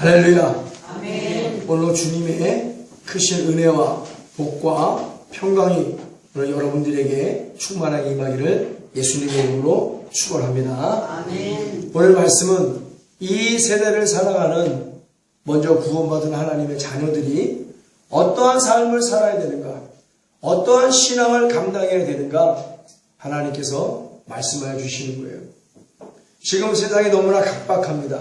할렐루야. 아멘. 오늘 주님의 크신 은혜와 복과 평강이 오늘 여러분들에게 충만하게 임하기를 예수님의 이름으로 축원합니다. 아멘. 오늘 말씀은 이 세대를 살아가는 먼저 구원받은 하나님의 자녀들이 어떠한 삶을 살아야 되는가, 어떠한 신앙을 감당해야 되는가 하나님께서 말씀하여 주시는 거예요. 지금 세상이 너무나 각박합니다.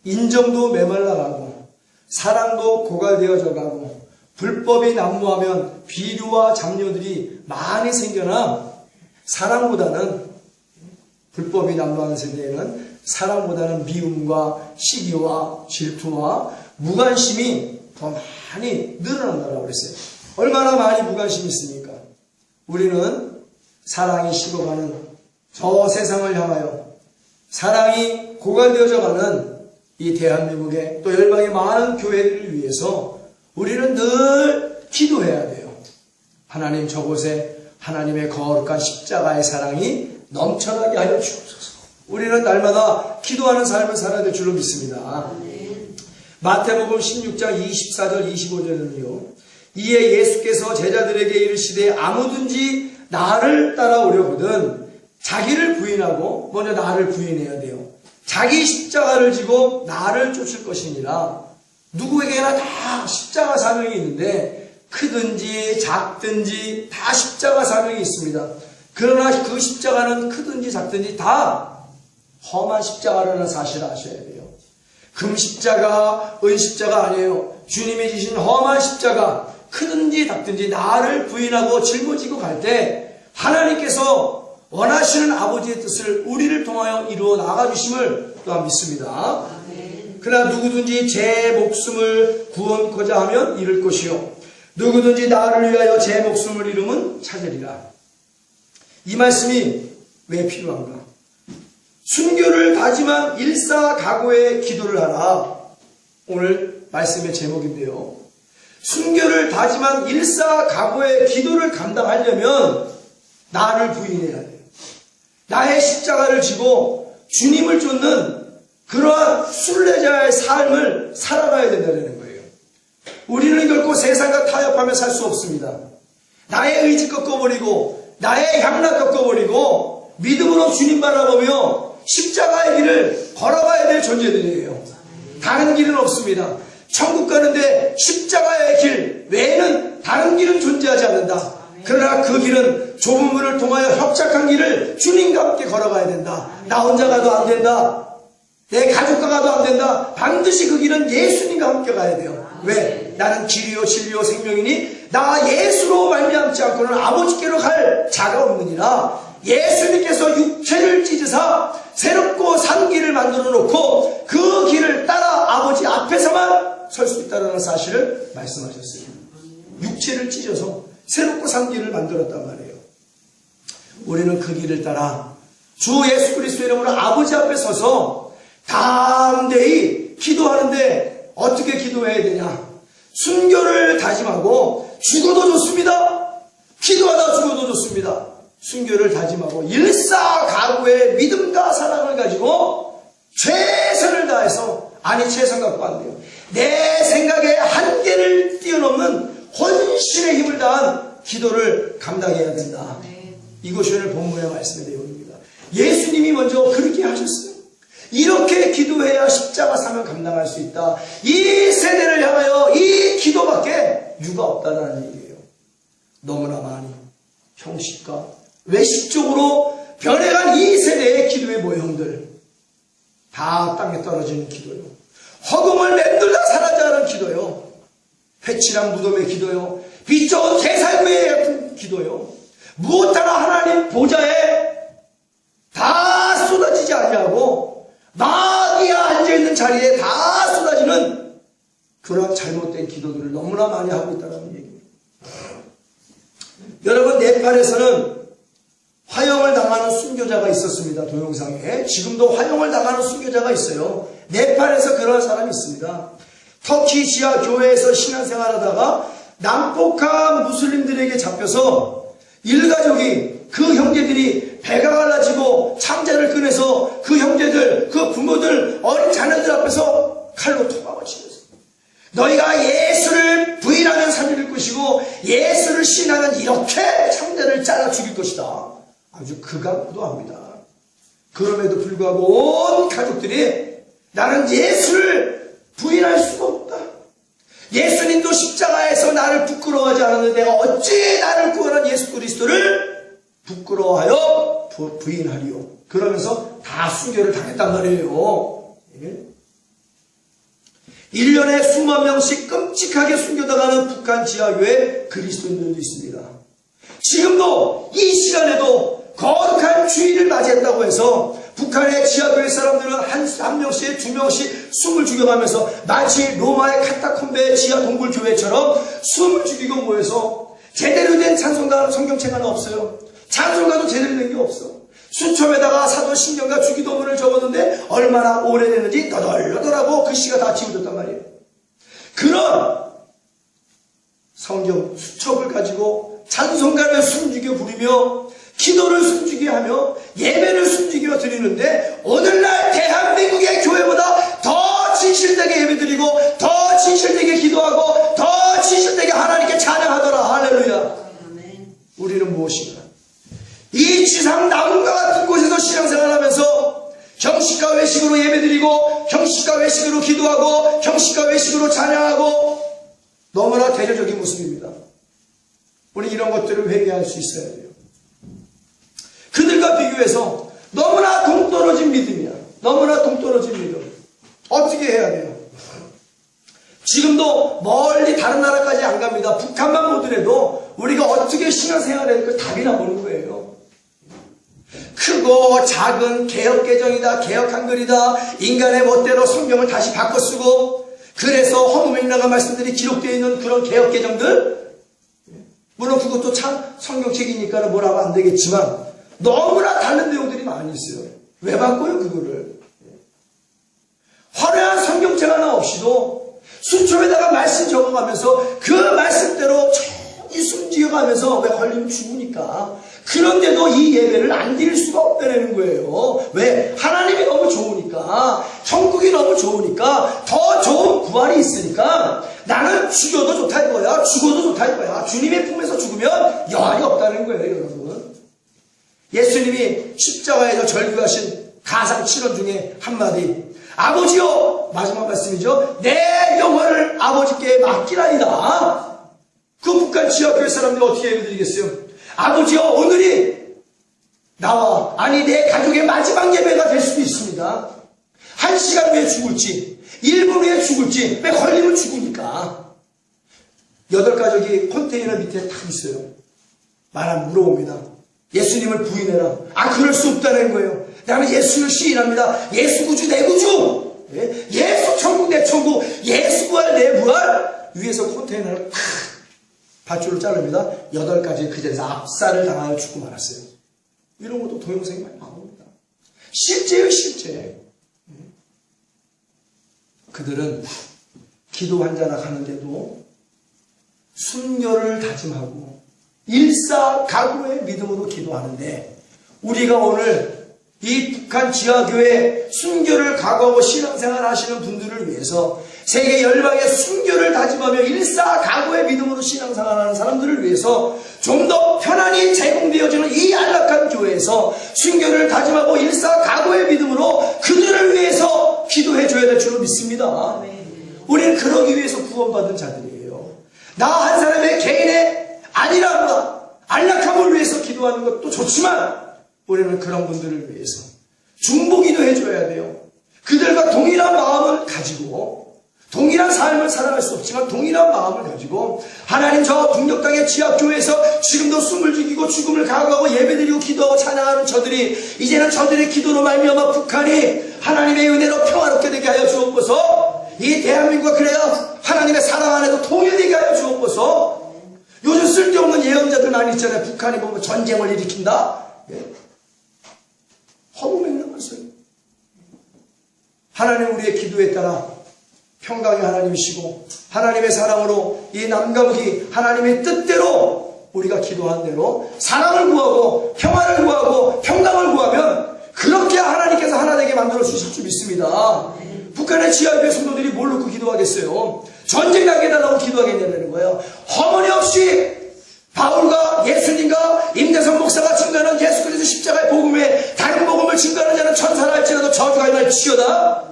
인정도 메말라가고 사랑도 고갈되어져 가고 불법이 난무하면 비류와 잡녀들이 많이 생겨나 사랑보다는, 불법이 난무하는 세대에는 사랑보다는 미움과 시기와 질투와 무관심이 더 많이 늘어난다고 그랬어요. 얼마나 많이 무관심이 있습니까? 우리는 사랑이 식어가는 저 세상을 향하여, 사랑이 고갈되어져 가는 이 대한민국의 또 열방의 많은 교회들을 위해서 우리는 늘 기도해야 돼요. 하나님, 저곳에 하나님의 거룩한 십자가의 사랑이 넘쳐나게 하여 주옵소서. 우리는 날마다 기도하는 삶을 살아야 될 줄로 믿습니다. 마태복음 16장 24절 25절은요. 이에 예수께서 제자들에게 이르시되 아무든지 나를 따라오려거든 자기를 부인하고, 먼저 나를 부인해야 돼요. 자기 십자가를 지고 나를 쫓을 것이니라. 누구에게나 다 십자가 사명이 있는데 크든지 작든지 다 십자가 사명이 있습니다. 그러나 그 십자가는 크든지 작든지 다 험한 십자가라는 사실을 아셔야 돼요. 금 십자가, 은 십자가 아니에요. 주님이 지신 험한 십자가, 크든지 작든지 나를 부인하고 짊어지고 갈 때 하나님께서 원하시는 아버지의 뜻을 우리를 통하여 이루어 나가주심을 또한 믿습니다. 그러나 누구든지 제 목숨을 구원코자 하면 잃을 것이요 누구든지 나를 위하여 제 목숨을 잃으면 찾으리라. 이 말씀이 왜 필요한가? 순교를 다짐한 일사각오의 기도를 하라. 오늘 말씀의 제목인데요. 순교를 다짐한 일사각오의 기도를 감당하려면 나를 부인해야 돼요. 나의 십자가를 지고 주님을 쫓는 그러한 순례자의 삶을 살아가야 된다는 거예요. 우리는 결코 세상과 타협하며 살 수 없습니다. 나의 의지 꺾어버리고 나의 향락 꺾어버리고 믿음으로 주님 바라보며 십자가의 길을 걸어가야 될 존재들이에요. 다른 길은 없습니다. 천국 가는데 십자가의 길 외에는 다른 길은 존재하지 않는다. 그러나 그 길은 좁은 문을 통하여 협착한 길을 주님과 함께 걸어가야 된다. 나 혼자 가도 안 된다. 내 가족과 가도 안 된다. 반드시 그 길은 예수님과 함께 가야 돼요. 왜? 나는 길이요 진리요 생명이니 나 예수로 말미암지 않고는 아버지께로 갈 자가 없느니라. 예수님께서 육체를 찢으사 새롭고 산 길을 만들어 놓고 그 길을 따라 아버지 앞에서만 설 수 있다는 사실을 말씀하셨어요. 육체를 찢어서 새롭고 산 길을 만들었단 말이에요. 우리는 그 길을 따라 주 예수 그리스도의 이름으로 아버지 앞에 서서 담대히 기도하는데 어떻게 기도해야 되냐? 순교를 다짐하고 죽어도 좋습니다. 기도하다 죽어도 좋습니다. 순교를 다짐하고 일사각오의 믿음과 사랑을 가지고 최선을 다해서, 아니 최선 갖고 안 돼요. 내 생각의 한계를 뛰어넘는 혼신의 힘을 다한 기도를 감당해야 된다. 이것이 오늘 본문의 말씀의 내용입니다. 예수님이 먼저 그렇게 하셨어요. 이렇게 기도해야 십자가 사명 감당할 수 있다. 이 세대를 향하여 이 기도밖에 유가 없다는 얘기예요. 너무나 많이 형식과 외식적으로 변해간 이 세대의 기도의 모형들, 다 땅에 떨어지는 기도요. 허공을 맴돌다 사라져가는 기도요. 회칠한 무덤의 기도요. 비쩍은 제사구의 같은 기도요. 무엇 하나 하나님 보좌에 다 쏟아지지 아니하고 마귀가 앉아있는 자리에 다 쏟아지는 그런 잘못된 기도들을 너무나 많이 하고 있다는 얘기입니다. 여러분, 네팔에서는 화형을 당하는 순교자가 있었습니다. 동영상에. 지금도 화형을 당하는 순교자가 있어요. 네팔에서 그런 사람이 있습니다. 터키 지하 교회에서 신앙생활하다가 난폭한 무슬림들에게 잡혀서 일가족이, 그 형제들이 배가 갈라지고 창자를 꺼내서 그 형제들, 그 부모들, 어린 자녀들 앞에서 칼로 토막을 너희가 예수를 부인하면 살릴 것이고 예수를 신하면 이렇게 상대를 잘라 죽일 것이다. 아주 극악무도합니다. 그럼에도 불구하고 온 가족들이 나는 예수를 부인할 수가 없다. 예수님도 십자가에서 나를 부끄러워하지 않았는데 내가 어찌 나를 구원한 예수 그리스도를 부끄러워하여 부인하리요. 그러면서 다 순교를 당했단 말이에요. 1년에 수만 명씩 끔찍하게 순교당하는 북한 지하교회 그리스도인들도 있습니다. 지금도 이 시간에도 거룩한 주일을 맞이했다고 해서 북한의 지하교회 사람들은 한 명씩 두 명씩 숨을 죽여가면서 마치 로마의 카타콤베 지하 동굴교회처럼 숨을 죽이고 모여서 제대로 된 찬송가 성경책은 없어요. 찬송가도 제대로 된 게 없어. 수첩에다가 사도신경과 주기도문을 적었는데 얼마나 오래됐는지 너덜너덜하고 글씨가 다 지워졌단 말이에요. 그런 성경 수첩을 가지고 찬송가를 숨죽여 부르며 기도를 숨죽여 하며 예배를 숨죽여 드리는데 오늘날 대한민국의 교회보다 더 진실되게 예배드리고 더 진실되게 기도하고 더 진실되게 하나님께 찬양하더라. 할렐루야. 우리는 무엇인가? 이 지상 나무과 같은 곳에서 신앙생활하면서 경식과 외식으로 예배드리고 경식과 외식으로 기도하고 경식과 외식으로 찬양하고 너무나 대조적인 모습입니다. 우리 이런 것들을 회개할 수 있어야 돼요. 그들과 비교해서 너무나 동떨어진 믿음이야. 너무나 동떨어진 믿음. 어떻게 해야 돼요? 지금도 멀리 다른 나라까지 안 갑니다. 북한만 보더라도 우리가 어떻게 신앙생활해야 될까 답이 나오는 거예요. 크고 작은 개혁개정이다, 개혁한글이다, 인간의 멋대로 성경을 다시 바꿔 쓰고, 그래서 허무맹랑한 말씀들이 기록되어 있는 그런 개혁개정들, 물론 그것도 참 성경책이니까 뭐라고 안 되겠지만 너무나 다른 내용들이 많이 있어요. 왜 바꿔요 그거를? 화려한 성경책 하나 없이도 수첩에다가 말씀 적어가면서 그 말씀대로 천히 숨지어가면서 왜 걸리면 죽으니까. 그런데도 이 예배를 안 드릴 수가 없다는 거예요. 왜? 하나님이 너무 좋으니까, 천국이 너무 좋으니까, 더 좋은 부활이 있으니까 나는 죽여도 좋다 이거야. 죽어도 좋다 이거야. 주님의 품에서 죽으면 여한이 없다는 거예요, 여러분. 예수님이 십자가에서 절규하신 가상 7원 중에 한마디, 아버지요, 마지막 말씀이죠. 내 영혼을 아버지께 맡기라이다. 그 북한 지하교회 사람들이 어떻게 예배드리겠어요? 아버지요, 오늘이 나와, 아니 내 가족의 마지막 예배가 될 수도 있습니다. 1시간 후에 죽을지 1분 후에 죽을지, 왜 걸리면 죽으니까. 8가족이 컨테이너 밑에 딱 있어요. 말하면 물어봅니다. 예수님을 부인해라. 아, 그럴 수 없다는 거예요. 나는 예수를 시인합니다. 예수 구주 내 구주, 예수 천국 내 천국, 예수 부활 내 부활. 위에서 컨테이너를 탁 밧줄을 자릅니다. 8가지 그 자리에서 압살을 당하여 죽고 말았어요. 이런 것도 동영상이 많이 나옵니다. 실제예요, 실제. 그들은 기도 환자나 가는데도 순교를 다짐하고 일사각오의 믿음으로 기도하는데, 우리가 오늘 이 북한 지하교회 순교를 각오하고 신앙생활 하시는 분들을 위해서, 세계 열방의 순교를 다짐하며 일사각오의 믿음으로 신앙생활하는 사람들을 위해서 좀 더 편안히 제공되어지는 이 안락한 교회에서 순교를 다짐하고 일사각오의 믿음으로 그들을 위해서 기도해 줘야 될 줄로 믿습니다. 우리는 그러기 위해서 구원받은 자들이에요. 나 한 사람의 개인의 아니라구나 안락함을 위해서 기도하는 것도 좋지만, 우리는 그런 분들을 위해서 중보기도 해줘야 돼요. 그들과 동일한 마음을 가지고, 동일한 삶을 살아갈 수 없지만 동일한 마음을 가지고, 하나님 저 북녘 땅의 지하교회에서 지금도 숨을 죽이고 죽음을 각오하고 예배드리고 기도하고 찬양하는 저들이, 이제는 저들의 기도로 말미암아 북한이 하나님의 은혜로 평화롭게 되게 하여 주옵소서. 이 대한민국과 그래야 하나님의 사랑 안에도 통일되게 하여 주옵소서. 요즘 쓸데없는 예언자들 많이 있잖아요. 북한이 보면 전쟁을 일으킨다. 허무맹랑한 소리. 하나님 우리의 기도에 따라 평강의 하나님이시고 하나님의 사랑으로 이 남과 북이 하나님의 뜻대로 우리가 기도한 대로 사랑을 구하고 평화를 구하고 평강을 구하면 그렇게 하나님께서 하나 되게 만들어 주실 줄 믿습니다. 북한의 지하교회 성도들이 뭘 놓고 기도하겠어요? 전쟁 나게 해달라고 기도하겠냐는 거예요. 허물이 없이 바울과 예수님과 임대성 목사가 증거하는 예수 그리스도 십자가의 복음에 다른 복음을 증거하는 자는 천사라 할지라도 저주가 임할지어다.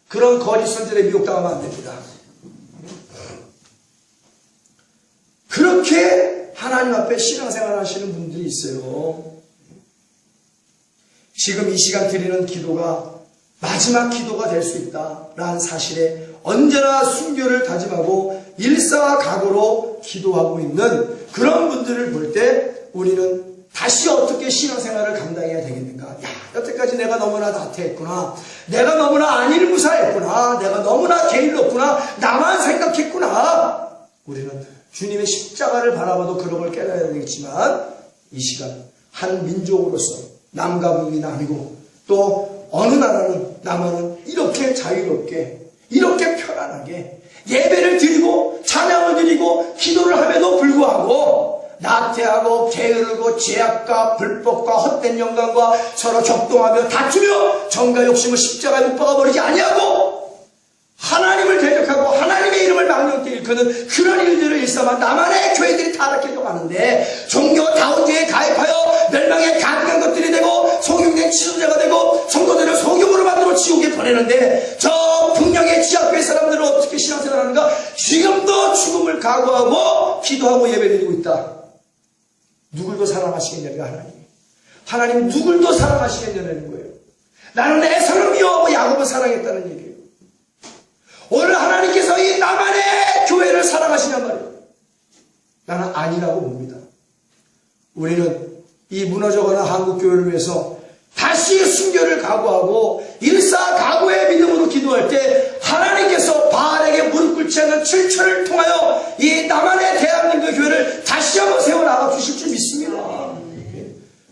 그런 거짓 선전에 미혹당하면 안 됩니다. 그렇게 하나님 앞에 신앙생활 하시는 분들이 있어요. 지금 이 시간 드리는 기도가 마지막 기도가 될 수 있다라는 사실에 언제나 순교를 다짐하고 일사각오로 기도하고 있는 그런 분들을 볼 때 우리는 다시 어떻게 신앙생활을 감당해야 되겠는가? 야, 여태까지 내가 너무나 나태했구나. 내가 너무나 안일무사했구나. 내가 너무나 게을렀구나. 나만 생각했구나. 우리는 주님의 십자가를 바라봐도 그런 걸 깨달아야 되겠지만 이 시간 한 민족으로서 남과 북이 나뉘고 또 어느 나라는 남한은 이렇게 자유롭게 이렇게 편안하게 예배를 드리고 찬양을 드리고 기도를 함에도 불구하고 나태하고 게으르고 죄악과 불법과 헛된 영광과 서로 격동하며 다투며 정과 욕심을 십자가에 못 박아버리지 아니하고 하나님을 대적하고 하나님의 이름을 망령되이 일컫는 그런 일들을 일삼아 나만의 교회들이 타락해져 가는데 종교다운주의에 가입하여 멸망에 가득한 것들이 되고 속임된 지도자가 되고 성도들을 속임으로 만들어 지옥에 보내는데 저 북녘의 지하교회 사람들은 어떻게 신앙생활하는가? 지금도 죽음을 각오하고 기도하고 예배드리고 있다. 누굴 더 사랑하시겠냐고요, 하나님. 하나님 누굴 더 사랑하시겠냐는 거예요. 나는 에서를 미워하고 야곱을 사랑했다는 얘기예요. 오늘 하나님께서 이 나만의 교회를 사랑하시냔 말이에요. 나는 아니라고 봅니다. 우리는 이 무너져가는 한국교회를 위해서 다시 순교를 각오하고 일사각오의 믿음으로 기도할 때 하나님께서 바알에게 무릎 꿇지 않는 7천을 통하여 이 나만의 대한민국 교회를 다시 한번 세워나가 주실 줄 믿습니다.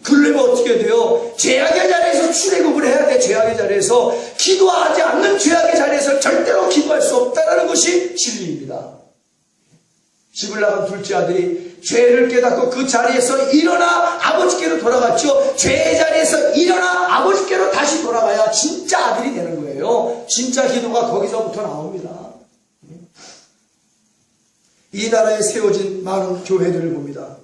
그러려면 어떻게 돼요? 죄악의 자리에서 출애굽을 해야 돼. 죄악의 자리에서 기도하지 않는 죄악의 자리에서 절대로 기도할 수 없다는 것이 진리입니다. 집을 나간 둘째 아들이 죄를 깨닫고 그 자리에서 일어나 아버지께로 돌아갔죠. 죄의 자리에서 일어나 아버지께로 다시 돌아가야 진짜 아들이 되는 거예요. 진짜 기도가 거기서부터 나옵니다. 이 나라에 세워진 많은 교회들을 봅니다.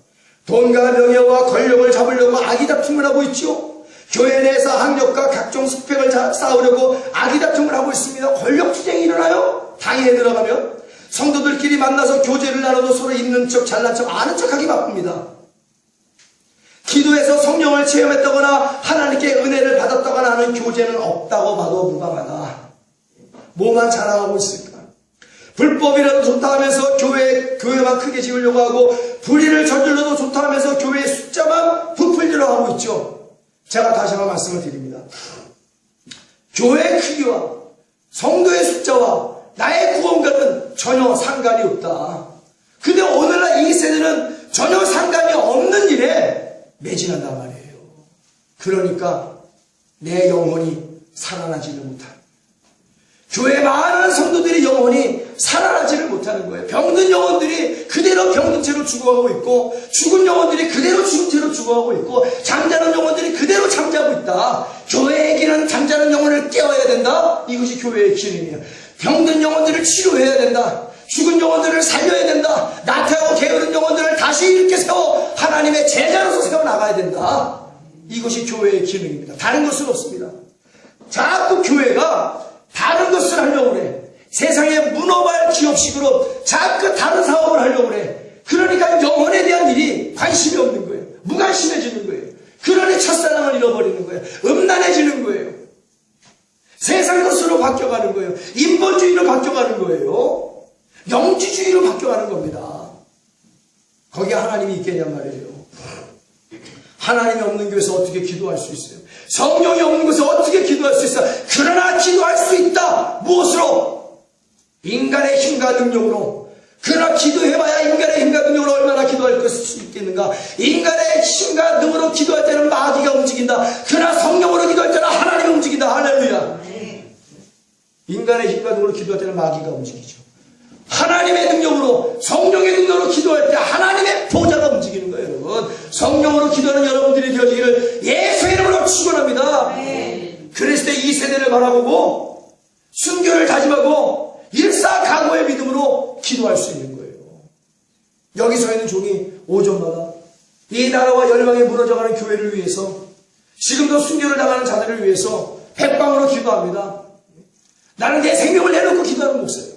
돈과 명예와 권력을 잡으려고 악의다툼을 하고 있죠. 교회 내에서 학력과 각종 스펙을 쌓으려고 악의다툼을 하고 있습니다. 권력투쟁이 일어나요. 당회에 들어가면 성도들끼리 만나서 교제를 나눠도 서로 있는 척 잘난 척 아는 척하기 바쁩니다. 기도해서 성령을 체험했다거나 하나님께 은혜를 받았다거나 하는 교제는 없다고 봐도 무방하다. 뭐만 자랑하고 있을까? 불법이라도 좋다 하면서 교회만 크게 지으려고 하고 불의를 저질러도 좋다 하면서 교회의 숫자만 부풀리려고 하고 있죠. 제가 다시 한번 말씀을 드립니다. 교회의 크기와 성도의 숫자와 나의 구원과는 전혀 상관이 없다. 근데 오늘날 이 세대는 전혀 상관이 없는 일에 매진한단 말이에요. 그러니까 내 영혼이 살아나지를 못한다. 교회 많은 성도들이 영혼이 살아나지를 못하는 거예요. 병든 영혼들이 그대로 병든 채로 죽어가고 있고 죽은 영혼들이 그대로 죽은 채로 죽어가고 있고 잠자는 영혼들이 그대로 잠자고 있다. 교회에게는 잠자는 영혼을 깨워야 된다. 이것이 교회의 기능이에요. 병든 영혼들을 치료해야 된다. 죽은 영혼들을 살려야 된다. 나태하고 게으른 영혼들을 다시 이렇게 세워 하나님의 제자로서 세워나가야 된다. 이것이 교회의 기능입니다. 다른 것은 없습니다. 자꾸 교회가 다른 것을 하려고 그래. 세상의 문어발 기업식으로 자꾸 다른 사업을 하려고 그래. 그러니까 영혼에 대한 일이 관심이 없는 거예요. 무관심해지는 거예요. 그러니 첫사랑을 잃어버리는 거예요. 음란해지는 거예요. 세상 것으로 바뀌어가는 거예요. 인본주의로 바뀌어가는 거예요. 영지주의로 바뀌어가는 겁니다. 거기에 하나님이 있겠냔 말이에요. 하나님이 없는 교회에서 어떻게 기도할 수 있어요? 성령이 없는 곳에 어떻게 기도할 수 있어요? 그러나 기도할 수 있다. 무엇으로? 인간의 힘과 능력으로. 그러나 기도해봐야 인간의 힘과 능력으로 얼마나 기도할 수 있겠는가? 인간의 힘과 능력으로 기도할 때는 마귀가 움직인다. 그러나 성령으로 기도할 때는 하나님이 움직인다. 할렐루야. 인간의 힘과 능력으로 기도할 때는 마귀가 움직이죠. 하나님의 능력으로, 성령의 능력으로 기도할 때 하나님의 보좌가 움직이는 거예요, 여러분. 성령으로 기도하는 여러분들이 되어지기를 예수의 이름으로 축원합니다. 그랬을 때 이 세대를 바라보고 순교를 다짐하고 일사각오의 믿음으로 기도할 수 있는 거예요. 여기 서 있는 종이 오전마다 이 나라와 열방에 무너져가는 교회를 위해서, 지금도 순교를 당하는 자들을 위해서 백방으로 기도합니다. 나는 내 생명을 내놓고 기도하는 목사예요.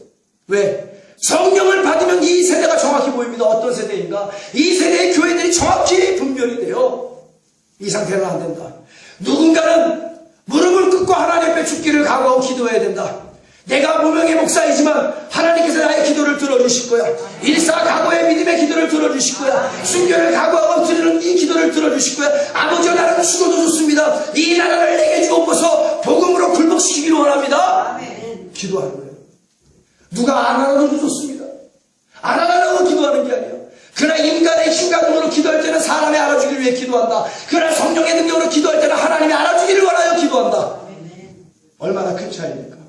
왜? 성령을 받으면 이 세대가 정확히 보입니다. 어떤 세대인가? 이 세대의 교회들이 정확히 분별이 돼요. 이 상태는 안 된다. 누군가는 무릎을 꿇고 하나님 앞에 죽기를 각오하고 기도해야 된다. 내가 무명의 목사이지만 하나님께서 나의 기도를 들어주실 거야. 일사각오의 믿음의 기도를 들어주실 거야. 순교를 각오하고 드리는 이 기도를 들어주실 거야. 아버지와 나는 죽어도 좋습니다. 이 나라를 내게 주옵소서. 복음으로 굴복시키기를 원합니다. 기도하는 거예요. 누가 안 알아도 좋습니다. 안 알아라고 기도하는 게 아니에요. 그러나 인간의 힘과 능력으로 기도할 때는 사람이 알아주기를 위해 기도한다. 그러나 성령의 능력으로 기도할 때는 하나님이 알아주기를 원하여 기도한다. 얼마나 큰 차이입니까?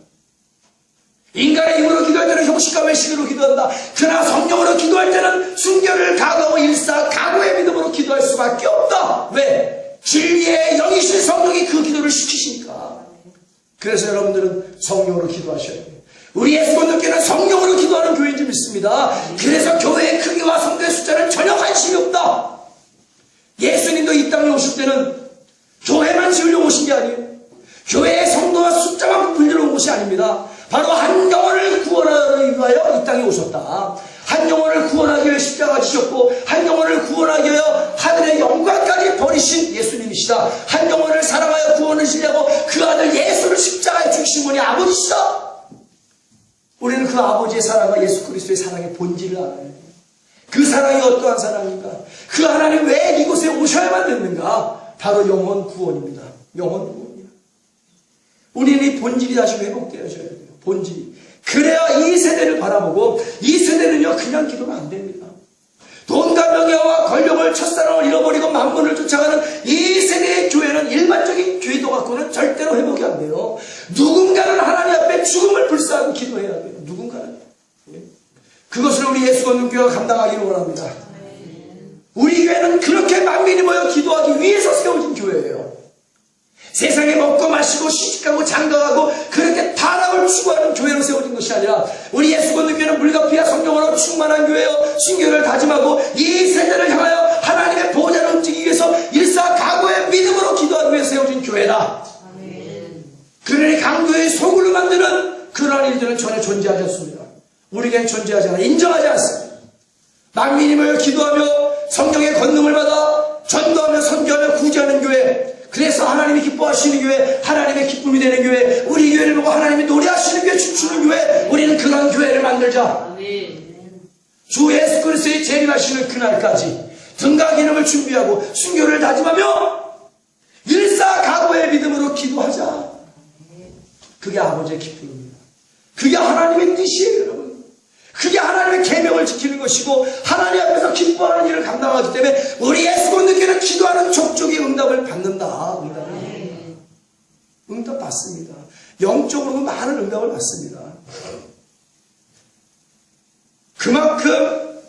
인간의 힘으로 기도할 때는 형식과 외식으로 기도한다. 그러나 성령으로 기도할 때는 순교를 각오하고 일사각오의 믿음으로 기도할 수밖에 없다. 왜? 진리의 영이신 성령이 그 기도를 시키시니까. 그래서 여러분들은 성령으로 기도하셔야 돼요. 우리 예수님께는 성령으로 기도하는 교회인 줄 믿습니다. 그래서 교회의 크기와 성도의 숫자는 전혀 관심이 없다. 예수님도 이 땅에 오실 때는 교회만 지으려고 오신 게 아니에요. 교회의 성도와 숫자만 불리러 온 것이 아닙니다. 바로 한 영혼을 구원하기 위하여 이 땅에 오셨다. 한 영혼을 구원하기 위해 십자가 지셨고, 한 영혼을 구원하기 위하여 하늘의 영광까지 버리신 예수님이시다. 한 영혼을 사랑하여 구원을 주려고 그 아들 예수를 십자가에 죽이신 분이 아버지시다. 우리는 그 아버지의 사랑과 예수 그리스도의 사랑의 본질을 알아요. 그 사랑이 어떠한 사랑인가? 그 하나님 왜 이곳에 오셔야만 됐는가? 바로 영혼 구원입니다. 영혼 구원이야. 우리는 이 본질이 다시 회복되어져야 돼요. 본질이. 그래야 이 세대를 바라보고, 이 세대는요 그냥 기도가 안 됩니다. 돈과 명예와 권력을, 첫사랑을 잃어버리고 만문을 쫓아가는 이 세대의 교회는 일반적인 교회도 갖고는 절대로 회복이 안 돼요. 누군가는 하나님 앞에 죽음을 불사하고 기도해야 돼요. 누군가는. 그것을 우리 예수건능교회가 감당하기를 원합니다. 우리 교회는 그렇게 만민이 모여 기도하기 위해서 세워진 교회예요. 세상에 먹고 마시고 시집가고 장가가고 그렇게 타락을 추구하는 교회로 세워진 것이 아니라, 우리 예수건능교회는 물과 피와 성령으로 충만한 교회요, 순교를 다짐하고 이 세대를 향하여 하나님의 보좌를 움직이기 위해서 일사각오의 믿음으로 기도하기 위해 세워진 교회다. 그러니 강도의 소굴로 만드는 그러한 일들은 전혀 존재하지 않습니다. 우리에겐 존재하지 않아, 인정하지 않습니다. 만민이 모여 기도하며 성령의 권능을 받아 전도하며 선교하며 구제하는 교회, 그래서 하나님이 기뻐하시는 교회, 하나님의 기쁨이 되는 교회, 우리 교회를 보고 하나님이 노래하시는 교회, 춤추는 교회, 우리는 그런 교회를 만들자. 주 예수 그리스도의 재림하시는 그날까지 등과 기름을 준비하고 순교를 다짐하며 일사각오의 믿음으로 기도하자. 그게 아버지의 기쁨입니다. 그게 하나님의 뜻이에요, 여러분. 그게 하나님의 계명을 지키는 것이고 하나님 앞에서 기뻐하는 일을 감당하기 때문에 우리 예수님께는 기도하는 족족이 응답을 받는다. 응답 받습니다. 영적으로는 많은 응답을 받습니다. 그만큼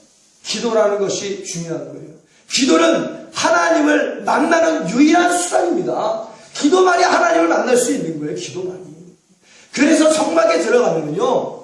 기도라는 것이 중요한 거예요. 기도는 하나님을 만나는 유일한 수단입니다. 기도만이 하나님을 만날 수 있는 거예요. 기도만이. 그래서 성막에 들어가면요,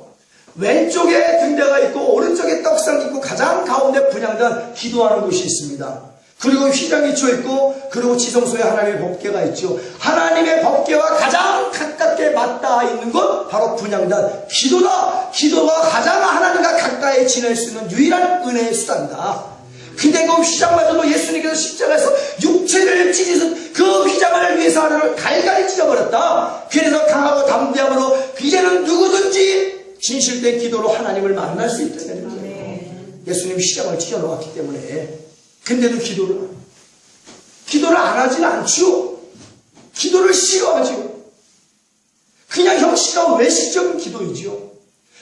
왼쪽에 등대가 있고 오른쪽에 떡상이 있고 가장 가운데 분향단 기도하는 곳이 있습니다. 그리고 휘장이 쳐있고, 그리고 지성소에 하나님의 법궤가 있죠. 하나님의 법궤와 가장 가깝게 맞닿아 있는 것 바로 분향단, 기도다. 기도가 가장 하나님과 가까이 지낼 수 있는 유일한 은혜의 수단이다. 근데 그 휘장마저도 예수님께서 십자가에서 육체를 찢으신 그 휘장을 위해서 하나님을 갈갈이 찢어버렸다. 그래서 강하고 담대함으로 이제는 누구든지 진실된 기도로 하나님을 만날 수 있다는 거예요. 예수님 시장을 찢어놓았기 때문에. 근데도 기도를 안 하지는 않죠. 기도를 싫어하죠. 그냥 형식과 외식적인 기도이죠.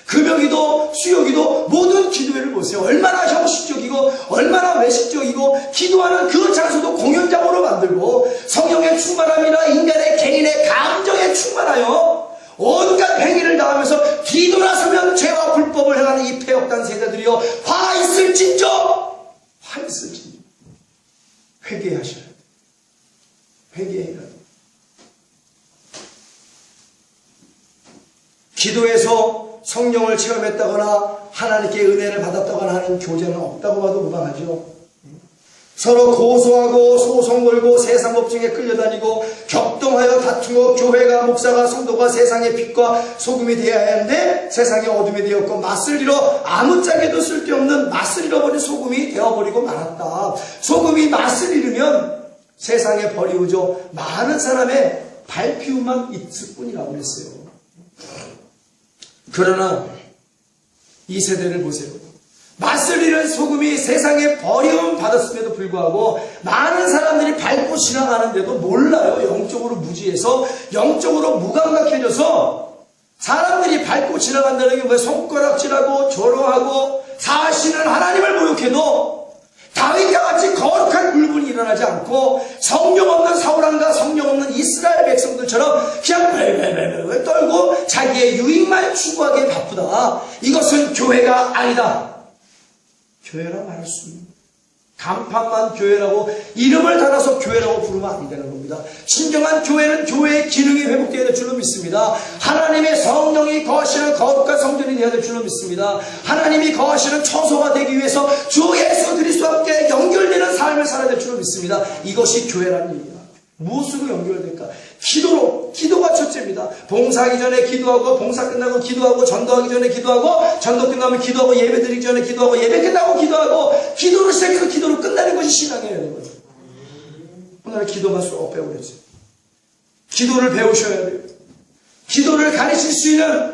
금요기도 수요기도 모든 기도회를 보세요. 얼마나 형식적이고 얼마나 외식적이고, 기도하는 그 장소도 공연장으로 만들고 성령의 충만함이나 인간의 개인의 감정에 충만하여 온갖 행위를 다하면서 뒤돌아서면 죄와 불법을 행하는 이 폐역단 세대들이여, 화 있을진저 회개하셔야 돼요. 회개해야 돼요. 기도해서 성령을 체험했다거나 하나님께 은혜를 받았다거나 하는 교제는 없다고 봐도 무방하죠. 서로 고소하고 소송 걸고 세상 법정에 끌려다니고 격동하여 다투고 교회가 목사가 성도가 세상의 빛과 소금이 되어야 하는데 세상의 어둠이 되었고 맛을 잃어 아무짝에도 쓸데없는 맛을 잃어버린 소금이 되어버리고 말았다. 소금이 맛을 잃으면 세상에 버리우죠. 많은 사람의 발피움만 있을 뿐이라고 그랬어요. 그러나 이 세대를 보세요. 맛을 잃은 소금이 세상에 버리움 받았음에도 불구하고 많은 사람들이 밟고 지나가는데도 몰라요. 영적으로 무지해서 영적으로 무감각해져서 사람들이 밟고 지나간다는 게 뭐예요? 손가락질하고 조롱하고 사시는 하나님을 모욕해도 다윗과 같이 거룩한 불분이 일어나지 않고 성령 없는 사울왕과 성령 없는 이스라엘 백성들처럼 그냥 벨벨벨벨 떨고 자기의 유익만 추구하기에 바쁘다. 이것은 교회가 아니다. 교회라 말할 수 있는 간판만 교회라고 이름을 달아서 교회라고 부르면 안 되는 겁니다. 진정한 교회는 교회의 기능이 회복되어야 될 줄로 믿습니다. 하나님의 성령이 거하시는 거룩한 성전이 되어야 될 줄로 믿습니다. 하나님이 거하시는 처소가 되기 위해서 주 예수 그리스도와 함께 연결되는 삶을 살아야 될 줄로 믿습니다. 이것이 교회라는 얘기입니다. 무엇으로 연결될까? 기도로. 기도가 첫째입니다. 봉사하기 전에 기도하고 봉사 끝나고 기도하고 전도하기 전에 기도하고 전도 끝나면 기도하고 예배 드리기 전에 기도하고 예배 끝나고 기도하고 기도를 시작해서 기도로 끝나는 것이 신앙이에요. 오늘은 기도만 쏙 배우겠어요. 기도를 배우셔야 돼요. 기도를 가르칠 수 있는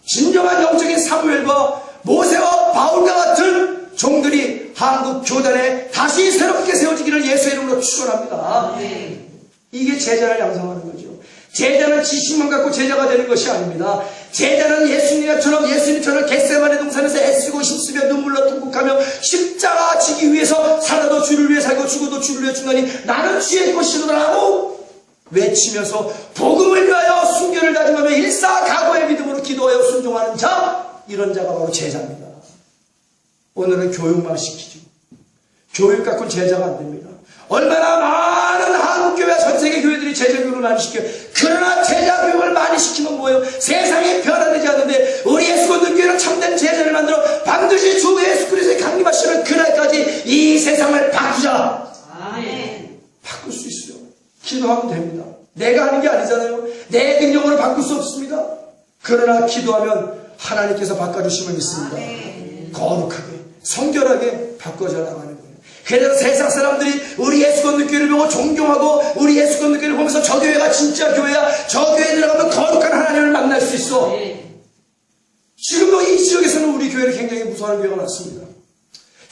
진정한 영적인 사무엘과 모세와 바울과 같은 종들이 한국 교단에 다시 새롭게 세워지기를 예수의 이름으로 축원합니다. 이게 제자를 양성하는 거죠. 제자는 지식만 갖고 제자가 되는 것이 아닙니다. 제자는 예수님처럼 겟세마네 동산에서 애쓰고 힘쓰며 눈물로 통곡하며 십자가 지기 위해서 살아도 주를 위해 살고 죽어도 주를 위해 죽나니 나는 주의 것이로라고 외치면서 복음을 위하여 순결을 다짐하며 일사각오의 믿음으로 기도하여 순종하는 자, 이런 자가 바로 제자입니다. 오늘은 교육만 시키죠. 교육 갖고는 제자가 안 됩니다. 얼마나 많은 한국교회와 전세계 교회들이 제자 교육을 많이 시켜요. 그러나 제자 교육을 많이 시키면 뭐예요? 세상이 변화되지 않는데 우리 예수 믿는 교회는 참된 제자를 만들어 반드시 주 예수 그리스도의 강림하시는 그날까지 이 세상을 바꾸자. 아멘. 바꿀 수 있어요. 기도하면 됩니다. 내가 하는 게 아니잖아요. 내 능력으로 바꿀 수 없습니다. 그러나 기도하면 하나님께서 바꿔주심을 믿습니다. 아멘. 거룩하게 성결하게 바꿔져 나가는 거예요. 그래서 세상 사람들이 우리 예수 믿는 교회를 보고 존경하고 우리 예수 믿는 교회를 보면서 저 교회가 진짜 교회야. 저 교회에 들어가면 거룩한 하나님을 만날 수 있어. 지금도 이 지역에서는 우리 교회를 굉장히 무서워하는 교회가 많습니다.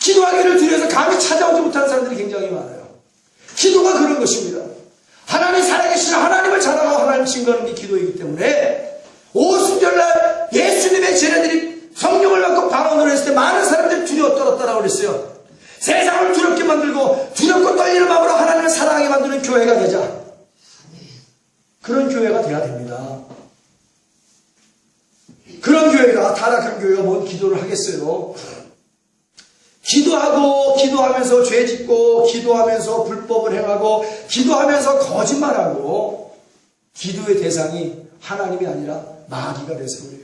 기도하기를 두려워서 감히 찾아오지 못하는 사람들이 굉장히 많아요. 기도가 그런 것입니다. 하나님 살아계시는 하나님을 자랑하고 하나님 증거하는 게 기도이기 때문에 오순절날 예수님의 제자들이 성령을 받고 방언을 했을 때 많은 사람들이 두려워 떨었다라고 그랬어요. 세상을 두렵게 만들고 두렵고 떨리는 마음으로 하나님을 사랑하게 만드는 교회가 되자. 그런 교회가 돼야 됩니다. 그런 교회가 타락한 교회가 뭔 기도를 하겠어요. 기도하면서 죄 짓고 기도하면서 불법을 행하고 기도하면서 거짓말하고 기도의 대상이 하나님이 아니라 마귀가 돼서 그래요.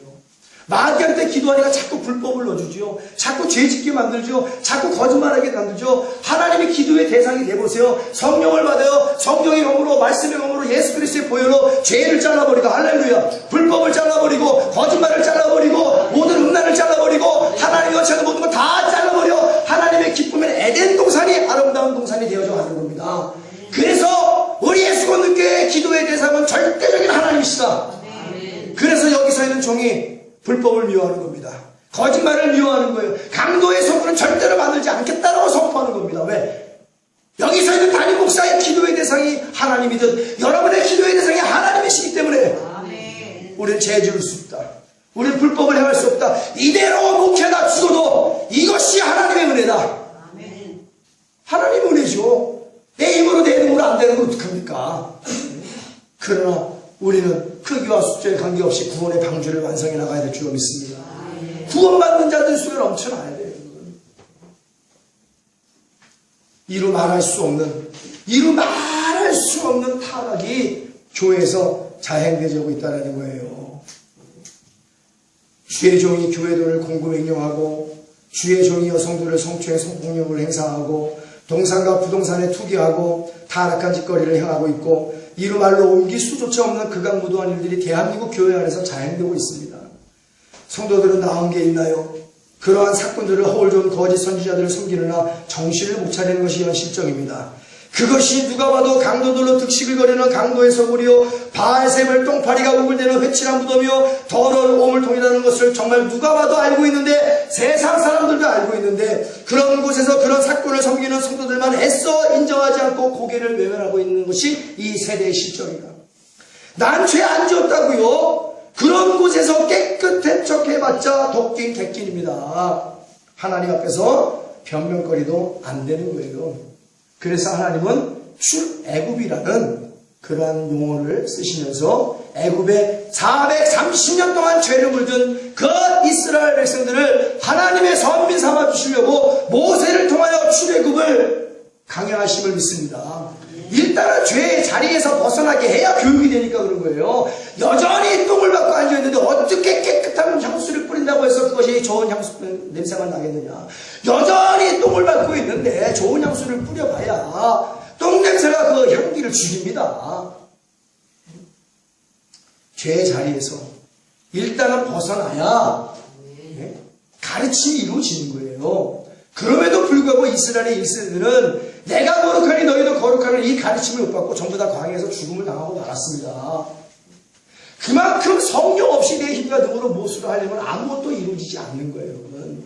마귀한테 기도하니까 자꾸 불법을 넣어주죠. 자꾸 죄짓게 만들죠. 자꾸 거짓말하게 만들죠. 하나님이 기도의 대상이 돼보세요. 성령을 받아요. 성령의 영으로 말씀의 영으로 예수 그리스도의 보혈로 죄를 잘라버리고 할렐루야. 불법을 잘라버리고 거짓말을 잘라버리고 모든 음란을 잘라버리고 하나님이 원치는 모든 거 다 잘라버려 하나님의 기쁨은 에덴 동산이 아름다운 동산이 되어져 가는 겁니다. 그래서 우리 예수 믿는 교회의 기도의 대상은 절대적인 하나님이시다. 그래서 여기서 있는 종이 불법을 미워하는 겁니다. 거짓말을 미워하는 거예요. 강도의 소문은 절대로 만들지 않겠다라고 선포하는 겁니다. 왜? 여기서 있는 담임 목사의 기도의 대상이 하나님이든 여러분의 기도의 대상이 하나님이시기 때문에 우리는 죄 지을 수 없다. 우리는 불법을 행할 수 없다. 이대로 목회다 죽어도 이것이 하나님의 은혜다. 하나님의 은혜죠. 내 힘으로 내 능으로 안 되는 건 어떡합니까? 그러나 우리는 크기와 숫자에 관계없이 구원의 방주를 완성해 나가야 될 줄로 믿습니다. 구원받는 자들 수가 넘쳐나야 돼요. 이루 말할 수 없는 타락이 교회에서 자행되고 있다는 거예요. 주의 종이 교회돈을 공금횡령하고 주의 종이 여성들을 성추행 성폭력을 행사하고 동산과 부동산에 투기하고 타락한 짓거리를 행하고 있고 이루 말로 옮길 수조차 없는 극악무도한 일들이 대한민국 교회 안에서 자행되고 있습니다. 성도들은 나은 게 있나요? 그러한 사건들을 허울 좋은 거짓 선지자들을 섬기느라 정신을 못 차리는 것이 현실적입니다. 그것이 누가 봐도 강도들로 득식을 거리는 강도의 서구리요 바알셈을 똥파리가 우글대는 회칠한 무덤이요 더러운 오물통이라는 것을 정말 누가 봐도 알고 있는데 세상 사람들도 알고 있는데 그런 곳에서 그런 사건을 섬기는 성도들만 애써 인정하지 않고 고개를 외면하고 있는 것이 이 세대의 실정이다. 난 죄 안 지었다고요. 그런 곳에서 깨끗한 척 해봤자 도끼인 객길입니다. 하나님 앞에서 변명거리도 안 되는 거예요. 그래서 하나님은 출애굽이라는 그러한 용어를 쓰시면서 애굽에 430년 동안 죄를 물든 그 이스라엘 백성들을 하나님의 선민 삼아 주시려고 모세를 통하여 출애굽을 강행하심을 믿습니다. 일단은 죄의 자리에서 벗어나게 해야 교육이 되니까 그런 거예요. 여전히 똥을 받고 앉아있는데 어떻게 깨끗한 향수를 뿌린다고 해서 그것이 좋은 향수 냄새가 나겠느냐. 여전히 똥을 받고 있는데 좋은 향수를 뿌려봐야 똥 냄새가 그 향기를 죽입니다. 죄의 자리에서 일단은 벗어나야 가르침이 이루어지는 거예요. 그럼에도 불구하고 이스라엘의 1세들은 내가 거룩하니 너희도 거룩하는 이 가르침을 못 받고 전부 다 광야에서 죽음을 당하고 말았습니다. 그만큼 성령 없이 내 힘과 능으로 무엇을 하려면 아무것도 이루어지지 않는 거예요, 여러분.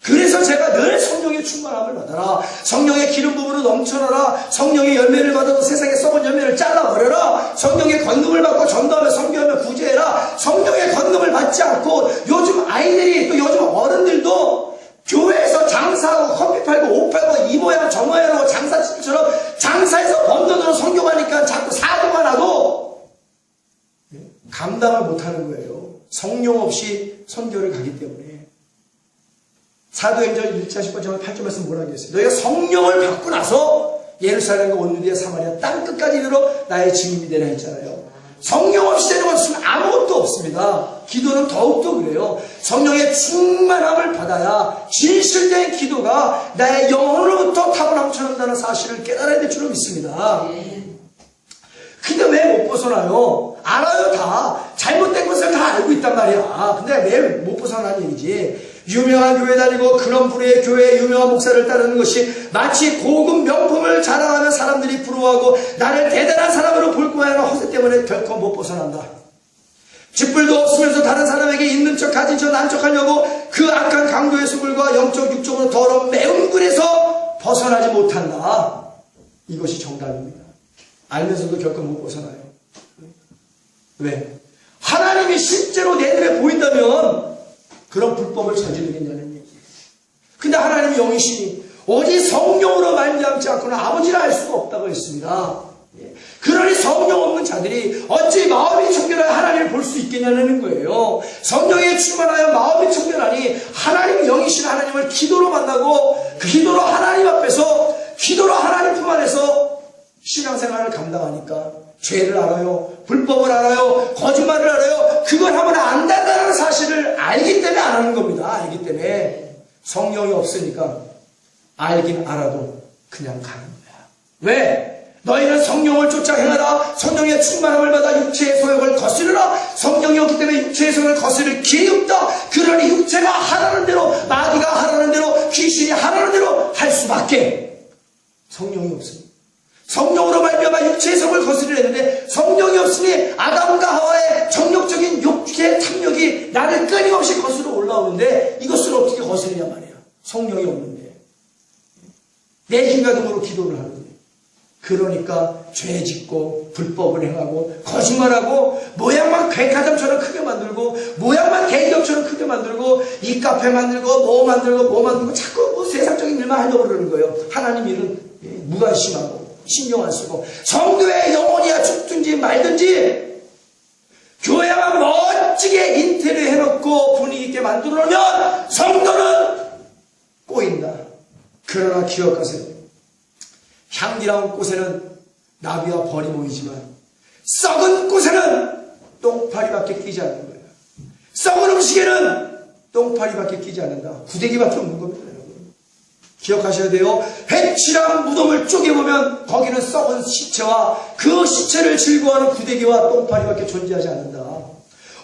그래서 제가 늘 성령의 충만함을 받아라. 성령의 기름 부음으로 넘쳐나라. 성령의 열매를 받아도 세상에 썩은 열매를 잘라버려라. 성령의 권능을 받고 전도하며 선교하며 구제해라. 성령의 권능을 받지 않고 요즘 아이들이 또 요즘 어른들도 교회에서 장사하고 커피 팔고 옷 팔고 이 모양 저 모양으로 장사처럼 장사해서 번 돈으로 성교하니까 자꾸 사도가 나도 감당을 못하는 거예요. 성령 없이 선교를 가기 때문에. 사도행전 1장 10번 8절 말씀 뭐라고 했어요? 너희가 성령을 받고 나서 예루살렘과 온누리와 사마리아 땅끝까지 이르러 나의 증인이 되라 했잖아요. 성령 없이 되는 것은 아무것도 없습니다. 기도는 더욱더 그래요. 성령의 충만함을 받아야 진실된 기도가 나의 영혼으로부터 타고넘쳐난다는 사실을 깨달아야 될 줄로 믿습니다. 근데 왜 못 벗어나요? 알아요, 다. 잘못된 것을 다 알고 있단 말이야. 근데 왜 못 벗어나는 얘기지? 유명한 교회 다니고 그런 부류의 교회의 유명한 목사를 따르는 것이 마치 고급 명품을 자랑하는 사람들이 부러워하고 나를 대단한 사람으로 볼 거야 하는 허세 때문에 결코 못 벗어난다. 쥐뿔도 없으면서 다른 사람에게 있는 척 가진 척 난척하려고 그 악한 강도의 수불과 영적 육적으로 더러운 매운 굴에서 벗어나지 못한다. 이것이 정답입니다. 알면서도 결코 못 벗어나요. 왜? 하나님이 실제로 내 눈에 보인다면 그런 불법을 저지르겠냐는 얘기예요. 근데 하나님이 영이시니 오직 성령으로 말미암지 않고는 아버지를 알 수가 없다고 했습니다. 그러니 성령 없는 자들이 어찌 마음이 청결하여 하나님을 볼 수 있겠냐는 거예요. 성령에 충만하여 마음이 청결하니 하나님 영이신 하나님을 기도로 만나고 그 기도로 하나님 앞에서 기도로 하나님 품 안에서 신앙생활을 감당하니까 죄를 알아요. 불법을 알아요. 거짓말을 알아요. 그걸 하면 안 된다는 사실을 알기 때문에 안 하는 겁니다. 알기 때문에. 성령이 없으니까 알긴 알아도 그냥 가는 거야. 왜? 너희는 성령을 쫓아 행하라. 성령의 충만함을 받아 육체의 소욕을 거스르라. 성령이 없기 때문에 육체의 소욕을 거스를 기회 없다. 그러니 육체가 하라는 대로, 마귀가 하라는 대로, 귀신이 하라는 대로 할 수밖에. 성령이 없으니. 성령으로 말미암아 육체의 성을 거스르려는데 성령이 없으니 아담과 하와의 정욕적인 육체의 탐욕이 나를 끊임없이 거스러 올라오는데 이것을 어떻게 거스르냐 말이야. 성령이 없는데. 내 힘과 능으로 기도를 하는데. 그러니까 죄 짓고 불법을 행하고 거짓말하고 모양만 백화점처럼 크게 만들고 모양만 대기업처럼 크게 만들고 이 카페 만들고 뭐 만들고 자꾸 뭐 세상적인 일만 하려고 그러는 거예요. 하나님 일은 무관심하고 신경 안 쓰고 성도의 영혼이야 죽든지 말든지 교회만 멋지게 인테리어 해놓고 분위기 있게 만들어 놓으면 성도는 꼬인다. 그러나 기억하세요. 향기로운 꽃에는 나비와 벌이 모이지만 썩은 꽃에는 똥파리밖에 끼지 않는 거예요. 썩은 음식에는 똥파리밖에 끼지 않는다. 구데기밖에 없는 겁니다. 여러분. 기억하셔야 돼요. 회칠한 무덤을 쪼개보면 거기는 썩은 시체와 그 시체를 즐거워하는 구데기와 똥파리밖에 존재하지 않는다.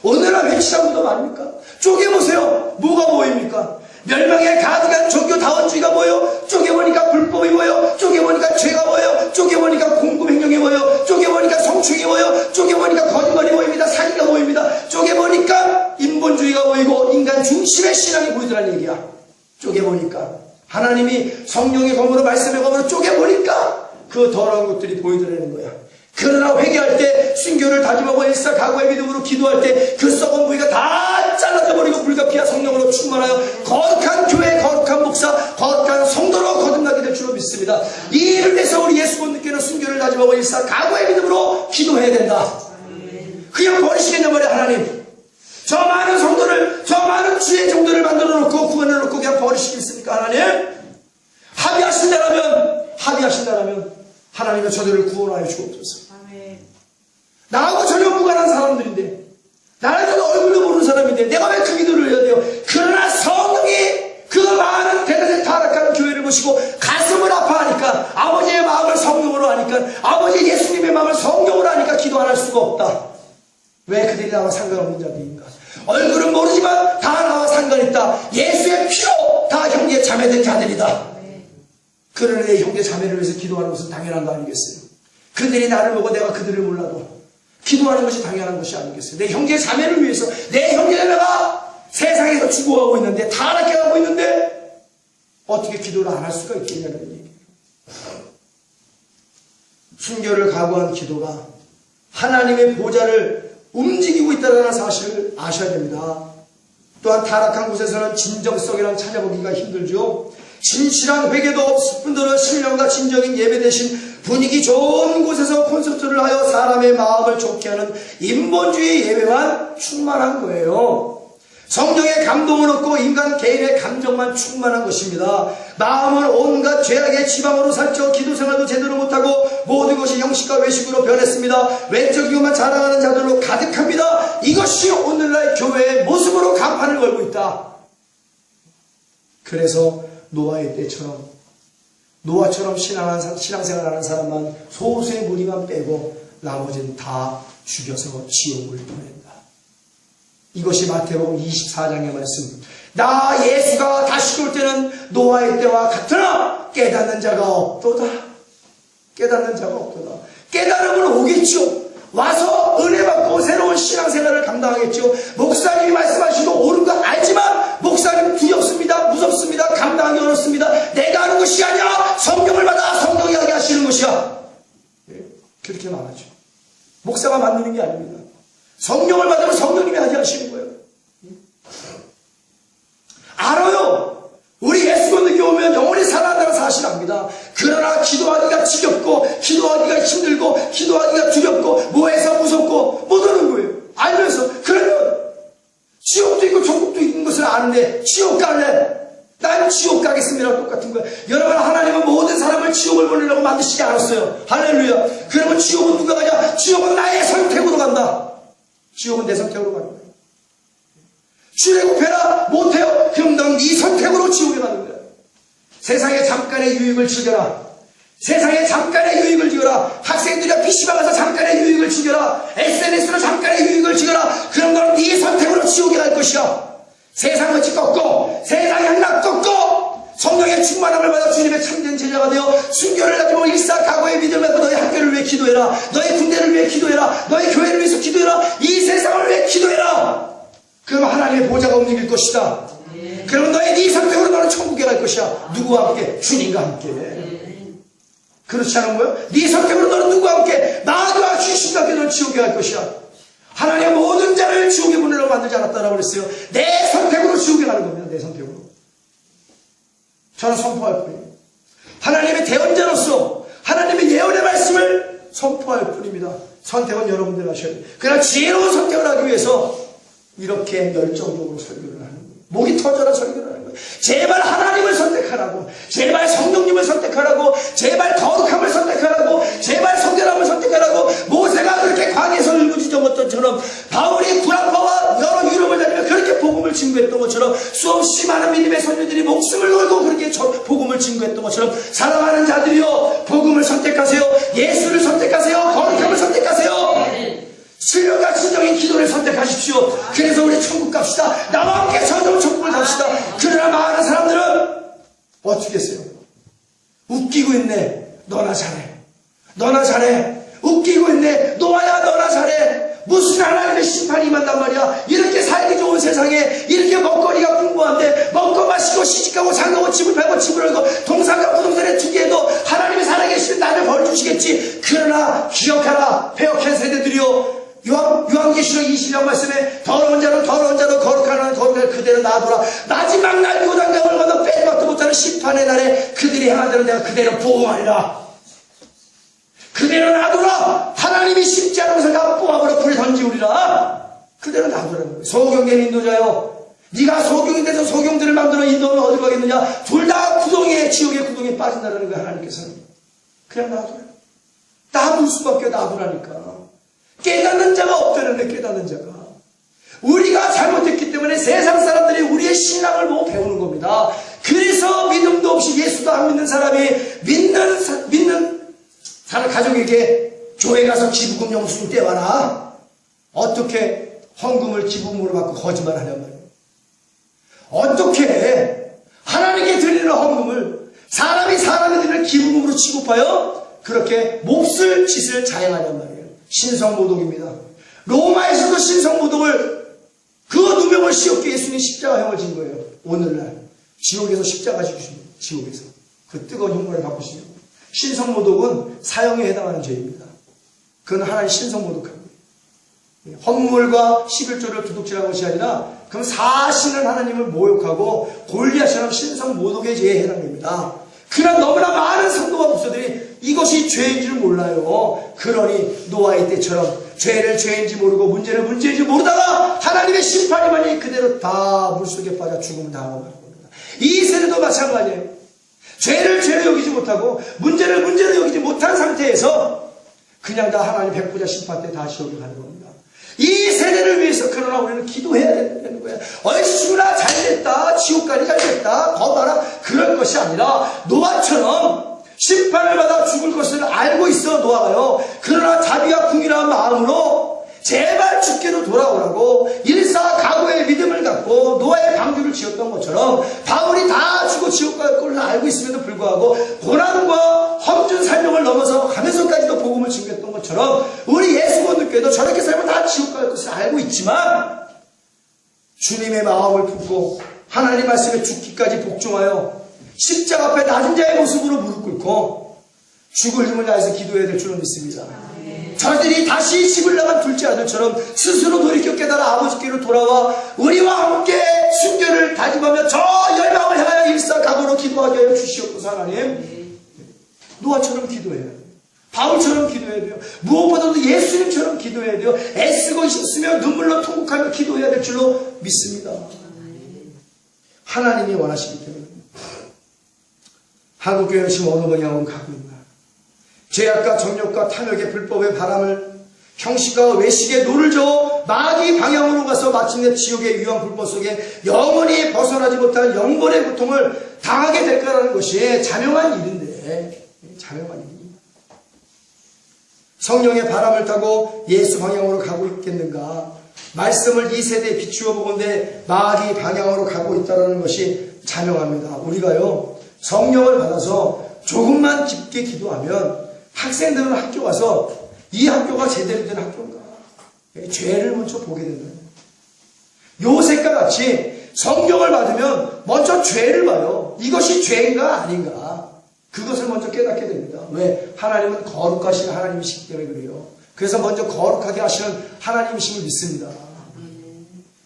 오늘날 회칠한 무덤 아닙니까? 쪼개보세요. 뭐가 보입니까? 멸망의 가득한 종교다원주의가 보여. 쪼개보니까 불법이 보여. 쪼개보니까 죄가 보여. 쪼개보니까 공금행령이 보여. 쪼개보니까 성추행이 보여. 쪼개보니까 거짓말이 보입니다. 사기가 보입니다. 쪼개보니까 인본주의가 보이고 인간 중심의 신앙이 보이더란 얘기야. 쪼개보니까 하나님이 성령의 검으로 말씀의 검으로 쪼개보니까 그 더러운 것들이 보이더라는 거야. 그러나 회개할 때 순교를 다짐하고 일사각오의 믿음으로 기도할 때 그 썩은 부위가 다 잘라져 버리고 불과 피와 성령으로 충만하여 거룩한 교회, 거룩한 목사, 거룩한 성도로 거듭나게 될 줄로 믿습니다. 이 일을 위해서 우리 예수 본드께는 순교를 다짐하고 일사각오의 믿음으로 기도해야 된다. 그냥 버리시겠냐 말이야. 하나님 저 많은 성도를, 저 많은 주의 종들을 만들어 놓고 구원해 놓고 그냥 버리시겠습니까? 하나님 합의하신다라면 하나님은 저들을 구원하여 주옵소서. 나하고 전혀 무관한 사람들인데, 나를 얼굴도 모르는 사람인데 내가 왜 그 기도를 해야 돼요? 그러나 성령이 그 많은 대낮에 타락한 교회를 보시고 가슴을 아파하니까, 아버지의 마음을 성령으로 하니까, 아버지 예수님의 마음을 성령으로 하니까 기도 안 할 수가 없다. 왜 그들이 나와 상관없는 자들인가? 얼굴은 모르지만 다 나와 상관있다. 예수의 피로 다 형제 자매된 자들이다. 그러나 내 형제 자매를 위해서 기도하는 것은 당연한 거 아니겠어요? 그들이 나를 보고 내가 그들을 몰라도 기도하는 것이 당연한 것이 아니겠어요? 내 형제 자매를 위해서, 내 형제 자매가 세상에서 죽어가고 있는데, 타락해 가고 있는데 어떻게 기도를 안 할 수가 있겠냐는 얘기예요. 순교를 각오한 기도가 하나님의 보좌를 움직이고 있다는 사실을 아셔야 됩니다. 또한 타락한 곳에서는 진정성이란 찾아보기가 힘들죠. 진실한 회개도 없을 뿐더러 신령과 진정인 예배 대신 분위기 좋은 곳에서 콘서트를 하여 사람의 마음을 좋게 하는 인본주의 예배만 충만한 거예요. 성령의 감동을 얻고 인간 개인의 감정만 충만한 것입니다. 마음은 온갖 죄악의 지방으로 살쪄 기도 생활도 제대로 못하고 모든 것이 형식과 외식으로 변했습니다. 외적이고만 자랑하는 자들로 가득합니다. 이것이 오늘날 교회의 모습으로 간판을 걸고 있다. 그래서 노아의 때처럼, 노아처럼 신앙생활하는 사람만 소수의 무리만 빼고 나머지는 다 죽여서 지옥을 보낸다. 이것이 마태복음 24장의 말씀. 나 예수가 다시 올 때는 노아의 때와 같으나 깨닫는 자가 없도다. 깨닫는 자가 없도다. 깨달음은 오겠죠. 와서 은혜 받고 새로운 신앙생활을 감당하겠죠. 목사님이 말씀하시고 옳은 거 알지만 목사님 두렵습니다. 무섭습니다. 감당하기 어렵습니다. 내가 하는 것이 아니야. 성경을 받아 성경이 하게 하시는 것이야. 그렇게 말하죠. 목사가 만드는 게 아닙니다. 성령을 받으면 성령님이 하게 하시는 거예요. 알아요. 우리 예수가 늦게 오면 영원히 살아난다는 사실 압니다. 그러나 기도하기가 지겹고 기도하기가 힘들고 기도하기가 두렵고 뭐해서 무섭고 못 오는 거예요. 알면서. 그러면 지옥도 있고 천국도 있는 것을 아는데 지옥 갈래? 난 지옥 가겠습니다. 똑같은 거예요. 여러분, 하나님은 모든 사람을 지옥을 보내려고 만드시지 않았어요. 할렐루야. 그러면 지옥은 누가 가냐? 지옥은 나의 선택으로 간다. 지옥은 내 선택으로 가는 거예요. 출애굽해라 못해요? 그럼 넌 네 선택으로 지옥에 가는 거야. 세상에 잠깐의 유익을 즐겨라. 세상에 잠깐의 유익을 즐겨라. 학생들이 PC방 가서 잠깐의 유익을 즐겨라. SNS로 잠깐의 유익을 즐겨라. 그럼 너는 네 선택으로 지옥에 갈 것이야. 세상을 꺾고 세상의 향락 꺾고 성령의 충만함을 받아 주님의 참된 제자가 되어 순교를 가지고 일사각오의 믿음을 갖고 너의 학교를 위해 기도해라. 너의 군대를 위해 기도해라. 너의 교회를 위해서 기도해라. 이 세상을 위해 기도해라. 그럼 하나님의 보좌가 움직일 것이다. 그러면 너의 네 선택으로 너는 천국에 갈 것이야. 누구와 함께? 주님과 함께. 그렇지 않은 거예요? 네 선택으로 너는 누구와 함께? 나와 주님과 함께 너는 지옥에 갈 것이야. 하나님은 모든 자를 지옥에 보내려고 만들지 않았다라고 그랬어요. 내 선택으로 지옥에 가는 겁니다. 내 선택으로. 저는 선포할 뿐이에요. 하나님의 대언자로서 하나님의 예언의 말씀을 선포할 뿐입니다. 선택은 여러분들 하셔야 돼요. 그러나 지혜로운 선택을 하기 위해서 이렇게 열정적으로 설교를 하는 거예요. 목이 터져라 설교를 하는 거예요. 제발 하나님을 선택하라고, 제발 성령님을 선택하라고, 제발 거룩함을 선택하라고, 제발 성결함을 선택하라고. 모세가 그렇게 광야에서 울부짖었던 것처럼 바울이 구라파와 여러 유럽을 다니며 그렇게 복음을 증거 증거했던 것처럼 수없이 많은 믿음의 선녀들이 목숨을 걸고 그렇게 복음을 증거했던 것처럼 사랑하는 자들이여 복음을 선택하세요. 예수를 선택하세요. 거룩함을 선택하세요. 신령과 진정인 기도를 선택하십시오. 그래서 우리 천국 갑시다. 나와 함께 저도 천국을 갑시다. 그러나 많은 사람들은 어떻게 했어요? 웃기고 있네. 너나 잘해. 너나 잘해. 웃기고 있네. 노아야 너나 잘해. 무슨 하나님의 심판이 임한단 말이야. 이렇게 살기 좋은 세상에 이렇게 먹거리가 풍부한데 먹고 마시고 시집가고 장가고 집을 팔고 집을 얻고 동산과 부동산에 투기해도 하나님이 살아계시면 나를 벌 주시겠지. 그러나 기억하라. 폐역한 세대들이여. 요한계시록 20장 말씀에 더러운 자는 거룩한 자는 거룩한 그대로 놔두라. 마지막 날 요단강을 건너 빼지막도 못하는 심판의 날에 그들이 행한 대로 내가 그대로 보호하리라. 그대로 놔두라. 하나님이 심지 않으면서 납부함으로 불에 던지우리라. 그대로 놔두라는 거예요. 소경된 인도자요, 네가 소경이 돼서 소경들을 만들어 인도는 어디 가겠느냐. 둘 다 구덩이에, 지옥의 구덩이에 빠진다는 거예요. 하나님께서는 그냥 놔두라. 놔둘 수밖에. 놔두라니까. 깨닫는 자가 없다는 거예요. 깨닫는 자가. 우리가 잘못했기 때문에 세상 사람들이 우리의 신앙을 보고 배우는 겁니다. 그래서 믿음도 없이 예수도 안 믿는 사람이 믿는 사람 가족에게 교회 가서 기부금 영수증 떼와라. 어떻게 헌금을 기부금으로 받고 거짓말 하냔 말이에요. 어떻게 하나님께 드리는 헌금을 사람이 드리는 기부금으로 취급하여 그렇게 몹쓸 짓을 자행하냔 말이에요. 신성모독입니다. 로마에서도 신성모독을 그 누명을 씌웠기에 예수님이 십자가형을 진 거예요. 오늘날 지옥에서 십자가 지으십니다. 지옥에서 그 뜨거운 흉물을 바꾸시면 신성모독은 사형에 해당하는 죄입니다. 그건 하나님 신성모독한 거예요. 헌물과 11조를 도둑질한 것이 아니라 그럼 사실은 하나님을 모욕하고 골리앗처럼 신성모독의 죄에 해당됩니다. 그러나 너무나 많은 성도와 목사들이 이것이 죄인지를 몰라요. 그러니 노아의 때처럼 죄를 죄인지 모르고 문제를 문제인지 모르다가 하나님의 심판이 많이 그대로 다 물속에 빠져 죽음을 당하고 마는 겁니다. 이 세대도 마찬가지예요. 죄를 죄로 여기지 못하고 문제를 문제로 여기지 못한 상태에서 그냥 다 하나님 백보자 심판 때 다 지옥에 가는 겁니다. 이 세대를 위해서 그러나 우리는 기도해야 되는 거예요. 얼씨구나 잘됐다. 지옥까지 잘됐다. 거봐라. 그럴 것이 아니라 노아처럼 심판을 받아 죽을 것을 알고 있어 노아가요. 그러나 자비와 궁이라는 마음으로 제발 죽게도 돌아오라고 일사각오의 믿음을 갖고 노아의 방주를 지었던 것처럼 바울이 다 죽고 지옥 갈 것을 알고 있음에도 불구하고 고난과 험준 설명을 넘어서 가면서까지도 복음을 증거했던 것처럼 우리 예수님께도 저렇게 살면 다 지옥 갈 것을 알고 있지만 주님의 마음을 품고 하나님 말씀에 죽기까지 복종하여 십자가 앞에 낮은 자의 모습으로 무릎 꿇고 죽을 힘을 다해서 기도해야 될 줄로 믿습니다. 저들이 다시 집을 나간 둘째 아들처럼 스스로 돌이켜 깨달아 아버지께로 돌아와 우리와 함께 순교를 다짐하며 저 열방을 향하여 일사각오로 기도하게 하여 주시옵소서. 하나님, 노아처럼 기도해야 돼요. 바울처럼 기도해야 돼요. 무엇보다도 예수님처럼 기도해야 돼요. 애쓰고 힘쓰며 눈물로 통곡하며 기도해야 될 줄로 믿습니다. 하나님이 원하시기 때문에. 한국교회는 지금 어느 방향으로 가고 있나? 죄악과 정욕과 탐욕의 불법의 바람을 형식과 외식의 노를 저어 마귀 방향으로 가서 마침내 지옥의 유황 불법 속에 영원히 벗어나지 못한 영벌의 고통을 당하게 될 거라는 것이 자명한 일인데, 자명한 일입니다. 성령의 바람을 타고 예수 방향으로 가고 있겠는가? 말씀을 이 세대에 비추어 보건대 마귀 방향으로 가고 있다는 것이 자명합니다. 우리가요, 성령을 받아서 조금만 깊게 기도하면 학생들은 학교 와서 이 학교가 제대로 된 학교인가? 죄를 먼저 보게 된다. 요셉과 같이 성령을 받으면 먼저 죄를 봐요. 이것이 죄인가 아닌가? 그것을 먼저 깨닫게 됩니다. 왜? 하나님은 거룩하신 하나님이시기 때문에 그래요. 그래서 먼저 거룩하게 하시는 하나님이심을 믿습니다.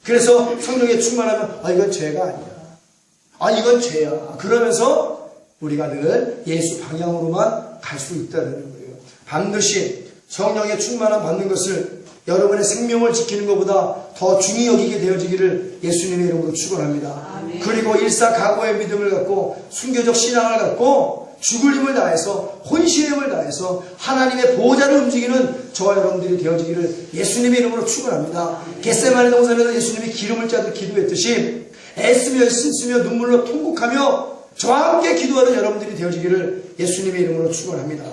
그래서 성령에 충만하면 이건 죄가 아니야. 이건 죄야. 그러면서 우리가 늘 예수 방향으로만 갈 수 있다는 거예요. 반드시 성령의 충만함 받는 것을 여러분의 생명을 지키는 것보다 더 중히 여기게 되어지기를 예수님의 이름으로 축원합니다. 그리고 일사각오의 믿음을 갖고 순교적 신앙을 갖고 죽을 힘을 다해서 혼신의 힘을 다해서 하나님의 보호자를 움직이는 저와 여러분들이 되어지기를 예수님의 이름으로 축원합니다. 겟세마네 동산에서 예수님이 기름을 짜듯 기도했듯이 애쓰며 힘쓰며 눈물로 통곡하며 저와 함께 기도하는 여러분들이 되어지기를 예수님의 이름으로 축원합니다.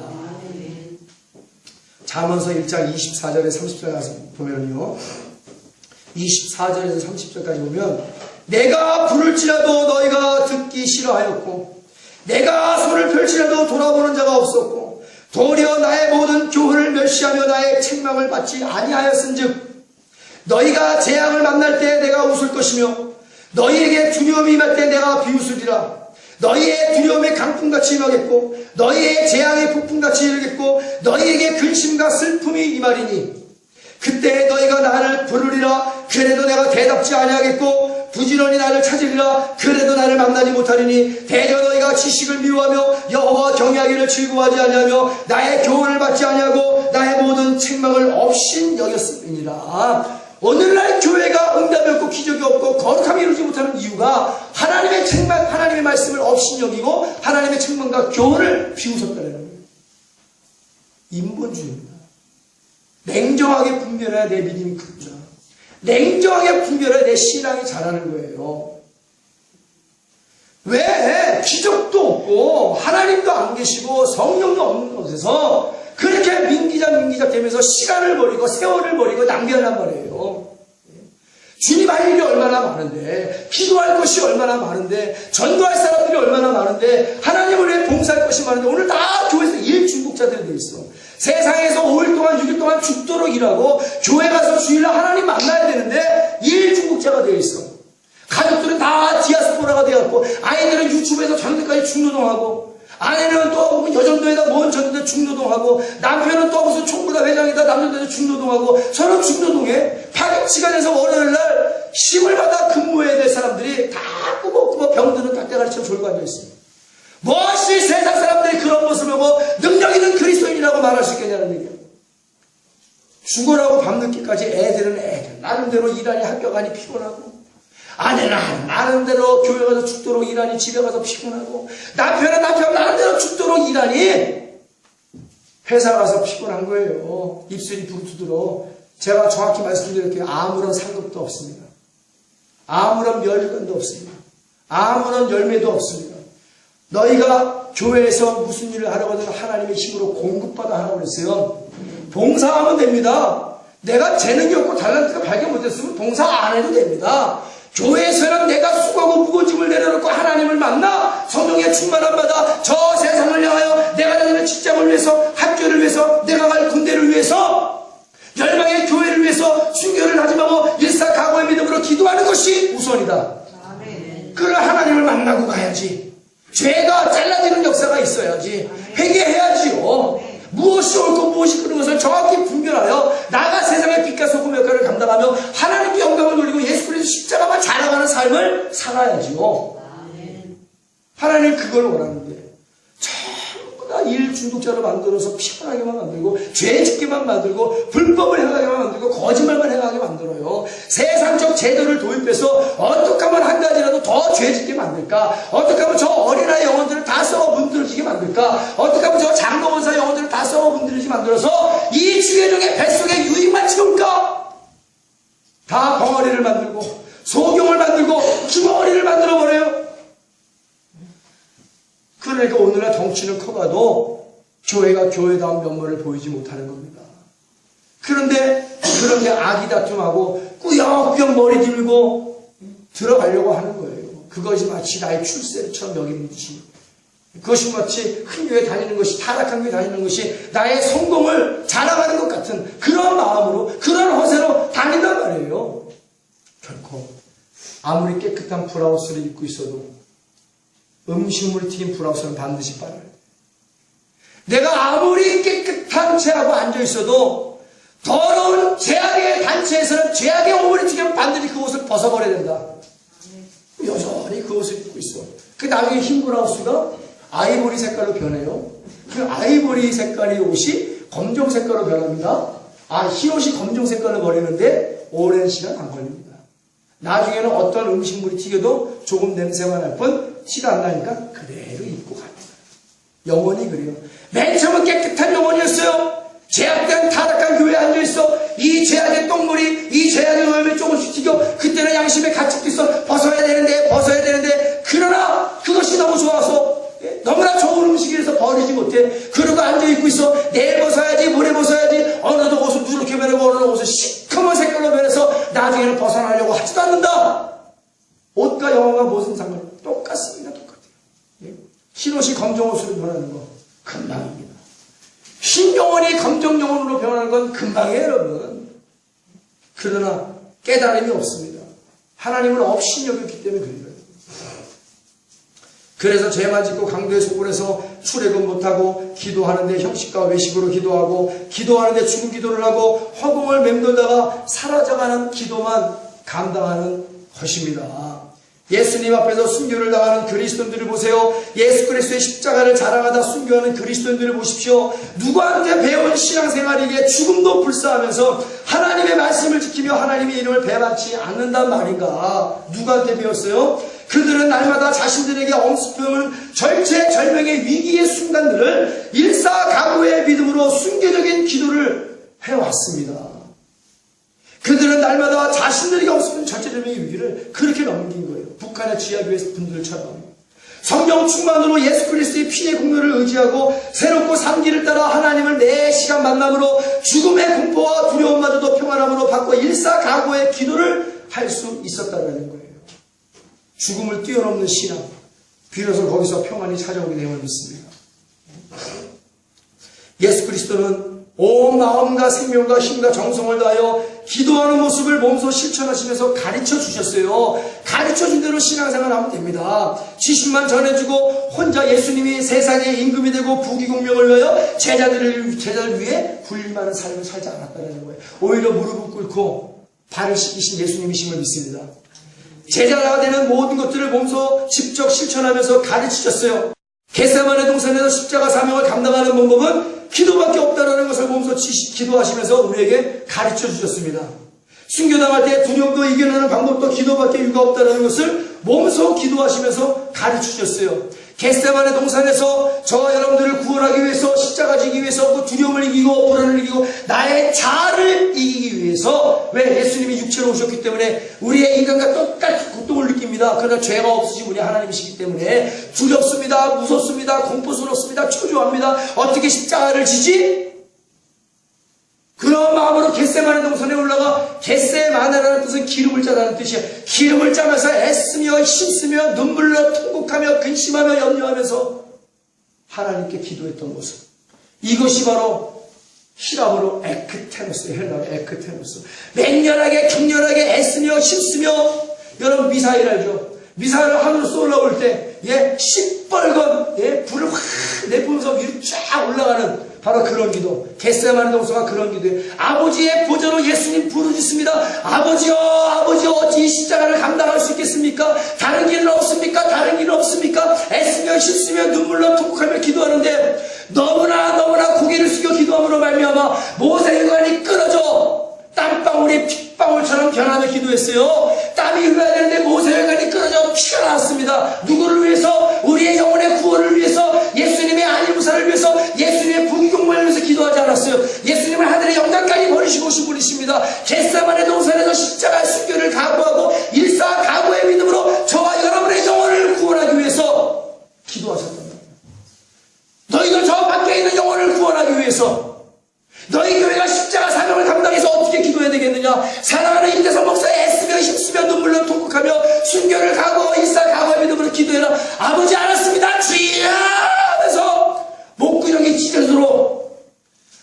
잠언서 1장 24절에 30절까지 보면요, 24절에서 30절까지 보면 내가 부를지라도 너희가 듣기 싫어하였고 내가 손을 펼치라도 돌아보는 자가 없었고 도리어 나의 모든 교훈을 멸시하며 나의 책망을 받지 아니하였은즉 너희가 재앙을 만날 때 내가 웃을 것이며 너희에게 두려움이 임할 때 내가 비웃으리라. 너희의 두려움의 강풍같이 임하겠고 너희의 재앙의 폭풍같이 이르겠고 너희에게 근심과 슬픔이 임하리니 그때 너희가 나를 부르리라. 그래도 내가 대답지 아니하겠고 부지런히 나를 찾으리라. 그래도 나를 만나지 못하리니 대저 너희가 지식을 미워하며 여호와 경외하기를 즐거워하지 아니하며 나의 교훈을 받지 아니하고 나의 모든 책망을 없인 여겼음이니라. 오늘날 교회가 응답이 없고 기적이 없고 거룩함이 이루지 못하는 이유가 하나님의 책망, 하나님의 말씀을 없인 여기고 하나님의 책망과 교훈을 비웃었다는 거예요. 인본주의입니다. 냉정하게 분별해야 내 믿음이 크구나. 냉정하게 분별해야 내 신앙이 자라는 거예요. 왜 기적도 없고 하나님도 안 계시고 성령도 없는 곳에서 그렇게 민기작 되면서 시간을 버리고 세월을 버리고 낭비하란 말이에요. 주님 할 일이 얼마나 많은데, 기도할 것이 얼마나 많은데, 전도할 사람들이 얼마나 많은데, 하나님을 위해 봉사할 것이 많은데, 오늘 다 교회에서 일 중독자들이 돼 있어. 세상에서 5일 동안 6일 동안 죽도록 일하고 교회 가서 주일날 하나님 만나야 되는데 일 중독자가 되어 있어. 가족들은 다 디아스포라가 되었고 아이들은 유튜브에서 저녁때까지 중노동하고 아내는 또 여전도에다 먼 전도대 중노동하고 남편은 또 무슨 총무다 회장이다 남전도에 중노동하고 서로 중노동해. 파격지간에서 월요일날 힘을 받아 근무해야 될 사람들이 다 꾸벅꾸벅 병드는 닭대가리처럼 졸고 앉아있어요. 무엇이 세상 사람들이 그런 모습을 보고 능력 있는 그리스도인이라고 말할 수 있겠냐는 얘기야. 죽어라고 밤늦게까지 애들은 애들 나름대로 일하니 학교 가니 피곤하고 아내는 나름대로 교회 가서 죽도록 일하니 집에 가서 피곤하고 남편은 남편 나름대로 죽도록 일하니 회사 가서 피곤한 거예요. 입술이 부르트들어. 제가 정확히 말씀드릴게요. 아무런 상급도 없습니다. 아무런 멸관도 없습니다. 아무런 열매도 없습니다. 너희가 교회에서 무슨 일을 하려고 하든 하나님의 힘으로 공급받아 하라고 그랬어요. 봉사하면 됩니다. 내가 재능이 없고 달란트가 발견 못했으면 봉사 안 해도 됩니다. 교회에서는 내가 수고하고 무거운 짐을 내려놓고 하나님을 만나 성령의 충만함 받아 저 세상을 향하여 내가 다니는 직장을 위해서 학교를 위해서 내가 갈 군대를 위해서 열방의 교회를 위해서 순교를 다짐하고 일사각오의 믿음으로 기도하는 것이 우선이다. 그러나 하나님을 만나고 가야지. 죄가 잘라지는 역사가 있어야지. 회개해야지요. 무엇이 옳고 무엇이 그른 것을 정확히 분별하여 나가 세상의 빛과 소금 역할을 감당하며 하나님께 영광을 돌리고 예수 그리스도 십자가만 자랑하는 삶을 살아야지요. 하나님 그걸 원하는데 전부 다 일 중독자로 만들어서 피곤하게만 만들고 죄 짓게만 만들고 불법을 행하게만 만들고 거짓말만 행하게 만들어요. 세상적 제도를 도입해서 어떻게 하면 한 가지라도 더 죄 짓게 만들까? 어떻게 하면 저 어린아이 영혼들을 다 썩어 문드러지게 만들까? 어떻게 하면 저 장로원사 영혼들을 다 썩어 문드러지게 만들어서 이 주의종의 뱃속에 유익만 채울까? 다 벙어리를 만들고 소경을 만들고 주머니를 만들어버려요. 그러니까 오늘날 덩치는 커가도 교회가 교회다운 면모를 보이지 못하는 겁니다. 그런데 그런데 아기다툼하고 꾸역꾸역 머리 들고 들어가려고 하는 거예요. 그것이 마치 나의 출세처럼 여기는 듯이, 그것이 마치 큰 교회 다니는 것이, 타락한 교회 다니는 것이 나의 성공을 자랑하는 것 같은 그런 마음으로, 그런 허세로 다닌단 말이에요. 결코 아무리 깨끗한 브라우스를 입고 있어도 음식물이 튀긴 브라우스는 반드시 빨아요. 내가 아무리 깨끗한 채하고 앉아있어도 더러운 죄악의 단체에서는 죄악의 오물이 튀기면 반드시 그 옷을 벗어버려야 된다. 여전히 그 옷을 입고 있어. 그 나중에 흰 브라우스가 아이보리 색깔로 변해요. 그 아이보리 색깔의 옷이 검정 색깔로 변합니다. 흰 옷이 검정 색깔로 버리는데 오랜 시간 안 걸립니다. 나중에는 어떤 음식물이 튀겨도 조금 냄새가 날 뿐 티가 안 나니까 그대로 입고 갑니다. 영혼이 그래요. 맨 처음은 깨끗한 영혼이었어요. 죄악된 타락한 교회에 앉아있어. 이 죄악의 똥물이, 이 죄악의 오염에 조금씩 튀겨. 그때는 양심의 가책도 있어. 벗어야 되는데. 그러나 그것이 너무 좋아서 너무나 좋은 음식이라서 버리지 못해. 그러고 앉아있고 있어. 내일 벗어야지, 모레 벗어야지. 어느덧 옷을 누렇게 변하고 어느덧 옷을 시커먼 색깔로 변해서 나중에는 벗어나려고 하지도 않는다. 옷과 영혼과 무슨 상관이 똑같습니다. 똑같아요. 흰옷이 검정 옷으로 변하는 거 금방입니다. 흰 영혼이 검정 영혼으로 변하는 건 금방이에요, 여러분. 그러나 깨달음이 없습니다. 하나님을 없이 여겼기 때문에 그래요. 그래서 죄만 짓고 강도의 속골에서 출애굽 못하고 기도하는데 형식과 외식으로 기도하고 기도하는데 죽은 기도를 하고 허공을 맴돌다가 사라져가는 기도만 감당하는 것입니다. 예수님 앞에서 순교를 당하는 그리스도인들을 보세요. 예수 그리스도의 십자가를 자랑하다 순교하는 그리스도인들을 보십시오. 누구한테 배운 신앙생활이기에 죽음도 불사하면서 하나님의 말씀을 지키며 하나님의 이름을 배반치 않는단 말인가. 누구한테 배웠어요? 그들은 날마다 자신들에게 엄습해오는 절체절명의 위기의 순간들을 일사각오의 믿음으로 순교적인 기도를 해왔습니다. 그들은 날마다 자신들에게 없었던 절체절명의 위기를 그렇게 넘긴 거예요. 북한의 지하교회 분들처럼. 성령 충만으로 예수 그리스도의 피의 공로를 의지하고 새롭고 산길을 따라 하나님을 매 시간 만남으로 죽음의 공포와 두려움마저도 평안함으로 바꿔 일사각오의 기도를 할 수 있었다는 거예요. 죽음을 뛰어넘는 신앙. 비로소 거기서 평안이 찾아오게 됨을 믿습니다. 예수 그리스도는 온 마음과 생명과 힘과 정성을 다하여 기도하는 모습을 몸소 실천하시면서 가르쳐 주셨어요. 가르쳐 준 대로 신앙생활 하면 됩니다. 지식만 전해주고 혼자 예수님이 세상의 임금이 되고 부귀공명을 위하여 제자들 위해 굴림하는 삶을 살지 않았다는 거예요. 오히려 무릎을 꿇고 발을 씻기신 예수님이심을 믿습니다. 제자가 되는 모든 것들을 몸소 직접 실천하면서 가르치셨어요. 겟세마네 동산에서 십자가 사명을 감당하는 방법은 기도밖에 없다는 것을 몸소 기도하시면서 우리에게 가르쳐 주셨습니다. 순교당할 때 두려움도 이겨내는 방법도 기도밖에 유가 없다는 것을 몸소 기도하시면서 가르쳐 주셨어요. 겟세마네 동산에서 저와 여러분들을 구원하기 위해서 십자가 지기 위해서 그 두려움을 이기고 불안을 이기고 나의 자아를 이기기 위해서 왜 예수님이 육체로 오셨기 때문에 우리의 인간과 똑같이 고통을 느낍니다. 그러나 죄가 없으신 분이 하나님이시기 때문에 두렵습니다. 무섭습니다. 공포스럽습니다. 초조합니다. 어떻게 십자가를 지지? 그런 마음으로 겟세마네 동산에 올라가 겟세마네라는 뜻은 기름을 짜다는 뜻이에요. 기름을 짜면서 애쓰며 힘쓰며 눈물로 통곡하며 근심하며 염려하면서 하나님께 기도했던 모습. 이것이 바로 히랍어로 에크테노스예요. 헬라어 에크테노스. 맹렬하게 격렬하게 애쓰며 힘쓰며 여러분 미사일 알죠? 미사일을 하늘로 쏘 올라올 때 시뻘건 불을 확 내뿜으면서 위로 쫙 올라가는 바로 그런 기도. 겟세마네 동산가 그런 기도예요. 아버지의 보좌로 예수님 부르짖습니다. 아버지여 어찌 이 십자가를 감당할 수 있겠습니까? 다른 길은 없습니까? 다른 길은 없습니까? 애쓰며 힘쓰며 눈물로 통곡하며 기도하는데 너무나 고개를 숙여 기도함으로 말미암아 모세혈관이 끊어져 땀방울이 핏방울처럼 변하며 기도했어요. 땀이 흘러야 되는데 모세혈관이 끊어져 피가 나왔습니다. 누구를 위해서? 우리의 영혼의 구원을 위해서, 예수님의 안일무사를 위해서, 예수님의 부귀공명을 위해서 기도하지 않았어요. 예수님을 하늘의 영광까지 버리시고 오신 분이십니다. 겟세마네 동산에서 십자가 순교를 각오하고 일사각오의 믿음으로 저와 여러분의 영혼을 구원하기 위해서 기도하셨단 말이에요. 너희가 저 밖에 있는 영혼을 구원하기 위해서 너희 교회가 십자가 사명을 감당해서 어떻게 기도해야 되겠느냐? 사랑하는 임대성 목사 애쓰며 힘쓰며 눈물로 통곡하며 순교를 가고 일사각오의 믿음으로 기도해라. 아버지 알았습니다. 주여 하면서 목구멍이 찢어지도록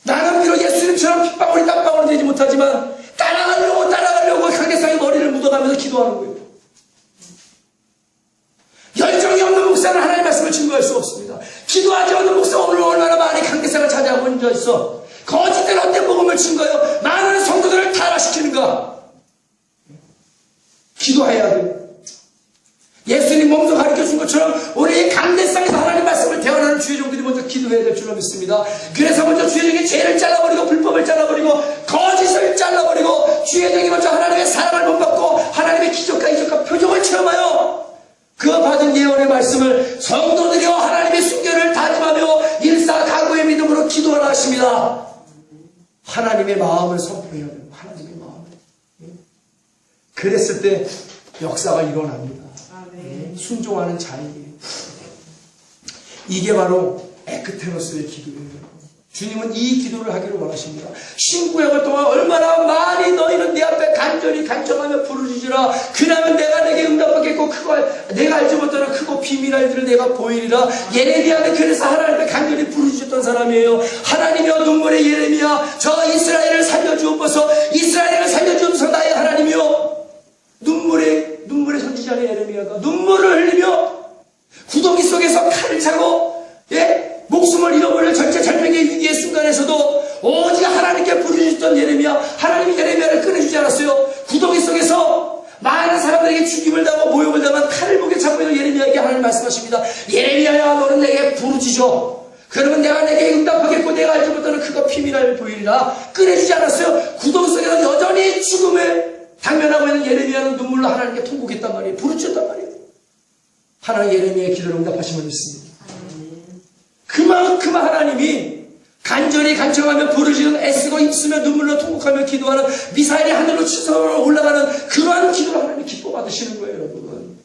나는 비록 예수님처럼 핏방울이 땀방울이 되지 못하지만 따라가려고 강대상의 머리를 묻어가면서 기도하는 거예요. 열정이 없는 목사는 하나님의 말씀을 증거할 수 없습니다. 기도하지 않는 목사 오늘 얼마나 많이 강대상을 차지하고 앉아 있어. 거짓된 헛된 복음을 증거해요. 많은 성도들을 타락시키는가? 기도해야 돼요. 예수님 몸소 가르쳐준 것처럼 우리 강대상에서 하나님 말씀을 대언하는 주의종들이 먼저 기도해야 될 줄로 믿습니다. 그래서 먼저 주의종이 죄를 잘라버리고 불법을 잘라버리고 거짓을 잘라버리고 주의종이 먼저 하나님의 사랑을 본받고 하나님의 기적과 이적과 표적을 체험하여 그 받은 예언의 말씀을 성도들이여 하나님의 순교를 다짐하며 것입니다. 하나님의 마음을 선포해야 돼요. 하나님의 마음을. 그랬을 때 역사가 일어납니다. 순종하는 자에게. 이게 바로 에크테노스의 기도예요. 주님은 이 기도를 하기를 원하십니다. 신구약을 통한 얼마나 많이 너희는 내 앞에 간절히 간청하며 부르짖으라. 그러면 내가 내게 응답하겠고 내가 알지 못하는 크고 비밀할 일을 내가 보이리라. 예레미야는 그래서 하나님께 간절히 부르짖었던 사람이에요. 하나님이여 눈물의 예레미야 저 이스라엘을 살려주옵소서. 이스라엘을 살려주옵소서. 나의 하나님이여. 눈물의 선지자의 예레미야가 눈물을 흘리며 구덩이 속에서 칼을 차고 목숨을 잃어버릴 절체절명의 위기의 순간에서도 오직 하나님께 부르짖던 예레미야, 하나님이 예레미야를 끊어주지 않았어요. 구덩이 속에서 많은 사람들에게 죽임을 당하고 모욕을 당한 칼을 목에 잡고 있는 예레미야에게 하나님 말씀하십니다. 예레미야야 너는 내게 부르짖어. 그러면 내가 내게 응답하겠고 내가 알지 못하는 크고 비밀을 보이리라. 끊어주지 않았어요. 구덩이 속에서 여전히 죽음을 당면하고 있는 예레미야는 눈물로 하나님께 통곡했단 말이에요. 부르짖었단 말이에요. 하나님 예레미야의 기도를 응답하심을 믿습니다. 그만큼 하나님이 간절히 간청하며 부르짖는 애쓰고 입쓰며 눈물로 통곡하며 기도하는 미사일이 하늘로 치솟아 올라가는 그러한 기도를 하나님이 기뻐 받으시는 거예요, 여러분.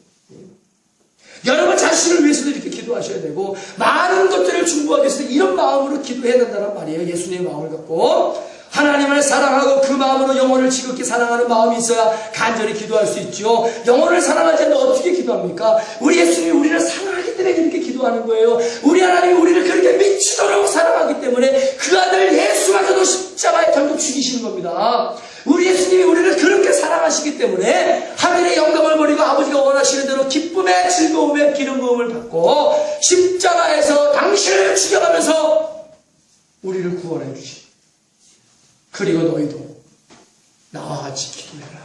여러분 자신을 위해서도 이렇게 기도하셔야 되고 많은 것들을 중보하기 위해서 이런 마음으로 기도해야 된다는 말이에요. 예수님의 마음을 갖고 하나님을 사랑하고 그 마음으로 영혼을 지극히 사랑하는 마음이 있어야 간절히 기도할 수 있죠. 영혼을 사랑하지 않는데 어떻게 기도합니까? 우리 예수님이 우리를 사랑하기 때문에 그렇게 기도하는 거예요. 우리 하나님이 우리를 그렇게 미치도록 사랑하기 때문에 그 아들 예수마저도 십자가에 달고 죽이시는 겁니다. 우리 예수님이 우리를 그렇게 사랑하시기 때문에 하늘의 영광을 버리고 아버지가 원하시는 대로 기쁨의 즐거움의 기름 부음을 받고 십자가에서 당신을 죽여가면서 우리를 구원해 주시고 그리고 너희도 나와 같이 기도해라.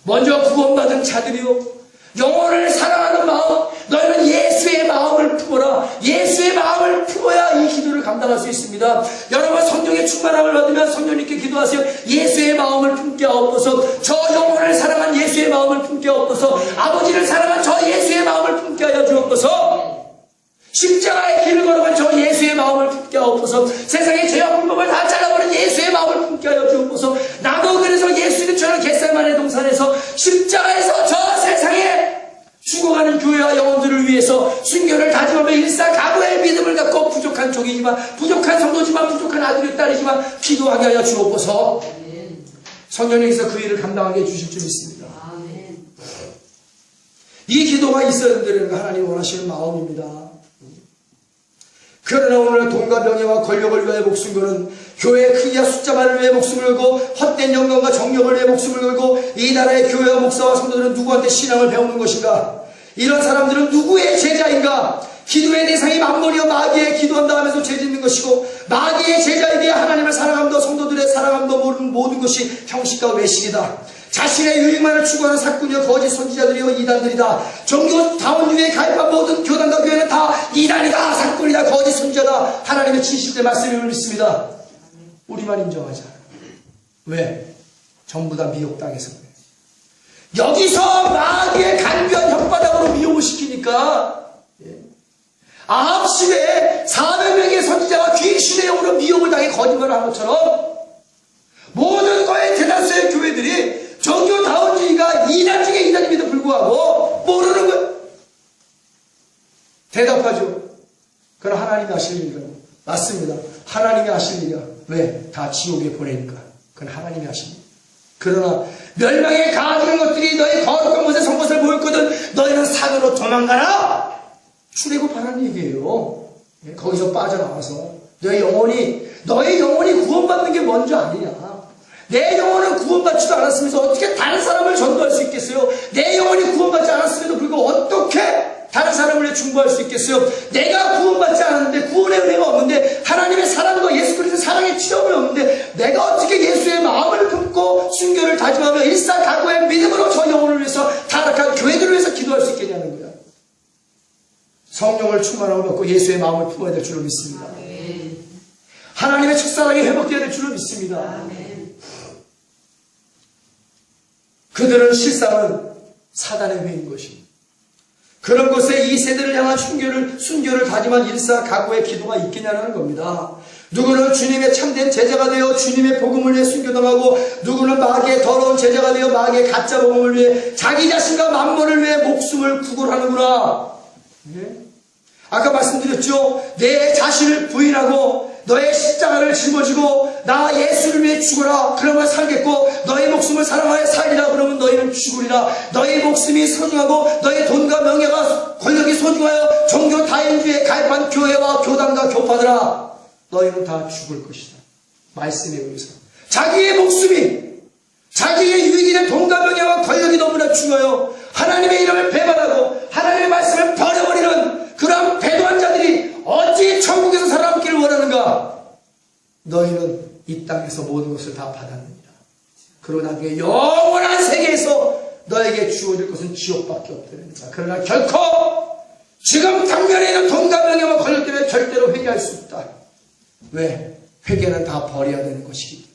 먼저 구원받은 자들이요 영혼을 사랑하는 마음, 너희는 예수의 마음을 품어라. 예수의 마음을 품어야 이 기도를 감당할 수 있습니다. 여러분 성령의 충만함을 받으면 성령님께 기도하세요. 예수의 마음을 품게 하옵소서. 저 영혼을 사랑한 예수의 마음을 품게 하옵소서. 아버지를 사랑한 저 예수의 마음을 품게 하여 주옵소서. 십자가의 길을 걸어간 저 예수의 마음을 품게 하옵소서. 세상의 죄와 불법을 다 잘라버린 예수의 마음을 품게 하여 주옵소서. 나도 그래서 예수님처럼 겟세마네 동산에서 십자가에서 저 세상에 죽어가는 교회와 영혼들을 위해서 순교를 다짐하며 일사각오의 믿음을 갖고 부족한 종이지만 부족한 성도지만 부족한 아들이 딸이지만 기도하게 하여 주옵소서. 성령님께서 그 일을 감당하게 해주실 줄 믿습니다. 이 기도가 있어야 되는 하나님 원하시는 마음입니다. 그러나 오늘 돈과 명예와 권력을 위하여 목숨 거는 교회의 크기와 숫자만을 위해 목숨을 걸고 헛된 영광과 정력을 위해 목숨을 걸고 이 나라의 교회와 목사와 성도들은 누구한테 신앙을 배우는 것인가? 이런 사람들은 누구의 제자인가? 기도의 대상이 만물이요 마귀에 기도한다 하면서 죄짓는 것이고 마귀의 제자에게 하나님을 사랑함도 성도들의 사랑함도 모르는 모든 것이 형식과 외식이다. 자신의 유익만을 추구하는 사꾼이요 거짓 선지자들이요 이단들이다. 종교다원주의에 가입한 모든 교단과 교회는 다 이단이다, 사꾼이다, 거짓 선지자다. 하나님의 진실된 말씀임을 믿습니다. 우리만 인정하자. 왜? 전부 다 미혹당해서 그래. 여기서 마귀의 간교한 혓바닥으로 미혹을 시키니까 아합심에 400명의 선지자가 귀신의 영으로 미혹을 당해 거짓말을 한 것처럼 모든 거에 대다수의 교회들이 종교다원주의가 이단 중에 이단임에도 불구하고 모르는 거예요. 대답하죠. 그건 하나님이 하실 일이라고. 맞습니다. 하나님이 하실 일이야. 왜? 다 지옥에 보내니까. 그건 하나님이 하실 일. 그러나 멸망에 가득한 것들이 너희 거룩한 곳에 선것을 보였거든 너희는 산으로 도망가라. 출애굽하라는 얘기예요. 거기서 빠져나와서 너의 영혼이 구원받는 게 먼저 아니냐. 내 영혼은 구원받지도 않았으면서 어떻게 다른 사람을 전도할 수 있겠어요? 내 영혼이 구원받지 않았음에도 불구하고 어떻게 다른 사람을 위해 중보할 수 있겠어요? 내가 구원받지 않았는데 구원의 은혜가 없는데 하나님의 사랑과 예수 그리스도의 사랑의 치료가 없는데 내가 어떻게 예수의 마음을 품고 순교를 다짐하며 일사각오의 믿음으로 저 영혼을 위해서 타락한 교회들을 위해서 기도할 수 있겠냐는 거야. 성령을 충만함을 받고 예수의 마음을 품어야 될 줄로 믿습니다. 하나님의 첫사랑이 회복되어야 될 줄로 믿습니다. 그들은 실상은 사단의 회인 것입니다. 그런 곳에 이 세대를 향한 순교를 다짐한 일사각오의 기도가 있겠냐는 겁니다. 누구는 주님의 참된 제자가 되어 주님의 복음을 위해 순교당하고, 누구는 마귀의 더러운 제자가 되어 마귀의 가짜 복음을 위해 자기 자신과 만물을 위해 목숨을 구걸하는구나. 아까 말씀드렸죠. 내 자신을 부인하고 너의 십자가를 짊어지고 나 예수를 위해 죽어라. 그러면 살겠고, 너의 목숨을 사랑하여 살리라. 그러면 너희는 죽으리라. 너의 목숨이 소중하고 너의 돈과 명예가 권력이 소중하여 종교 다인주의에 가입한 교회와 교단과 교파들아, 너희는 다 죽을 것이다. 말씀에 의해서 자기의 목숨이, 자기의 유익이 된 돈과 명예와 권력이 너무나 중요해요. 하나님의 이름을 배반하고 하나님의 말씀을 버려버리는 그러한 배도한 자들이 어찌 천국에서 살아남기를 원하는가? 너희는 이 땅에서 모든 것을 다 받았느니라. 그러고 나중에 영원한 세계에서 너에게 주어질 것은 지옥밖에 없다느니라. 그러나 결코 지금 당면에 있는 돈과 명예와 권력 때문에 절대로 회개할 수 없다. 왜? 회개는 다 버려야 되는 것이기 때문에.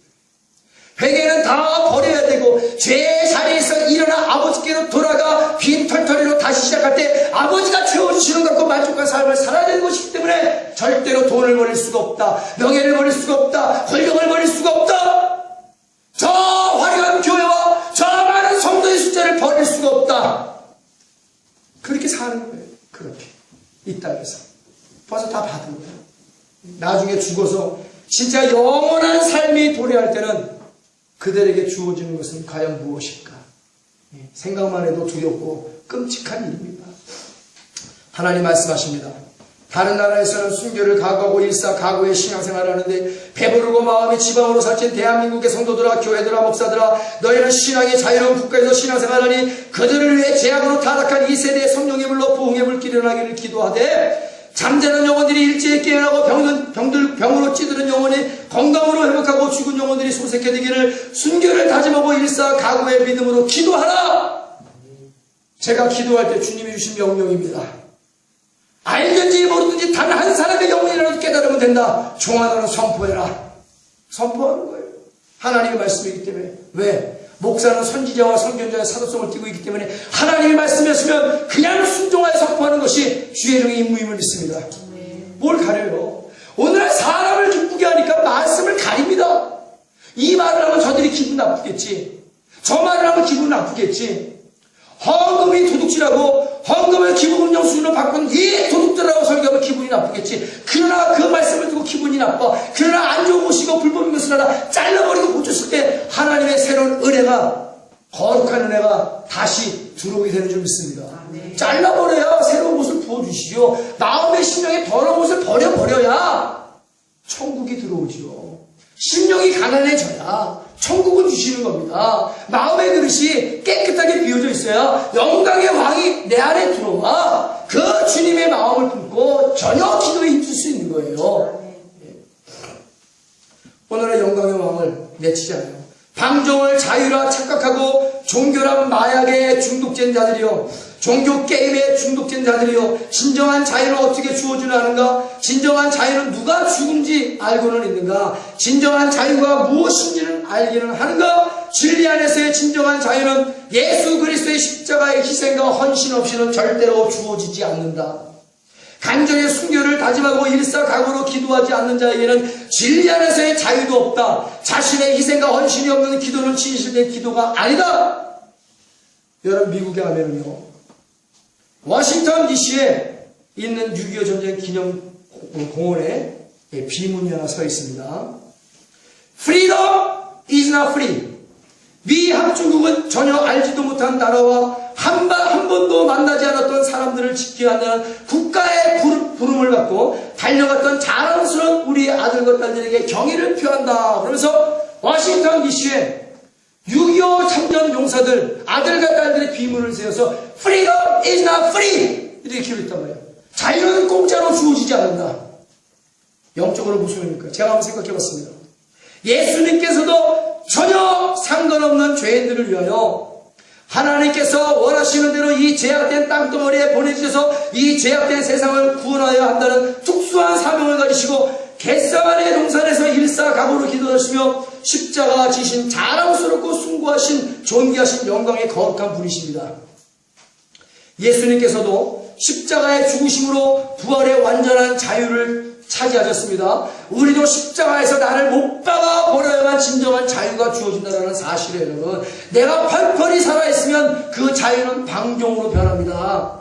회개는 다 버려야 되고, 죄의 자리에서 일어나 아버지께로 돌아가 빈 털터리로 다시 시작할 때 아버지가 채워주시는 것과 만족한 삶을 살아야 되는 것이기 때문에 절대로 돈을 버릴 수가 없다. 명예를 버릴 수가 없다. 권력을 버릴 수가 없다. 저 화려한 교회와 저 많은 성도의 숫자를 버릴 수가 없다. 그렇게 사는 거예요. 그렇게 이 땅에서 벌써 다 받은 거예요. 나중에 죽어서 진짜 영원한 삶이 도래할 때는 그들에게 주어지는 것은 과연 무엇일까? 생각만 해도 두렵고 끔찍한 일입니다. 하나님 말씀하십니다. 다른 나라에서는 순교를 각오하고 일사각오의 신앙생활을 하는데, 배부르고 마음이 지방으로 살찐 대한민국의 성도들아, 교회들아, 목사들아, 너희는 신앙의 자유로운 국가에서 신앙생활하니 그들을 위해 제약으로 타락한 이 세대의 성령의 불로 부흥의 불길이 일어나기를 기도하되, 잠자는 영혼들이 일제히 깨어나고 병으로 찌드는 영혼이 건강으로 회복하고 죽은 영혼들이 소생케 되기를 순교를 다짐하고 일사각오의 믿음으로 기도하라. 제가 기도할 때 주님이 주신 명령입니다. 알든지 모르든지 단 한 사람의 영혼이라도 깨달으면 된다. 종아너는 선포해라. 선포하는 거예요. 하나님의 말씀이기 때문에. 왜? 목사는 선지자와 선견자의 사도성을 띠고 있기 때문에 하나님의 말씀이었으면 그냥 순종하여 선포하는 것이 주의 종의 임무임을 믿습니다. 뭘 가려요? 오늘날 사람을 기쁘게 하니까 말씀을 가립니다. 이 말을 하면 저들이 기분 나쁘겠지. 저 말을 하면 기분 나쁘겠지. 헌금이 도둑질하고 헌금을 기부금 영수증으로 바꾼 이 도둑들하고 설교하면 기분이 나쁘겠지. 그러나 그 말씀을 듣고 기분이 나빠. 그러나 안 좋은 것이고 불법인 것을 하나 잘라버리고 고쳤을 때 하나님의 새로운 은혜가, 거룩한 은혜가 다시 들어오게 되는 줄 믿습니다. 잘라버려야 새로운 것을 부어주시죠. 마음의 심령에 더러운 것을 버려야 천국이 들어오지요. 심령이 가난해져야 천국을 주시는 겁니다. 마음의 그릇이 깨끗하게 비워져 있어야 영광의 왕이 내 안에 들어와 그 주님의 마음을 품고 전혀 기도에 힘쓸 수 있는 거예요. 오늘의 영광의 왕을 내치잖아요. 방종을 자유라 착각하고 종교란 마약에 중독된 자들이요, 종교 게임에 중독된 자들이요, 진정한 자유는 어떻게 주어주려 하는가? 진정한 자유는 누가 죽은지 알고는 있는가? 진정한 자유가 무엇인지는 알기는 하는가? 진리 안에서의 진정한 자유는 예수 그리스도의 십자가의 희생과 헌신 없이는 절대로 주어지지 않는다. 간절히 순교를 다짐하고 일사각오로 기도하지 않는 자에게는 진리 안에서의 자유도 없다. 자신의 희생과 헌신이 없는 기도는 진실된 기도가 아니다. 여러분, 미국에 가면요, 워싱턴 DC에 있는 6.25 전쟁 기념 공원에 비문이 하나 서 있습니다. Freedom is not free. 미 합중국은 전혀 알지도 못한 나라와 한 번도 만나지 않았던 사람들을 지켜야 한다는 국가의 부름을 받고 달려갔던 자랑스러운 우리의 아들과 딸들에게 경의를 표한다. 그러면서 워싱턴 DC에 6.25 참전 용사들 아들과 딸들의 비문을 세워서 Freedom is not free 이렇게 기록했단 말이에요. 자유는 공짜로 주어지지 않는다. 영적으로 무슨 의미입니까? 제가 한번 생각해 봤습니다. 예수님께서도 전혀 상관없는 죄인들을 위하여 하나님께서 원하시는 대로 이 제약된 땅덩어리에 보내주셔서 이 제약된 세상을 구원하여야 한다는 특수한 사명을 가지시고 겟세마네 동산에서 일사각오로 기도하시며 십자가 지신 자랑스럽고 숭고하신 존귀하신 영광의 거룩한 분이십니다. 예수님께서도 십자가의 죽으심으로 부활의 완전한 자유를 차지하셨습니다. 우리도 십자가에서 나를 못 박아 버려야만 진정한 자유가 주어진다는 사실에 여러분, 내가 펄펄이 살아있으면 그 자유는 방종으로 변합니다.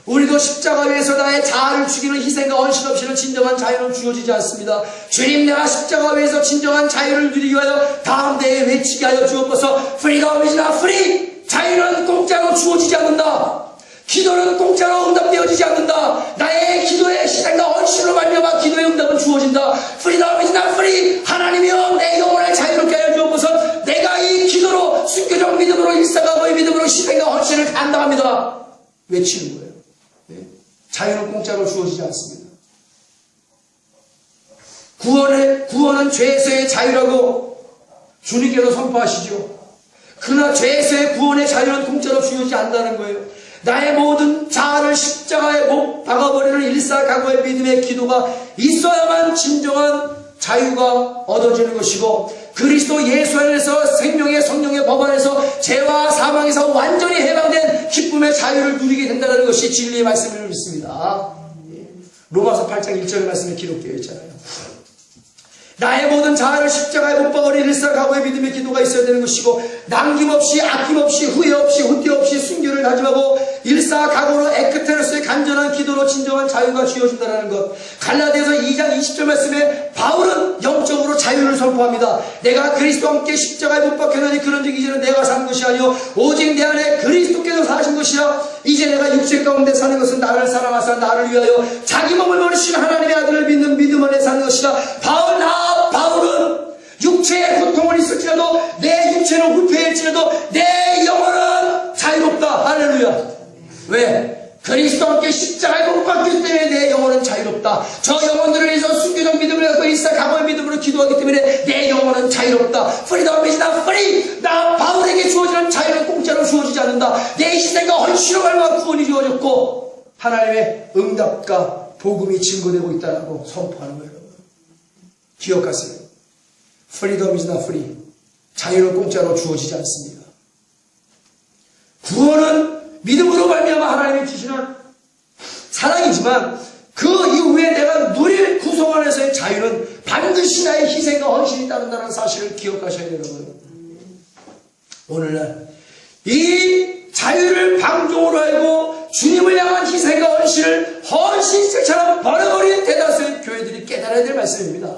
우리도 십자가 위에서 나의 자아를 죽이는 희생과 헌신 없이는 진정한 자유는 주어지지 않습니다. 주님, 내가 십자가 위에서 진정한 자유를 누리기 위하여 다음 대에 외치게 하여 주옵소서. Freedom is not free. 자유는 공짜로 주어지지 않는다. 기도는 공짜로 응답되어지지 않는다. 나의 기도의 희생과 헌신으로 말미암아 기도의 응답은 주어진다. Freedom is not free. 하나님이여, 내 영혼을 자유롭게 하여 주옵소서. 내가 이 기도로 순교적 믿음으로 일사과거의 믿음으로 희생과 헌신을 감당합니다. 외치는 거예요. 자유는 공짜로 주어지지 않습니다. 구원은 죄에서의 자유라고 주님께서 선포하시죠. 그러나 죄에서의 구원의 자유는 공짜로 주어지지 않는다는 거예요. 나의 모든 자아를 십자가에 못 박아버리는 일사각오의 믿음의 기도가 있어야만 진정한 자유가 얻어지는 것이고, 그리스도 예수 안에서 생명의 성령의 법 안에서 죄와 사망에서 완전히 해방된 기쁨의 자유를 누리게 된다는 것이 진리의 말씀을 믿습니다. 로마서 8장 1절의 말씀에 기록되어 있잖아요. 나의 모든 자아를 십자가에 못 박아버린 일사각오의 믿음의 기도가 있어야 되는 것이고, 남김없이 아낌없이 후회 없이 후퇴 없이 순교를 다짐하고 일사각오로 에크테로스의 간절한 기도로 진정한 자유가 주어진다는 것. 갈라디아서 2장 20절 말씀에 바울은 영적으로 자유를 선포합니다. 내가 그리스도와 함께 십자가에 못 박혔나니 그런즉 이제는 내가 사는 것이 아니요 오직 내 안에 그리스도께서 사신 것이라. 이제 내가 육체 가운데 사는 것은 나를 사랑하사 나를 위하여 자기 몸을 버리신 하나님의 아들을 믿는 믿음 안에 사는 것이라. 바울은 육체의 고통은 있을지라도, 내 육체는 후패일지라도 내 영혼은 자유롭다. 할렐루야. 왜? 그리스도와 함께 십자가에 못 박혔기 때문에 내 영혼은 자유롭다. 저 영혼들을 위해서 순교적 믿음을 갖고 일사각오의 믿음으로 기도하기 때문에 내 영혼은 자유롭다. Freedom is not free. 나 바울에게 주어지는 자유는 공짜로 주어지지 않는다. 내 희생과 헌신으로 말미암아 구원이 주어졌고 하나님의 응답과 복음이 증거되고 있다고 선포하는 거예요. 기억하세요. Freedom is not free. 자유는 공짜로 주어지지 않습니다. 구원은 믿음으로 말미암아 하나님이 주시는 사랑이지만 그 이후에 내가 누릴 구속 안에서의 자유는 반드시 나의 희생과 헌신이 따른다는 사실을 기억하셔야 되는 거예요. 오늘날 이 자유를 방종으로 알고 주님을 향한 희생과 헌신을 헌신책처럼 버려버린 대다수의 교회들이 깨달아야 될 말씀입니다.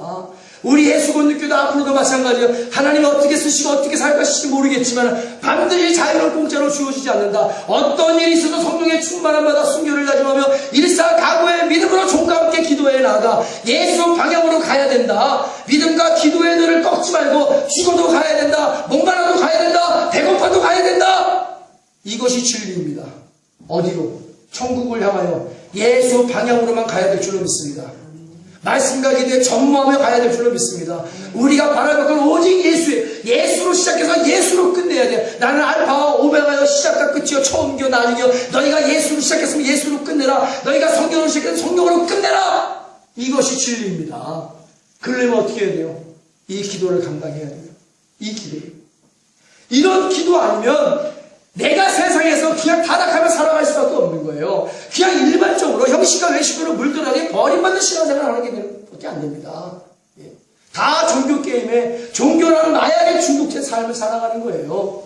우리 예수건축교도 앞으로도 마찬가지예요. 하나님이 어떻게 쓰시고 어떻게 살까실지 모르겠지만 반드시 자유는 공짜로 주어지지 않는다. 어떤 일이 있어도 성령의 충만함 받아 순교를 다짐하며 일사각오의 믿음으로 종과 함께 기도해 나아가 예수 방향으로 가야 된다. 믿음과 기도의 눈을 꺾지 말고 죽어도 가야 된다. 목마르도 가야 된다. 배고파도 가야 된다. 이것이 진리입니다. 어디로? 천국을 향하여 예수 방향으로만 가야 될 줄로 믿습니다. 말씀과 기도에 전무하며 가야 될 줄로 믿습니다. 우리가 바라볼 건 오직 예수로 시작해서 예수로 끝내야 돼. 나는 알파와 오메가여 시작과 끝이요 처음이요 나중이요. 너희가 예수로 시작했으면 예수로 끝내라. 너희가 성경으로 시작했으면 성경으로 끝내라. 이것이 진리입니다. 그러려면 어떻게 해야 돼요? 이 기도를 감당해야 돼요. 이 기도를. 이런 기도 아니면 내가 세상에서 그냥 타락하며 살아갈 수밖에 없는 거예요. 그냥 일반적으로 형식과 외식으로 물들어가게 버림받는 신앙생활을 하는 게 밖에 안 됩니다. 다 종교 게임에 종교라는 마약의 중독된 삶을 살아가는 거예요.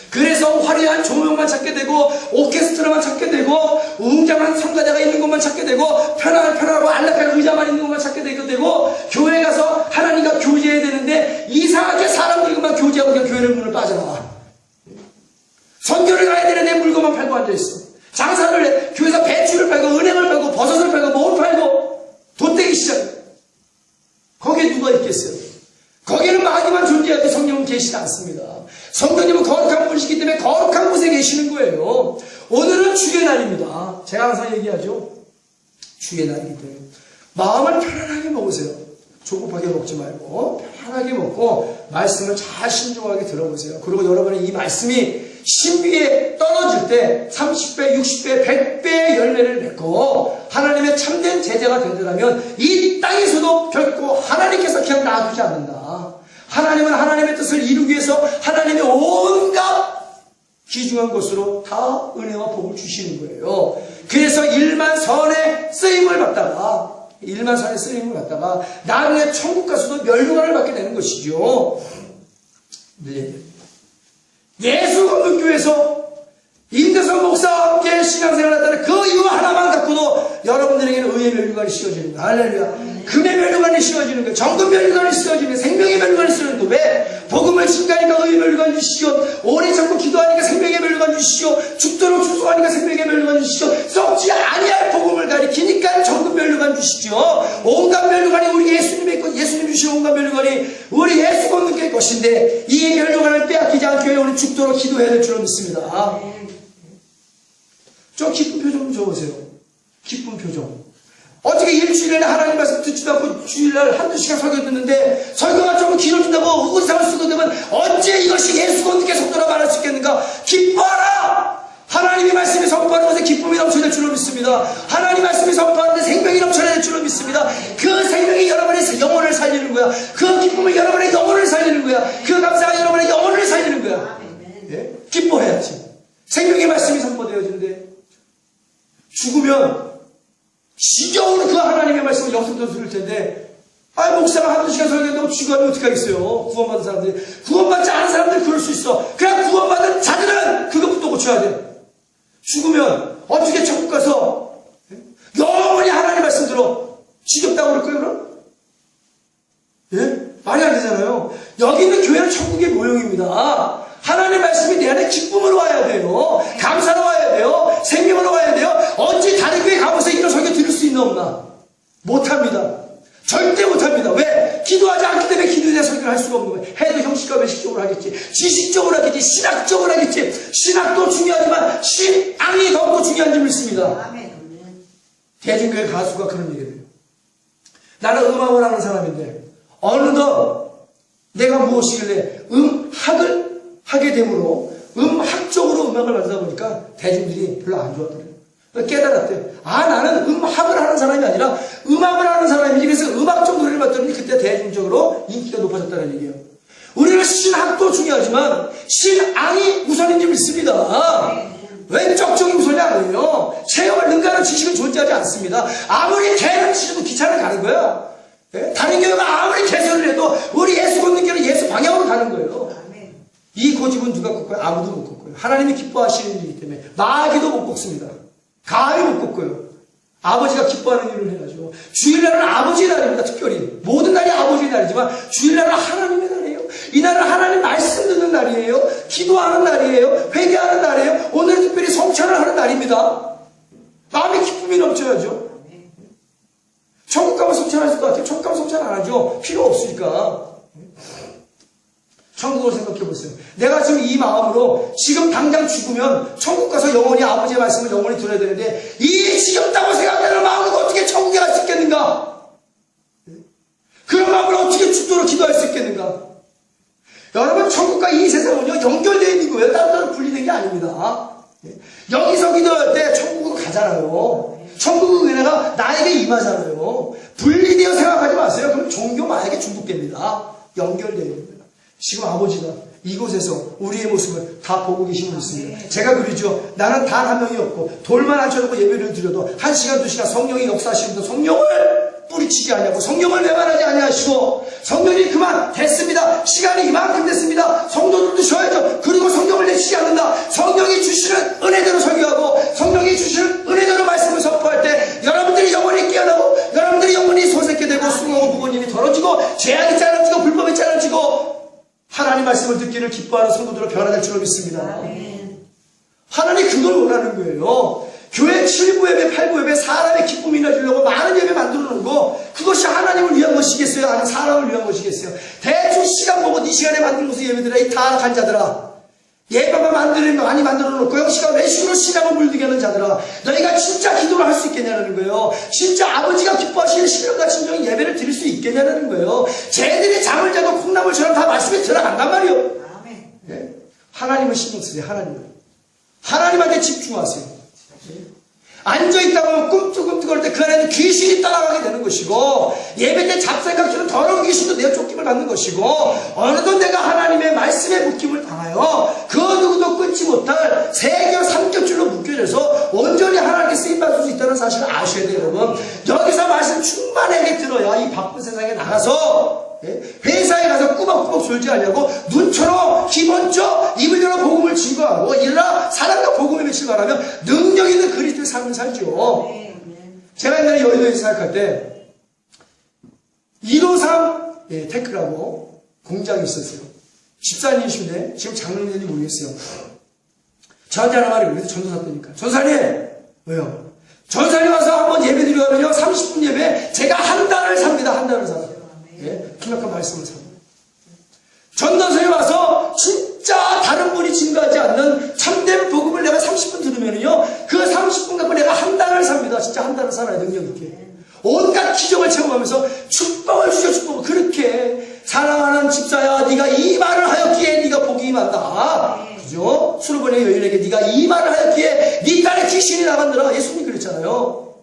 그래서 화려한 조명만 찾게 되고 오케스트라만 찾게 되고 웅장한 성가대가 있는 것만 찾게 되고 편하고 안락한 의자만 있는 것만 찾게 되고 교회 가서 하나님과 교제해야 되는데 이상하게 사람들과만 교제하고 그냥 교회를 문을 빠져나와. 선교를 가야 되는데 물건만 팔고 앉아있어. 장사를 해. 교회에서 배추를 팔고 은행을 팔고 버섯을 팔고 뭘 팔고 돈 떼기 시작해. 거기에 누가 있겠어요? 거기에는 마귀만 존재하고 성령은 계시지 않습니다. 성령님은 거룩한 분이시기 때문에 거룩한 곳에 계시는 거예요. 오늘은 주의 날입니다. 제가 항상 얘기하죠. 주의 날이기 때문에 마음을 편안하게 먹으세요. 조급하게 먹지 말고 편안하게 먹고 말씀을 잘 신중하게 들어보세요. 그리고 여러분의 이 말씀이 신비에 떨어질 때 30배, 60배, 100배의 열매를 맺고 하나님의 참된 제자가 된다면 이 땅에서도 결코 하나님께서 그냥 놔두지 않는다. 하나님은 하나님의 뜻을 이루기 위해서 하나님의 온갖 귀중한 것으로 다 은혜와 복을 주시는 거예요. 그래서 일만 선에 쓰임을 받다가 일만 산에 쓰임을 갖다가 나중에 천국 가서도 멸류관을 받게 되는 것이죠. 네. 예수 없는 교회에서 임대성 목사와 함께 신앙생활을 했다는 그 이유 하나만 갖고도 여러분들에게는 의의 멸류관이 씌워지는 거예요. 할렐루야. 금의 멸류관이 씌워지는 거예요. 정금 멸류관이 씌워지는 거예요. 생명의 멸류관이 씌워지는 거예요. 왜? 복음을 증가하니까 의의 멸류관 주시오. 오래 참고 기도하니까 생명의 멸류관 주시오. 죽도록 추수하니까 생명의 멸류관 주시오. 썩지 아니할 복음을 가리키니까 정금 멸류관 주시죠. 온갖 멸류관이 우리 예수님의 것, 예수님 주신 온갖 멸류관이 우리 예수 걷는 게 것인데 이 멸류관을 빼앗기지 않기 위해 우리 죽도록 기도해야 될 줄로 믿습니다. 좀 기쁜 표정 좀 줘보세요. 기쁜 표정. 어떻게 일주일에 하나님 말씀 듣지도 않고 주일날 한두 시간 설교 듣는데 설교가 조금 길어진다고 의상을 쓰고 되면 언제 이것이 예수 걷는 속도로 말할 수 있겠는가? 기뻐하라! 하나님의 말씀이 선포하는 것에 기쁨이 넘쳐날 줄로 믿습니다. 하나님 말씀이 선포하는데 생명이 넘쳐날 줄로 믿습니다. 그 생명이 여러분의 영혼을 살리는 거야. 그 기쁨이 여러분의 영혼을 살리는 거야. 그 감사가 여러분의 영혼을 살리는 거야. 예? 기뻐해야지. 생명의 말씀이 선포되어지는데 죽으면 지겨운 그 하나님의 말씀을 영성도 들을 텐데 목사가 한두 시간 설교한다고 죽으면 어떡하겠어요. 구원받은 사람들이. 구원받지 않은 사람들은 그럴 수 있어. 그냥 구원받은 자들은 그것부터 고쳐야 돼. 죽으면 어떻게 천국 가서 영원히 하나님 말씀 들어 지겹다고 그럴 거예요 그럼? 예? 말이 안 되잖아요. 여기 있는 교회는 천국의 모형입니다. 하나님의 말씀이 내 안에 기쁨으로 와야 돼요. 감사로 와야 돼요. 생명으로 와야 돼요. 어찌 다른 교회 가면서 이런 설교 들을 수 있나 없나? 못합니다. 절대 못합니다. 왜? 기도하지 않기 때문에 기도에 대한 설교를 할 수가 없는 거예요. 해도 형식과 외식적으로 하겠지. 지식적으로 하겠지. 신학적으로 하겠지. 신학도 중요하지만 신앙이 더욱더 중요한 줄 믿습니다. 대중교회 가수가 그런 얘기를 해요. 나는 음악을 하는 사람인데 어느덧 내가 무엇이길래 음악을 하게 되므로 음악적으로 음악을 만들다 보니까 대중들이 별로 안 좋아하더래요. 깨달았대요. 나는 음악을 하는 사람이 아니라 음악을 하는 사람이지. 그래서 음악적 노래를 만들었더니 그때 대중적으로 인기가 높아졌다는 얘기예요. 우리는 신학도 중요하지만 신앙이 우선인 줄 믿습니다. 왼쪽 쪽이 우선이 아니에요. 체험을 능가하는 지식은 존재하지 않습니다. 아무리 개를 치셔도 기차를 가는 거야. 다른 교회가 아무리 개설을 해도 우리 예수 걷는 길은 예수 방향으로 가는 거예요. 이 고집은 누가 꺾어요? 아무도 못 꺾어요. 하나님이 기뻐하시는 일이기 때문에 마귀도 못 꺾습니다. 감히 못 꺾어요. 아버지가 기뻐하는 일을 해야죠. 주일날은 아버지의 날입니다. 특별히 모든 날이 아버지의 날이지만 주일날은 하나님의 날이에요. 이 날은 하나님 말씀 듣는 날이에요. 기도하는 날이에요. 회개하는 날이에요. 오늘 특별히 성찬을 하는 날입니다. 마음의 기쁨이 넘쳐야죠. 천국 가면 성찬하실 것 같아요. 천국 가면 성찬 안 하죠. 필요 없으니까. 천국을 생각해 보세요. 내가 지금 이 마음으로 지금 당장 죽으면 천국 가서 영원히 아버지의 말씀을 영원히 들어야 되는데 이 지겹다고 생각되는 마음으로 어떻게 천국에 갈 수 있겠는가? 그런 마음으로 어떻게 죽도록 기도할 수 있겠는가? 여러분 천국과 이 세상은요 연결되어 있는 거예요. 따로따로 분리된 게 아닙니다. 여기서 기도할 때 천국으로 가잖아요. 천국의 은혜가 나에게 임하잖아요. 분리되어 생각하지 마세요. 그럼 종교 만약에 중독됩니다. 연결되어 있는 거예요. 지금 아버지가 이곳에서 우리의 모습을 다 보고 계시는 있습니다. 제가 그러죠. 나는 단 한 명이 없고 돌만 앉혀놓고 예배를 드려도 1시간 2시간 성령이 역사하시는데 성령을 뿌리치지 아니하고 성령을 매만하지 아니하시고 성령이 그만 됐습니다. 시간이 이만큼 됐습니다. 성도들도 쉬어야죠. 그리고 성령을 내치지 않는다. 성령이 주시는 은혜대로 설교하고 성령이 주시는 은혜대로 말씀을 선포할 때 여러분들이 영원히 깨어나고 여러분들이 영원히 손새게 되고 수고하고 부모님이 덜어지고 죄악이 잘라지고 불법이 잘라지고 하나님 말씀을 듣기를 기뻐하는 성도들로 변화될 줄로 믿습니다. 하나님 그걸 원하는 거예요. 교회 7부 예배, 8부 예배 사람의 기쁨이 나주려고 많은 예배 만들어 놓고 그것이 하나님을 위한 것이겠어요? 아니면 사람을 위한 것이겠어요? 대충 시간 보고 이 시간에 만든 것을 예배드려 이 타락한 자들아. 예배만 만드는 거 많이 만들어 놓고 영시간 외식으로 신앙을 물들게 하는 자들아. 너희가 진짜 기도를 할 수 있겠냐는 거예요. 진짜 아버지가 기뻐하시는 신령과 진정인 예배를 드릴 수 있겠냐는 거예요. 쟤들이 잠을 자도 콩나물처럼 다 말씀에 들어간단 말이에요. 네? 하나님을 신경 쓰세요. 하나님한테 집중하세요. 앉아있다 보면 꿈틀꿈틀거릴 때 그 안에는 귀신이 따라가게 되는 것이고 예배 때 잡생각처럼 더러운 귀신도 내쫓김을 받는 것이고 어느덧 내가 하나님의 말씀에 묶임을 당하여 그 누구도 끊지 못할 세겹 삼겹줄로 묶여져서 온전히 하나님께 쓰임받을 수 있다는 사실을 아셔야 돼요. 여러분 여기서 말씀 충만하게 들어야 이 바쁜 세상에 나가서 회사에 가서 꾸벅꾸벅 졸지 않냐고 눈처럼 기본적 입을 열어 복음을 증거하고 일어나 사랑과 복음의 빛을 발하며 능력 있는 그리스도의 삶을 살죠. 제가 옛날에 여의도에서 사역할 때 153 테크라고 공장이 있었어요. 집사님이신데 지금 장로님인지 모르겠어요. 저한테 하나 말해요. 그래서 전도사 때니까. 전사님! 왜요? 전사님 와서 한번 예배 드리면요 30분 예배 제가 한 달을 삽니다. 한 달을 사요. 기막한 말씀을 삽니다. 전도사님 와서 진짜 다른 분이 증거하지 않는 참된 복음을 내가 30분 들으면요 그 30분 갖고 내가 한 달을 삽니다. 진짜 한 달을 살아야 능력 있게. 온갖 기적을 체험하면서 축복을 주셔 축복을. 그렇게 사랑하는 집사야 네가 이 말을 하였기에 네가 복이 임한다. 그죠? 수르번의 여인에게 네가 이 말을 하였기에 네 딸의 귀신이 나간다라. 예수님이 그랬잖아요.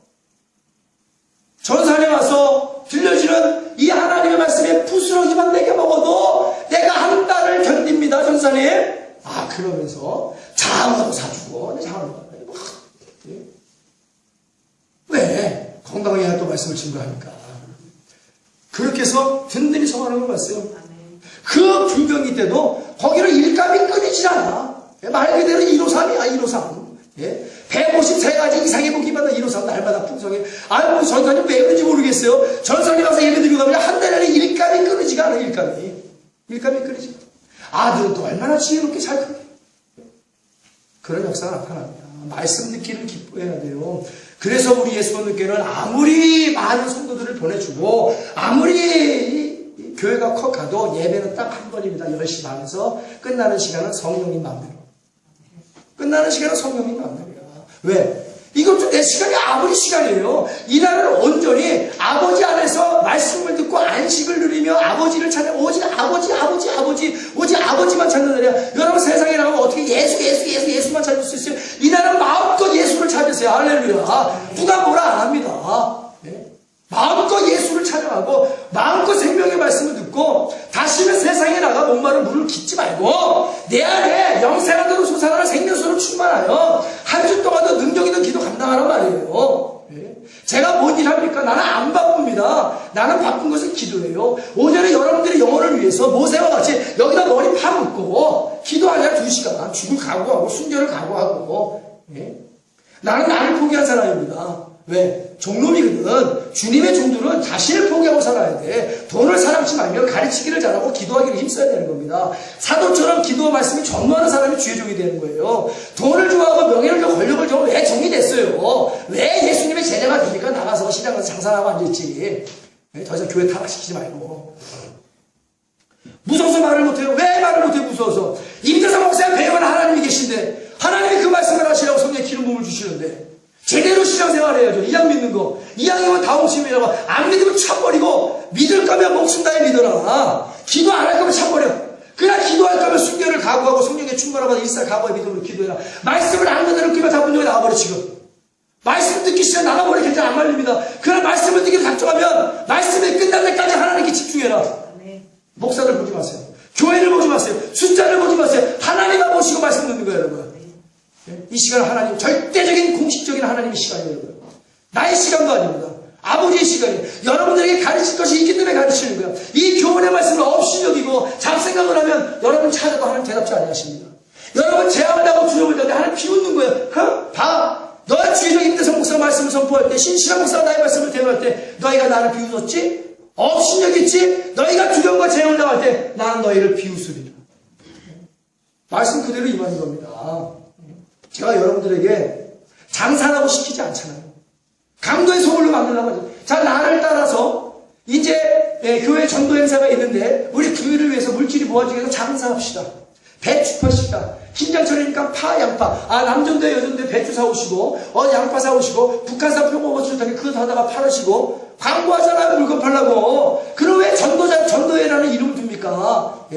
전산에 와서 들려지는 이 하나님의 말씀에 부스러기만 내게 먹어도 내가 한 달을 견딥니다. 전산이. 그러면서 장어도 사주고 장어도 왜? 건강하게 해야 또 말씀을 증거하니까. 그렇게 해서 든든히 성하는 걸 봤어요. 그 불경기 때도 거기는 일감이 끊이질 않아. 말 그대로 153이야, 153. 153가지 이상의 복이 받는 153, 날마다 풍성해. 전사님 왜 그런지 모르겠어요. 전사님 와서 예배 드리고 가면 한 달 안에 일감이 끊이지가 않아, 일감이 끊이지가 않아. 아들은 또 얼마나 지혜롭게 잘 크게. 그런 역사가 나타납니다. 말씀 듣기를 기뻐해야 돼요. 그래서 우리 예수님께는 아무리 많은 성도들을 보내주고 아무리 교회가 커 가도 예배는 딱 한 번입니다. 10시 반에서 끝나는 시간은 성령님 마음대로. 끝나는 시간은 성령님 마음대로야. 왜? 이것도 내 시간이 아무리 시간이에요. 이 날은 온전히 아버지 안에서 말씀을 듣고 안식을 누리며 아버지를 찾는 오직 오직 아버지만 찾는 날이야. 여러분 세상에 나가면 어떻게 예수만 찾을 수 있어요? 이 날은 마음껏 예수를 찾으세요. 할렐루야. 누가 뭐라 안 합니다. 마음껏 예수를 찬양하고 마음껏 생명의 말씀을 듣고 다시는 세상에 나가 목마른 물을 깃지 말고 내 안에 영생하도록 솟아나는 생명수로 충만하여 한 주 동안도 능력 있는 기도 감당하란 말이에요. 제가 뭔 일 합니까? 나는 안 바쁩니다. 나는 바쁜 것은 기도예요. 오전에 여러분들의 영혼을 위해서 모세와 같이 여기다 머리 파묻고 기도하냐 2시간 죽을 각오하고 순결을 각오하고 나는 나를 포기한 사람입니다. 왜? 종놈이거든. 주님의 종들은 자신을 포기하고 살아야 돼. 돈을 사랑치 말며 가르치기를 잘하고 기도하기를 힘써야 되는 겁니다. 사도처럼 기도와 말씀이 전무하는 사람이 주의 종이 되는 거예요. 돈을 좋아하고 명예를 좋아하고 권력을 좋아하고 왜 종이 됐어요? 왜 예수님의 제자가 되니까 나가서 시장 가서 장사하고 앉아있지? 더 이상 교회 타락시키지 말고. 무서워서 말을 못해요. 왜 말을 못해요? 무서워서. 임대성 목사님 배우는 하나님이 계신데 하나님이 그 말씀을 하시라고 성령의 기름 부음을 주시는데 제대로 신앙생활 해야죠. 이양 믿는 거. 이양이면 다홍심이라고. 안 믿으면 참버리고 믿을 거면 목숨 다해 믿어라. 기도 안 할 거면 참버려. 그냥 기도할 거면 순결을 각오하고 성령의 충만함과 일살 각오의 믿음으로 기도해라. 말씀을 안 듣는 끼면 다 분명히 나가버려 지금. 말씀 듣기 시작 나가버려. 괜찮아 안 말립니다. 그냥 말씀을 듣기로 작정하면 말씀이 끝날 때까지 하나님께 집중해라. 목사들 보지 마세요. 교회를 보지 마세요. 숫자를 보지 마세요. 하나님만 보시고 말씀 듣는 거예요 여러분. 이 시간은 하나님 절대적인 공식적인 하나님의 시간이에요. 나의 시간도 아닙니다. 아버지의 시간이에요. 여러분들에게 가르칠 것이 있기 때문에 가르치는 거예요. 이 교훈의 말씀을 없이 여기고 잡생각을 하면 여러분 찾아도 하나님 대답지 아니하십니다. 여러분 제압을 하고 두려움을 하는데 하나님 비웃는 거예요. 봐. 너의 주의적 임대성 목사가 말씀을 선포할 때 신실한 목사가 나의 말씀을 대응할 때 너희가 나를 비웃었지? 업신여겼지? 너희가 두려움과 재앙을 당할 때 나는 너희를 비웃으리라. 말씀 그대로 임하는 겁니다. 제가 여러분들에게 장사라고 시키지 않잖아요. 강도의 소굴로 만들라고 하죠. 자, 나를 따라서 이제 교회 전도 행사가 있는데 우리 교회를 위해서 물질이 모아지기 위해서 장사합시다. 배추 팝시다. 김장철이니까 파, 양파. 남전도에 여전도에 배추 사오시고 양파 사오시고 북한산 표고버섯 좋다게 그거 사다가 팔으시고 광고하잖아요. 물건 팔라고. 그럼 왜 전도회라는 이름을 둡니까?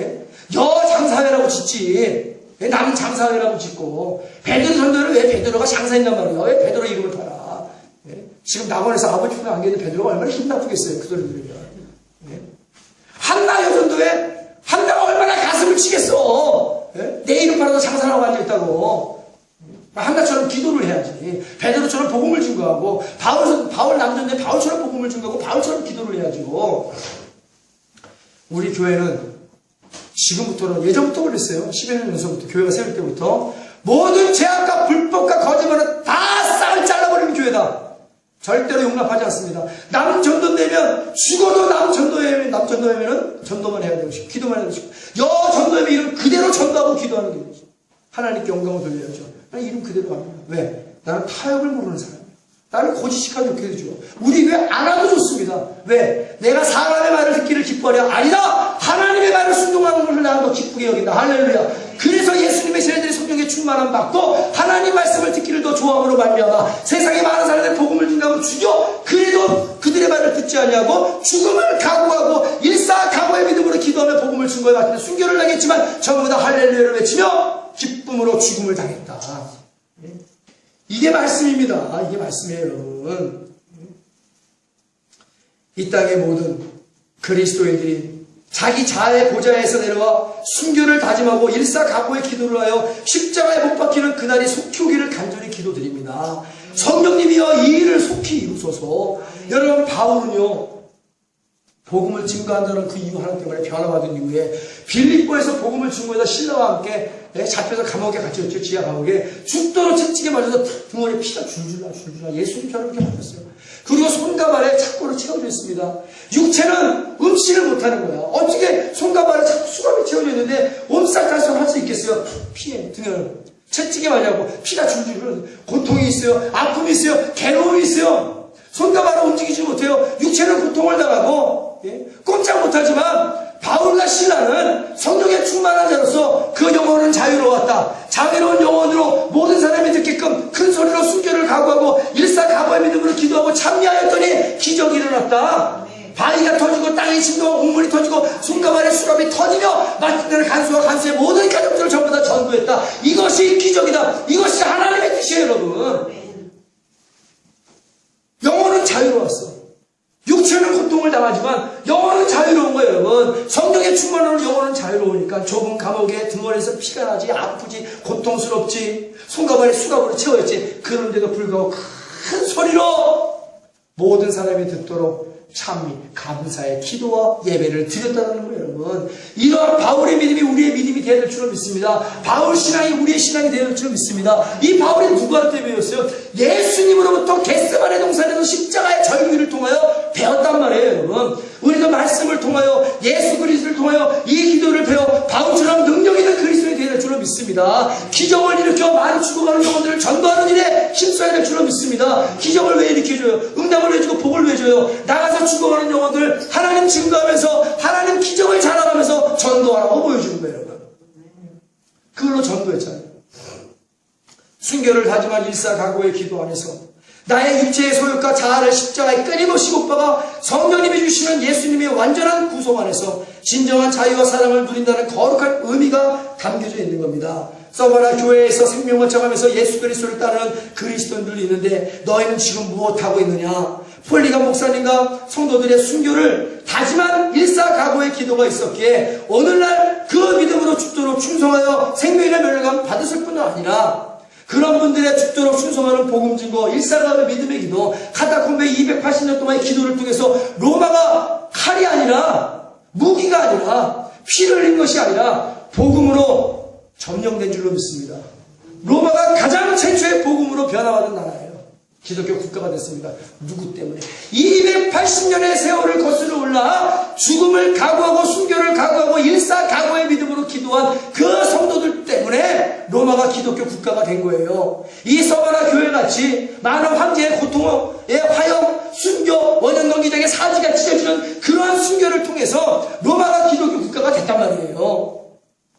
여장사회라고 짓지. 왜 남 장사회라고 짓고 베드로 전도회를 왜 베드로가 장사했단 말이야. 왜 베드로 이름을 팔아. 지금 낙원에서 아버지 품에 안겨 있는 베드로가 얼마나 힘 나쁘겠어요. 그 소리 들으면. 한나 여전도회 한나가 얼마나 가슴을 치겠어. 내 이름 팔아서 장사하고 앉아있다고. 한나처럼 기도를 해야지. 베드로처럼 복음을 증거하고, 바울 남자인데 바울처럼 복음을 증거하고, 바울처럼 기도를 해야죠. 우리 교회는 지금부터는, 예전부터 그랬어요. 11년 전서부터, 교회가 세울 때부터 모든 죄악과 불법과 거짓말은 다 싹을 잘라버리는 교회다. 절대로 용납하지 않습니다. 남 전도되면 죽어도 남 전도하면은 전도만 해야 되고 싶고, 기도만 해야 되고 싶고, 여 전도하면 이름 그대로 전도하고 기도하는 게 되죠. 하나님께 영광을 돌려야죠. 나는 이름 그대로 갑니다. 왜? 나는 타협을 모르는 사람이에요. 나는 고지식하지 않게 되죠. 우리 교회 안 와도 좋습니다. 왜? 내가 사람의 말을 듣기를 기뻐하려 아니다. 하나님의 말을 순종하는 것을 나는 더 기쁘게 여긴다. 할렐루야. 그래서 예수님의 세례들이 성령의 충만함 받고 하나님 말씀을 듣기를 더 좋아함으로 말미암아 세상에 많은 사람들이 복음을 증가하고 죽여 그래도 그들의 말을 듣지 아니하고 죽음을 각오하고 일사각오의 믿음으로 기도하며 복음을 증거해 왔는데 순교를 당했지만 전부 다 할렐루야를 외치며 기쁨으로 죽음을 당했다. 이게 말씀입니다. 이게 말씀이에요, 여러분. 이 땅의 모든 그리스도인들이 자기 자아의 보좌에서 내려와 순교를 다짐하고 일사각오의 기도를 하여 십자가에 못 박히는 그날이 속히 오기를 간절히 기도드립니다. 성령님이여 이 일을 속히 이루소서. 여러분, 바울은요, 복음을 증거한다는 그 이유 하나 때문에 변화받은 이후에 빌립보에서 복음을 증거해서 신라와 함께 잡혀서 감옥에 갇혔죠. 지하 감옥에 죽도록 채찍에 맞아서 등원에 피가 줄줄 나 예수님처럼 이렇게 맞았어요. 그리고 손과 발에 착고로 채워져 있습니다. 육체는 음식을 못하는 거야. 어떻게 손과 발에 자꾸 수갑이 채워져 있는데 옴싹달싹 할 수 있겠어요? 피에 등을 채찍에 맞아고 피가 줄줄 흐르는 고통이 있어요. 아픔이 있어요. 괴로움이 있어요. 손과 발을 움직이지 못해요. 육체는 고통을 당하고 꼼짝 못하지만 바울과 실라는 성령의 충만한 자로서 그 영혼은 자유로웠다. 자유로운 영혼으로 모든 사람이 듣게끔 큰 소리로 순교를 각오하고 일사각오의 믿음으로 기도하고 참여하였더니 기적이 일어났다. 바위가 터지고 땅이 침도하고 옥문이 터지고 손과 발의 수갑이 터지며 마침내 간수와 간수의 모든 가족들을 전부 다 전도했다. 이것이 기적이다. 이것이 하나님의 뜻이에요, 여러분. 영혼은 자유로웠어. 육체는 고통을 당하지만 영혼은 자유로운 거예요, 여러분. 성령의 충만함으로 영혼은 자유로우니까 좁은 감옥에 등원해서 피가 나지, 아프지, 고통스럽지, 손과 발에 수갑으로 채워있지. 그런데도 불구하고 큰 소리로 모든 사람이 듣도록 찬미, 감사의 기도와 예배를 드렸다는 거예요, 여러분. 이러한 바울의 믿음이 우리의 믿음이 되어야 될 줄로 믿습니다. 바울 신앙이 우리의 신앙이 되어야 될 줄로 믿습니다. 이 바울이 누구한테 배웠어요? 예수님으로부터 겟세마네 동산에서 십자가의 절규를 통하여 배웠단 말이에요, 여러분. 우리도 말씀을 통하여 예수 그리스도를 통하여 이 기도를 배워 바울처럼 능력 있는 그리스도인이 되어야 될 줄로 믿습니다. 기적을 일으켜 많이 죽어가는 영혼들을 전도하는 일에 힘써야 될 줄로 믿습니다. 기적을 왜 일으켜줘요? 응답을 왜 주고 복을 왜 줘요? 나가서 죽어가는 영혼들 하나님 증거하면서 하나님 기적을 자랑하면서 전도하라고 보여주는 거예요, 여러분. 그걸로 전도했잖아요. 순교를 다짐한 일사각오의 기도 안에서 나의 육체의 소욕과 자아를 십자가에 끊임없이 못 박아 성령님이 주시는 예수님의 완전한 구속 안에서 진정한 자유와 사랑을 누린다는 거룩한 의미가 담겨져 있는 겁니다. 서바나 교회에서 생명을 정하면서 예수 그리스도를 따르는 그리스도인들이 있는데 너희는 지금 무엇하고 있느냐? 폴리가 목사님과 성도들의 순교를 다짐한 일사각오의 기도가 있었기에 오늘날 그 믿음으로 죽도록 충성하여 생명의 멸류관 받으실 뿐만 아니라 그런 분들의 죽도록 충성하는 복음 증거, 일사각오의 믿음의 기도, 카타콤베 280년 동안의 기도를 통해서 로마가 칼이 아니라 무기가 아니라 피를 흘린 것이 아니라 복음으로 점령된 줄로 믿습니다. 로마가 가장 최초의 복음으로 변화받은 나라예요. 기독교 국가가 됐습니다. 누구 때문에? 280년의 세월을 거슬러 올라 죽음을 각오하고 순교를 각오하고 일사각오의 믿음으로 기도한 그 성도들 때문에 로마가 기독교 국가가 된 거예요. 이 서바나 교회같이 많은 황제의 고통의 화형, 순교, 원형경기장의 사지가 찢어지는 그러한 순교를 통해서 로마가 기독교 국가가 됐단 말이에요.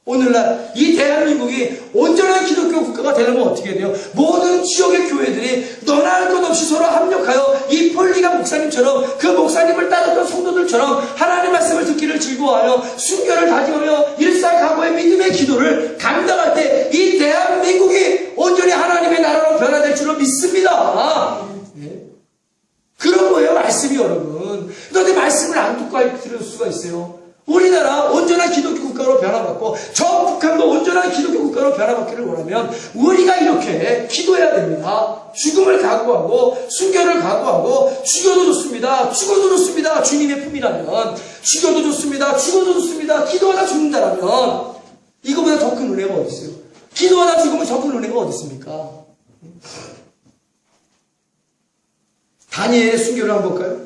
오늘날 이 대한민국이 온전한 기독교 국가가 되려면 어떻게 돼요? 모든 지역의 교회들이 너나 할 것 없이 서로 합력하여 이 폴리가 목사님처럼 그 목사님을 따르던 성도들처럼 하나님 말씀을 듣기를 즐거워하여 순교를 다짐하며 일사각오의 믿음의 기도를 감당할 때 이 대한민국이 온전히 하나님의 나라로 변화될 줄로 믿습니다. 그런 거예요, 말씀이, 여러분. 그런데 말씀을 안 듣고 들을 수가 있어요. 우리나라 온전한 기독교 국가로 변화받고 저 북한도 온전한 기독교 국가로 변화받기를 원하면 우리가 이렇게 기도해야 됩니다. 죽음을 각오하고 순교를 각오하고 죽여도 좋습니다. 죽어도 좋습니다. 주님의 품이라면 죽여도 좋습니다. 죽어도 좋습니다. 기도하다 죽는다라면 이거보다 더 큰 은혜가 어디 있어요? 기도하다 죽으면 더 큰 은혜가 어디 있습니까? 다니엘의 순교를 한번 볼까요?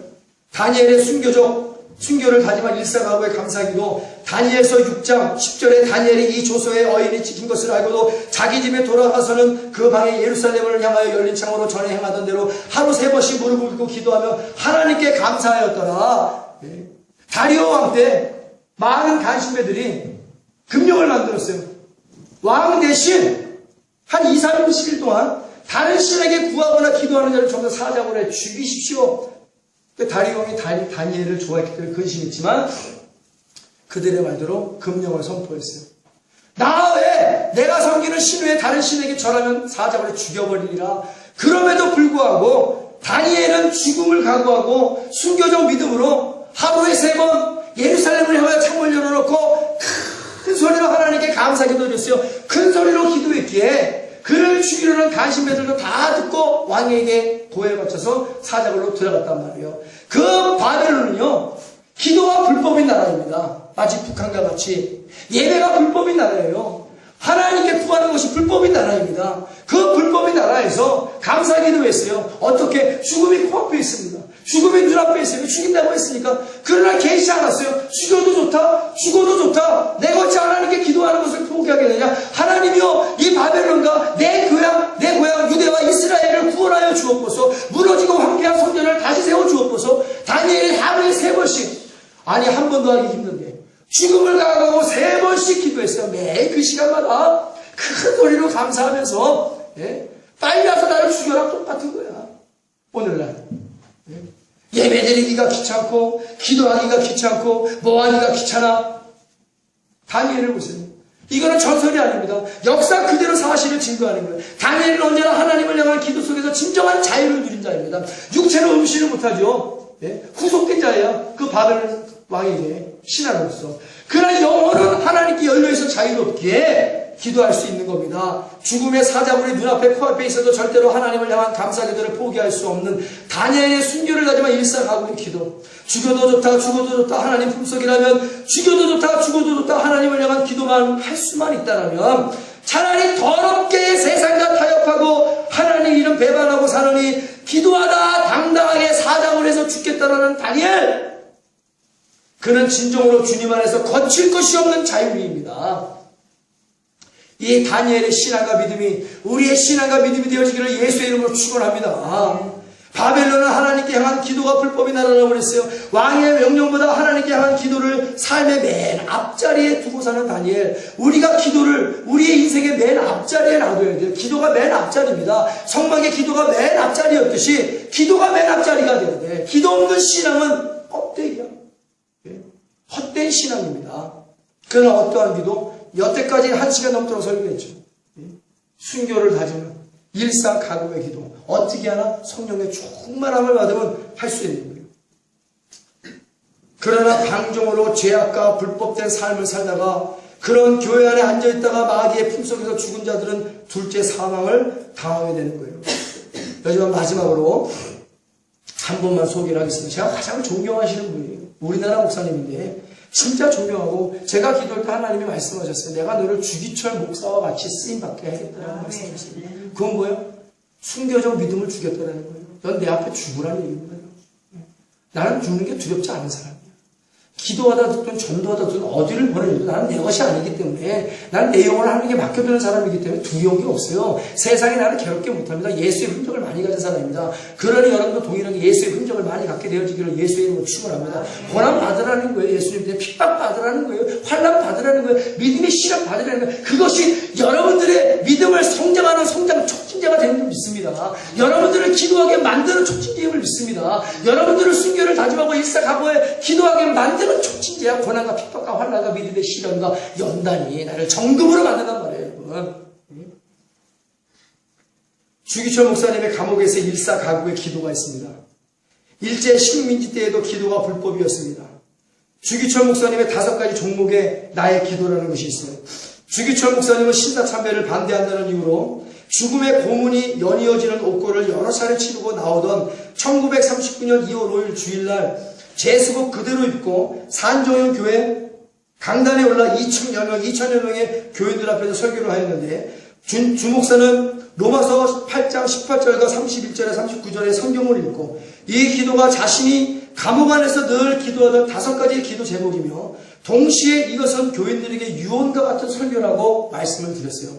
다니엘의 순교를 다짐한 일사각오의 감사기도 다니엘서 6장 10절에 다니엘이 이 조서에 어인이 찍힌 것을 알고도 자기 집에 돌아가서는 그 방에 예루살렘을 향하여 열린 창으로 전에 행하던 대로 하루 3번씩 무릎을 꿇고 기도하며 하나님께 감사하였더라. 다리오 왕 때 많은 간신배들이 금령을 만들었어요. 왕 대신 한 2, 3일 동안 다른 신에게 구하거나 기도하는 자를 전부 다 사자고로 해 죽이십시오. 다리오 왕이 다니엘을 좋아했기 때문에 근심했지만 그들의 말대로 금령을 선포했어요. 나 외에 내가 섬기는 신 외에 다른 신에게 절하면 사자고로 죽여버리리라. 그럼에도 불구하고 다니엘은 죽음을 각오하고 순교적 믿음으로 하루에 3번 예루살렘을 향하여 창문을 열어놓고 큰 소리로 하나님께 감사 기도했어요. 큰 소리로 기도했기에 그를 죽이려는 간신배들도 다 듣고 왕에게 도에 거쳐서 사자굴로 들어갔단 말이에요. 그 바벨론은요, 기도가 불법인 나라입니다. 마치 북한과 같이 예배가 불법인 나라예요. 하나님께 구하는 것이 불법인 나라입니다. 그 불법인 나라에서 감사 기도했어요. 어떻게? 죽음이 코앞에 있습니다. 죽음이 눈앞에 있으면 죽인다고 했으니까. 그러나 개의치 않았어요. 죽어도 좋다, 죽어도 좋다. 내가 어찌 하나님께 기도하는 것을 포기하게 되냐? 하나님이여, 이 바벨론과 내 고향 유대와 이스라엘을 구원하여 주옵소서. 무너지고 황폐한 성전을 다시 세워 주옵소서. 다니엘이 하루에 3번씩, 아니 한 번도 하기 힘든데 죽음을 각오하고 3번씩 기도했어요. 매일 그 시간마다 큰 소리로 감사하면서, 빨리 와서 나를 죽여라. 똑같은 거야. 오늘날 예배드리기가 귀찮고 기도하기가 귀찮고 뭐하기가 귀찮아. 다니엘을 보세요. 이거는 전설이 아닙니다. 역사 그대로 사실을 증거하는 거예요. 다니엘은 언제나 하나님을 향한 기도 속에서 진정한 자유를 누린 자입니다. 육체로 음식을 못하죠. 후속된 자예요. 그 바벨론 왕에게 신하로서. 그러나 영혼은 하나님께 열려있어 자유롭기에 기도할 수 있는 겁니다. 죽음의 사자굴이 눈앞에 코앞에 있어도 절대로 하나님을 향한 감사 기도를 포기할 수 없는 다니엘의 순교를 다짐한 일사각오의 기도. 죽여도 좋다, 죽어도 좋다, 하나님 품속이라면 죽여도 좋다, 죽어도 좋다, 하나님을 향한 기도만 할 수만 있다라면 차라리 더럽게 세상과 타협하고 하나님 이름 배반하고 사느니 기도하다 당당하게 사자굴에서 죽겠다라는 다니엘. 그는 진정으로 주님 안에서 거칠 것이 없는 자유인입니다. 이 다니엘의 신앙과 믿음이 우리의 신앙과 믿음이 되어지기를 예수의 이름으로 축원합니다. 바벨론은 하나님께 향한 기도가 불법이 나라라고 그랬어요. 왕의 명령보다 하나님께 향한 기도를 삶의 맨 앞자리에 두고 사는 다니엘. 우리가 기도를 우리의 인생의 맨 앞자리에 놔둬야 돼요. 기도가 맨 앞자리입니다. 성막의 기도가 맨 앞자리였듯이 기도가 맨 앞자리가 돼야 돼. 기도 없는 신앙은 껍데기야. 헛된 신앙입니다. 그러나 어떠한 기도? 여태까지 1시간 넘도록 설교했죠. 순교를 다지는 일사각오의 기도. 어떻게 하나? 성령의 충만함을 받으면 할 수 있는 거예요. 그러나 방종으로 죄악과 불법된 삶을 살다가 그런 교회 안에 앉아있다가 마귀의 품속에서 죽은 자들은 둘째 사망을 당하게 되는 거예요. 하지만 마지막으로 한 분만 소개를 하겠습니다. 제가 가장 존경하시는 분이에요. 우리나라 목사님인데 진짜 존경하고 제가 기도할 때 하나님이 말씀하셨어요. 내가 너를 주기철 목사와 같이 쓰임받게 하겠다라는 말씀이셨어요. 그건 뭐예요? 순교적 믿음을 주겠다라는 거예요. 넌 내 앞에 죽으라는 얘기인 거예요. 나는 죽는 게 두렵지 않은 사람이야. 기도하다 듣든 전도하다 듣든 어디를 보내줘도 나는 내 것이 아니기 때문에 나는 내 영혼을 하나님께 맡겨두는 사람이기 때문에 두려운 게 없어요. 세상이 나를 괴롭게 못합니다. 예수의 흔적을 많이 가진 사람입니다. 그러니 여러분도 동일하게 예수의 흔적을 많이 갖게 되어지기를 예수의 이름으로 축원합니다. 고난 받으라는 거예요. 예수님 때문에 핍박 받으라는 거예요. 환난 받으라는 거예요. 믿음의 시련 받으라는 거예요. 그것이 여러분들의 믿음을 성장하는 성장 촉진제가 되는 줄 믿습니다. 여러분들을 기도하게 만드는 촉진제임을 믿습니다. 여러분들을 순교를 다짐하고 일사각오에 기도하게 만드는 촉진제야. 고난과 핍박과 환난과 믿음의 시련과 연단이 나를 정금으로 만든단 말이에요. 여러분. 주기철 목사님의 감옥에서 일사각오의 기도가 있습니다. 일제 식민지 때에도 기도가 불법이었습니다. 주기철 목사님의 5가지 종목에 나의 기도라는 것이 있어요. 주기철 목사님은 신사참배를 반대한다는 이유로 죽음의 고문이 연이어지는 옥고를 여러 차례 치르고 나오던 1939년 2월 5일 주일날 제수복 그대로 입고 산정현 교회 강단에 올라 2,000여 명의 교인들 앞에서 설교를 하였는데 주 목사는 로마서 8장 18절과 31절에 39절의 성경을 읽고 이 기도가 자신이 감옥 안에서 늘 기도하던 5가지의 기도 제목이며 동시에 이것은 교인들에게 유언과 같은 설교라고 말씀을 드렸어요.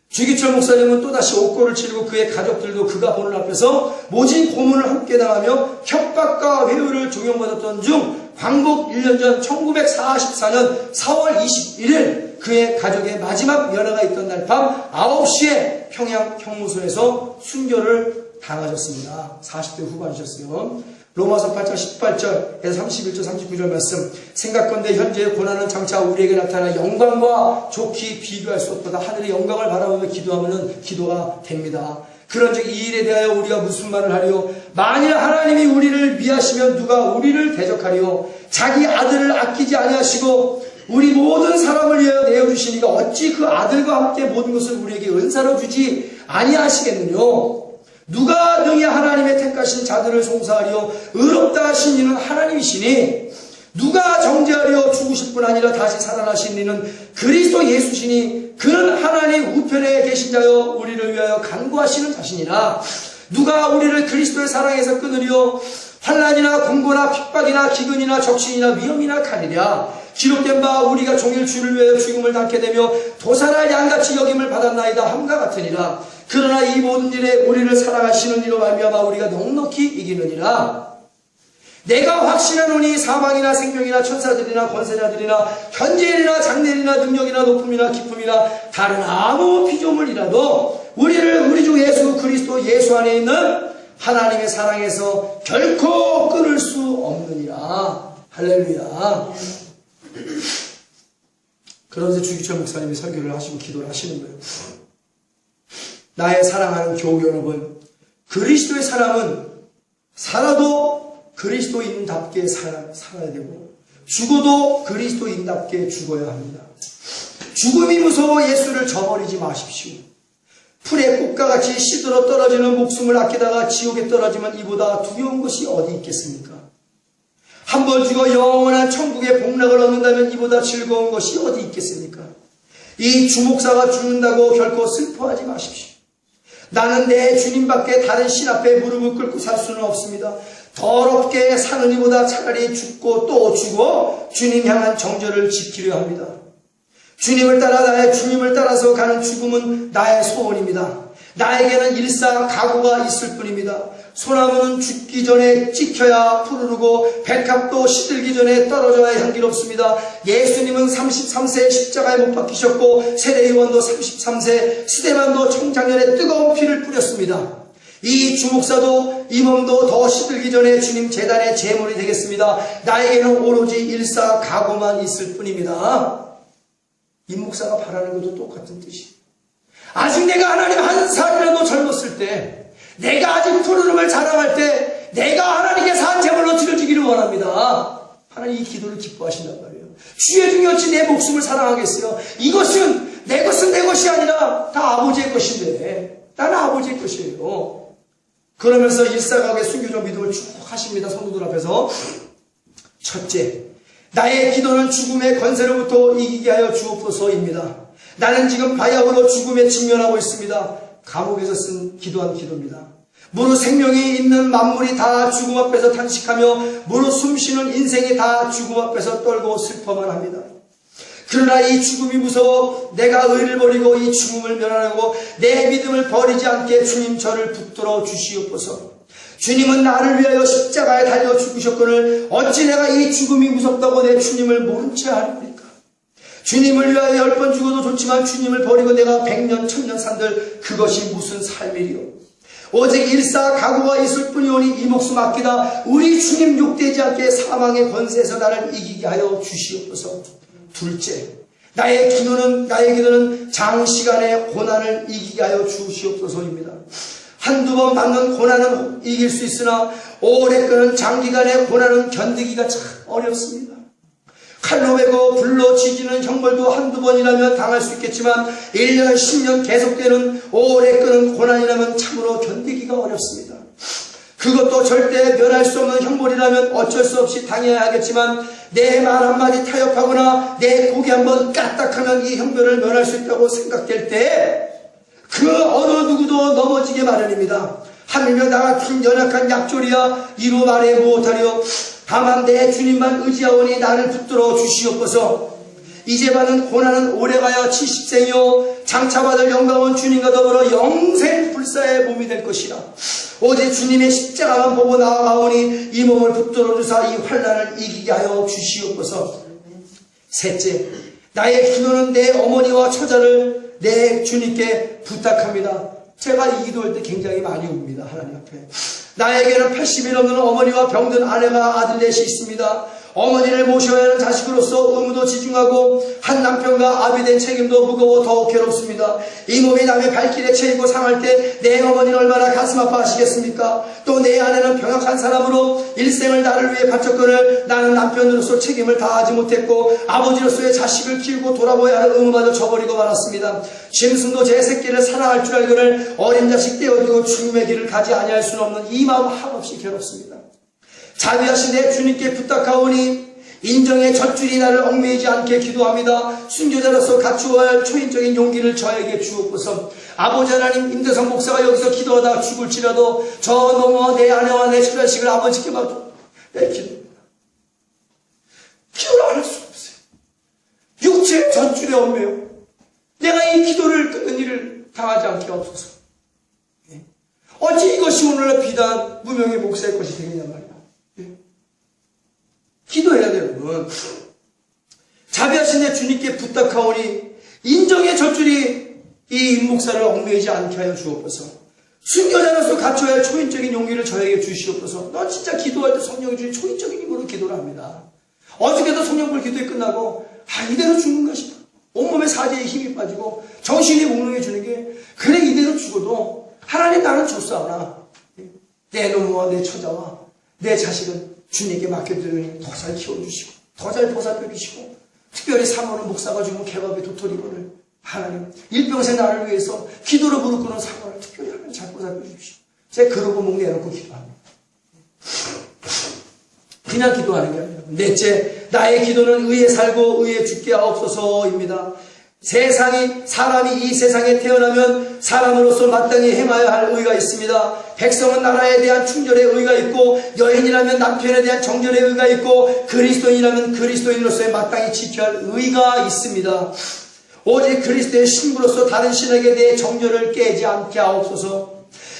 주기철 목사님은 또다시 옥고를 치르고 그의 가족들도 그가 보는 앞에서 모진 고문을 함께 당하며 협박과 회유를 종용받았던 중 광복 1년 전 1944년 4월 21일 그의 가족의 마지막 연회가 있던 날 밤 9시에 평양 형무소에서 순교를 당하셨습니다. 40대 후반이셨어요. 로마서 8장 18절에서 31절 39절 말씀, 생각건대 현재의 고난은 장차 우리에게 나타나 영광과 좋게 비교할 수 없도다. 하늘의 영광을 바라보며 기도하면 기도가 됩니다. 그런즉 이 일에 대하여 우리가 무슨 말을 하리요? 만일 하나님이 우리를 미하시면 누가 우리를 대적하리요? 자기 아들을 아끼지 아니하시고 우리 모든 사람을 위하여 내어주시니가 어찌 그 아들과 함께 모든 것을 우리에게 은사로 주지 아니하시겠느뇨? 누가 능히 하나님의 택하신 자들을 송사하리요? 의롭다 하신 이는 하나님이시니 누가 정죄하리요? 죽으실 뿐 아니라 다시 살아나신 이는 그리스도 예수시니 그는 하나님 우편에 계신 자여 우리를 위하여 간구하시는 자신이라. 누가 우리를 그리스도의 사랑에서 끊으리요? 환난이나 공고나 핍박이나 기근이나 적신이나 위험이나 칼이랴. 기록된 바 우리가 종일 주를 위하여 죽음을 당케 되며 도살할 양같이 여김을 받았나이다 함과 같으니라. 그러나 이 모든 일에 우리를 사랑하시는 이로 말미암아 우리가 넉넉히 이기느니라. 내가 확신하노니 사망이나 생명이나 천사들이나 권세자들이나 현재일이나 장래일이나 능력이나 높음이나 기쁨이나 다른 아무 피조물이라도 우리를 우리 주 예수 그리스도 예수 안에 있는 하나님의 사랑에서 결코 끊을 수 없느니라. 할렐루야. 그러면서 주기철 목사님이 설교를 하시고 기도를 하시는 거예요. 나의 사랑하는 교우 여러분, 그리스도의 사람은 살아도 그리스도인답게 살아야 되고 죽어도 그리스도인답게 죽어야 합니다. 죽음이 무서워 예수를 저버리지 마십시오. 풀의 꽃과 같이 시들어 떨어지는 목숨을 아끼다가 지옥에 떨어지면 이보다 두려운 것이 어디 있겠습니까? 한 번 죽어 영원한 천국의 복락을 얻는다면 이보다 즐거운 것이 어디 있겠습니까? 이 주목사가 죽는다고 결코 슬퍼하지 마십시오. 나는 내 주님밖에 다른 신 앞에 무릎을 꿇고 살 수는 없습니다. 더럽게 사는 이보다 차라리 죽고 또 죽어 주님 향한 정절을 지키려 합니다. 주님을 따라 나의 주님을 따라서 가는 죽음은 나의 소원입니다. 나에게는 일사각오가 있을 뿐입니다. 소나무는 죽기 전에 찍혀야 푸르르고 백합도 시들기 전에 떨어져야 향기롭습니다. 예수님은 33세 십자가에 못 박히셨고 세례요한도 33세, 스데반도 청장년에 뜨거운 피를 뿌렸습니다. 이 주목사도 이 몸도 더 시들기 전에 주님 제단의 제물이 되겠습니다. 나에게는 오로지 일사각오만 있을 뿐입니다. 이 목사가 바라는 것도 똑같은 뜻이에요. 아직 내가 하나님 한 살이라도 젊었을 때, 내가 아직 푸르름을 자랑할 때 내가 하나님께 산 제물로 드려지기를 원합니다. 하나님 이 기도를 기뻐하신단 말이에요. 주의 중요치 내 목숨을 사랑하겠어요. 이것은 내 것이 아니라 다 아버지의 것인데 나는 아버지의 것이에요. 그러면서 일사각오의 순교적 믿음을 쭉 하십니다. 성도들 앞에서. 첫째, 나의 기도는 죽음의 권세로부터 이기게 하여 주옵소서입니다. 나는 지금 바야흐로 죽음에 직면하고 있습니다. 감옥에서 쓴 기도한 기도입니다. 무릇 생명이 있는 만물이 다 죽음 앞에서 탄식하며 무릇 숨쉬는 인생이 다 죽음 앞에서 떨고 슬퍼만 합니다. 그러나 이 죽음이 무서워 내가 의를 버리고 이 죽음을 면하려고 내 믿음을 버리지 않게 주님 저를 붙들어 주시옵소서. 주님은 나를 위하여 십자가에 달려 죽으셨거늘 어찌 내가 이 죽음이 무섭다고 내 주님을 모른 채 하리까? 주님을 위하여 10번 죽어도 좋지만 주님을 버리고 내가 100년 1000년 산들 그것이 무슨 삶이리요? 오직 일사각오가 있을 뿐이오니 이 목숨 아끼다 우리 주님 욕되지 않게 사망의 권세에서 나를 이기게 하여 주시옵소서. 둘째, 나의 기도는 장시간의 고난을 이기게 하여 주시옵소서입니다. 한두 번 받는 고난은 이길 수 있으나 오래 끄는 장기간의 고난은 견디기가 참 어렵습니다. 칼로 베고 불로 지지는 형벌도 한두 번이라면 당할 수 있겠지만 1년, 10년 계속되는 오래 끄는 고난이라면 참으로 견디기가 어렵습니다. 그것도 절대 면할 수 없는 형벌이라면 어쩔 수 없이 당해야 하겠지만 내 말 한마디 타협하거나 내 고개 한번 까딱하면 이 형벌을 면할 수 있다고 생각될 때 그 어느 누구도 넘어지게 마련입니다. 하물며 나 같은 연약한 약졸이야 이루 말해 못하리요. 다만 내 주님만 의지하오니 나를 붙들어 주시옵소서. 이제 받은 고난은 오래가야 70생이요 장차 받을 영광은 주님과 더불어 영생 불사의 몸이 될 것이라. 오직 주님의 십자가만 보고 나아가오니 이 몸을 붙들어 주사 이 환난을 이기게 하여 주시옵소서. 셋째, 나의 기도는 내 어머니와 처자를 내 주님께 부탁합니다. 제가 이 기도할 때 굉장히 많이 웁니다. 하나님 앞에. 나에게는 80이 넘는 어머니와 병든 아내가 아들 넷이 있습니다. 어머니를 모셔야 하는 자식으로서 의무도 지중하고 한 남편과 아비 된 책임도 무거워 더욱 괴롭습니다. 이 몸이 남의 발길에 채이고 상할 때 내 어머니는 얼마나 가슴 아파하시겠습니까? 또 내 아내는 병약한 사람으로 일생을 나를 위해 바쳤거늘 나는 남편으로서 책임을 다하지 못했고 아버지로서의 자식을 키우고 돌아보아야 할 의무마저 저버리고 말았습니다. 짐승도 제 새끼를 사랑할 줄 알거늘 어린 자식 떼어두고 죽음의 길을 가지 아니할 수는 없는 이 마음 한없이 괴롭습니다. 자비하신 내 주님께 부탁하오니 인정의 젖줄이 나를 얽매이지 않게 기도합니다. 순교자로서 갖추어야 할 초인적인 용기를 저에게 주옵소서. 아버지 하나님, 임대성 목사가 여기서 기도하다 죽을지라도 저 넘어 내 아내와 내 처자식을 아버지께 맡겨 내 기도입니다. 기도를 안 할 수 없어요. 육체의 젖줄에 얽매여 내가 이 기도를 끊는 일을 당하지 않게 하옵소서. 어찌 이것이 오늘날 비단 무명의 목사의 것이 되겠냐 말이야. 기도해야 돼요, 여러분. 자비하신 내 주님께 부탁하오니 인정의 젖줄이 이 임목사를 얽매이지 않게 하여 주옵소서. 순교자로서 갖춰야 할 초인적인 용기를 저에게 주시옵소서. 넌 진짜 기도할 때 성령이 주신 초인적인 힘으로 기도를 합니다. 어저께도 성령불 기도에 끝나고 이대로 죽는 것이다. 온몸에 사제의 힘이 빠지고 정신이 몽롱해지는 게 그래 이대로 죽어도 하나님 나는 줬사오나 내 노모와 내 처자와 내 자식은 주님께 맡겨드리니 더 잘 키워주시고 더 잘 보살펴주시고 특별히 사모는 목사가 주는 개밥의 도토리거를 하나님 일평생 나를 위해서 기도로 무릎 꿇는 사모를 특별히 하나님 잘 보살펴주시고 제가 그러고 목 내놓고 기도합니다. 그냥 기도하는 게 아니라 넷째, 나의 기도는 의에 살고 의에 죽게 하옵소서입니다. 사람이 이 세상에 태어나면 사람으로서 마땅히 행하여야 할 의가 있습니다. 백성은 나라에 대한 충절의 의가 있고 여인이라면 남편에 대한 정절의 의가 있고 그리스도인이라면 그리스도인으로서의 마땅히 지켜야 할 의가 있습니다. 오직 그리스도의 신부로서 다른 신에게 대해 정절을 깨지 않게 하옵소서.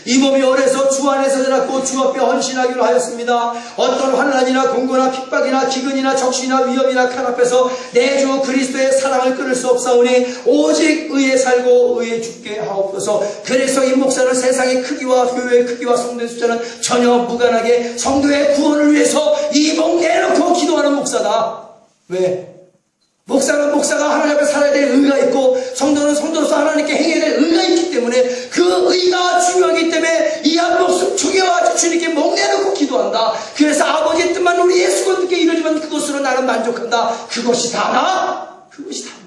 이 몸이 어려서 주 안에서 자랐고 주 앞에 헌신하기로 하였습니다. 어떤 환난이나 공고나 핍박이나 기근이나 적신이나 위협이나 칼 앞에서 내 주 그리스도의 사랑을 끊을 수 없사오니 오직 의에 살고 의에 죽게 하옵소서. 그래서 이 목사는 세상의 크기와 교회의 크기와 성도의 숫자는 전혀 무관하게 성도의 구원을 위해서 이 목 내놓고 기도하는 목사다. 왜? 목사는 목사가 하나님 앞에 살아야 될 의가 있고 성도는 성도로서 하나님께 행해야 될 의가 있기 때문에 그 의가 중요하기 때문에 이 한 목숨 죽여와 주님께 목 내놓고 기도한다. 그래서 아버지의 뜻만 우리 예수 그리스도께 이루어지면 그것으로 나는 만족한다. 그것이 다나? 그것이 다입니다.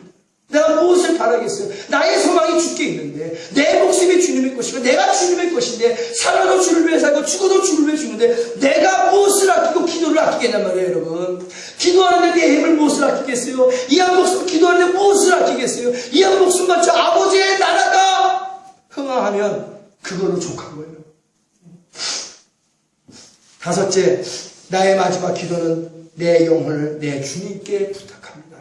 내가 무엇을 바라겠어요? 나의 소망이 주께 있는데 내 목숨이 주님의 것이고 내가 주님의 것인데 살아도 주를 위해 살고 죽어도 주를 위해 죽는데 내가 무엇을 아끼고 기도를 아끼겠냔 말이에요. 여러분, 기도하는데 내 힘을 무엇을 아끼겠어요? 이 한 목숨 기도하는데 무엇을 아끼겠어요? 이 한 목숨 바쳐 아버지의 나라가 흥하하면 그걸로 족한 거예요. 다섯째, 나의 마지막 기도는 내 영혼을 내 주님께 부탁합니다.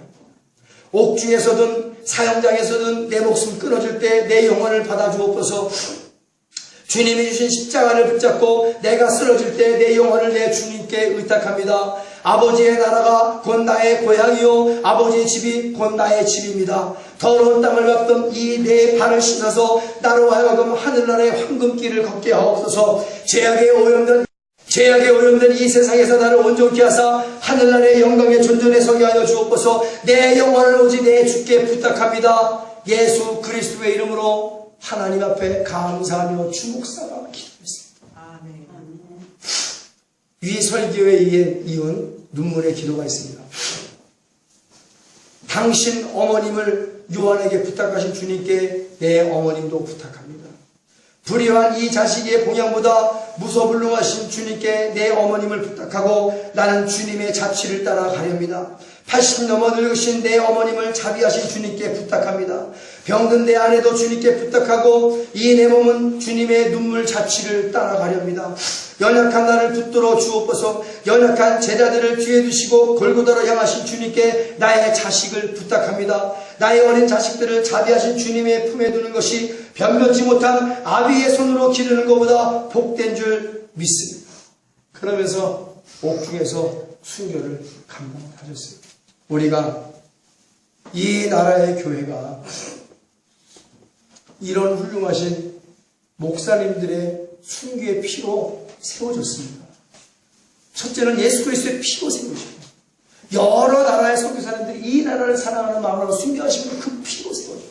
옥중에서든 사형장에서든 내 목숨 끊어질 때 내 영혼을 받아주옵소서. 주님이 주신 십자가를 붙잡고 내가 쓰러질 때 내 영혼을 내 주님께 의탁합니다. 아버지의 나라가 곧 나의 고향이요 아버지의 집이 곧 나의 집입니다. 더러운 땅을 밟던 이 내 발을 씻어서 나로 하여금 하늘나라의 황금길을 걷게 하옵소서. 죄악에 오염된 이 세상에서 나를 온전케 하사 하늘나라의 영광의 존전에 서게 하여 주옵소서. 내 영혼을 오직 내 주께 부탁합니다. 예수 그리스도의 이름으로 하나님 앞에 감사하며 주목사가 이 설교에 이은 눈물의 기도가 있습니다. 당신 어머님을 요한에게 부탁하신 주님께 내 어머님도 부탁합니다. 불의한 이 자식의 봉양보다 무소불능하신 주님께 내 어머님을 부탁하고 나는 주님의 자취를 따라가렵니다. 80 넘어 늙으신 내 어머님을 자비하신 주님께 부탁합니다. 병든 내 아내도 주님께 부탁하고 이 내 몸은 주님의 눈물 자취를 따라가렵니다. 연약한 나를 붙들어 주옵소서. 연약한 제자들을 뒤에 두시고 골고다로 향하신 주님께 나의 자식을 부탁합니다. 나의 어린 자식들을 자비하신 주님의 품에 두는 것이 변변치 못한 아비의 손으로 기르는 것보다 복된 줄 믿습니다. 그러면서 옥중에서 순교를 감당하셨어요. 우리가 이 나라의 교회가 이런 훌륭하신 목사님들의 순교의 피로 세워졌습니다. 첫째는 예수 그리스도의 피로 세워졌습니다. 여러 나라의 선교사님들이 이 나라를 사랑하는 마음으로 순교하시면 그 피로 세워졌습니다.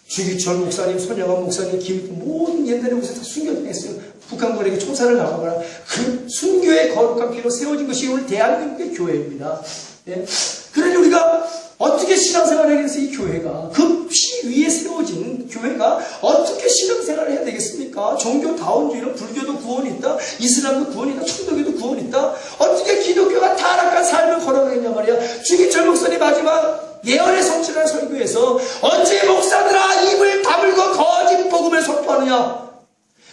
주기철 목사님, 손영원 목사님, 김익도 모든 옛날의 목사 다 순교했어요. 북한군에게 총살을 당하거나 그 순교의 거룩한 피로 세워진 것이 오늘 대한민국의 교회입니다. 예? 그러니 우리가 어떻게 신앙생활을 해야 돼서 이 교회가 그 피 위에 세워진 교회가 어떻게 신앙생활을 해야 되겠습니까? 종교다원주의로 불교도 구원이 있다, 이슬람도 구원이 있다, 천도교도 구원이 있다. 어떻게 기독교가 타락한 삶을 걸어가겠냐 말이야. 주기철 목사님 마지막 예언의 성취라는 설교에서 언제 목사들아 입을 다물고 거짓 복음을 선포하느냐?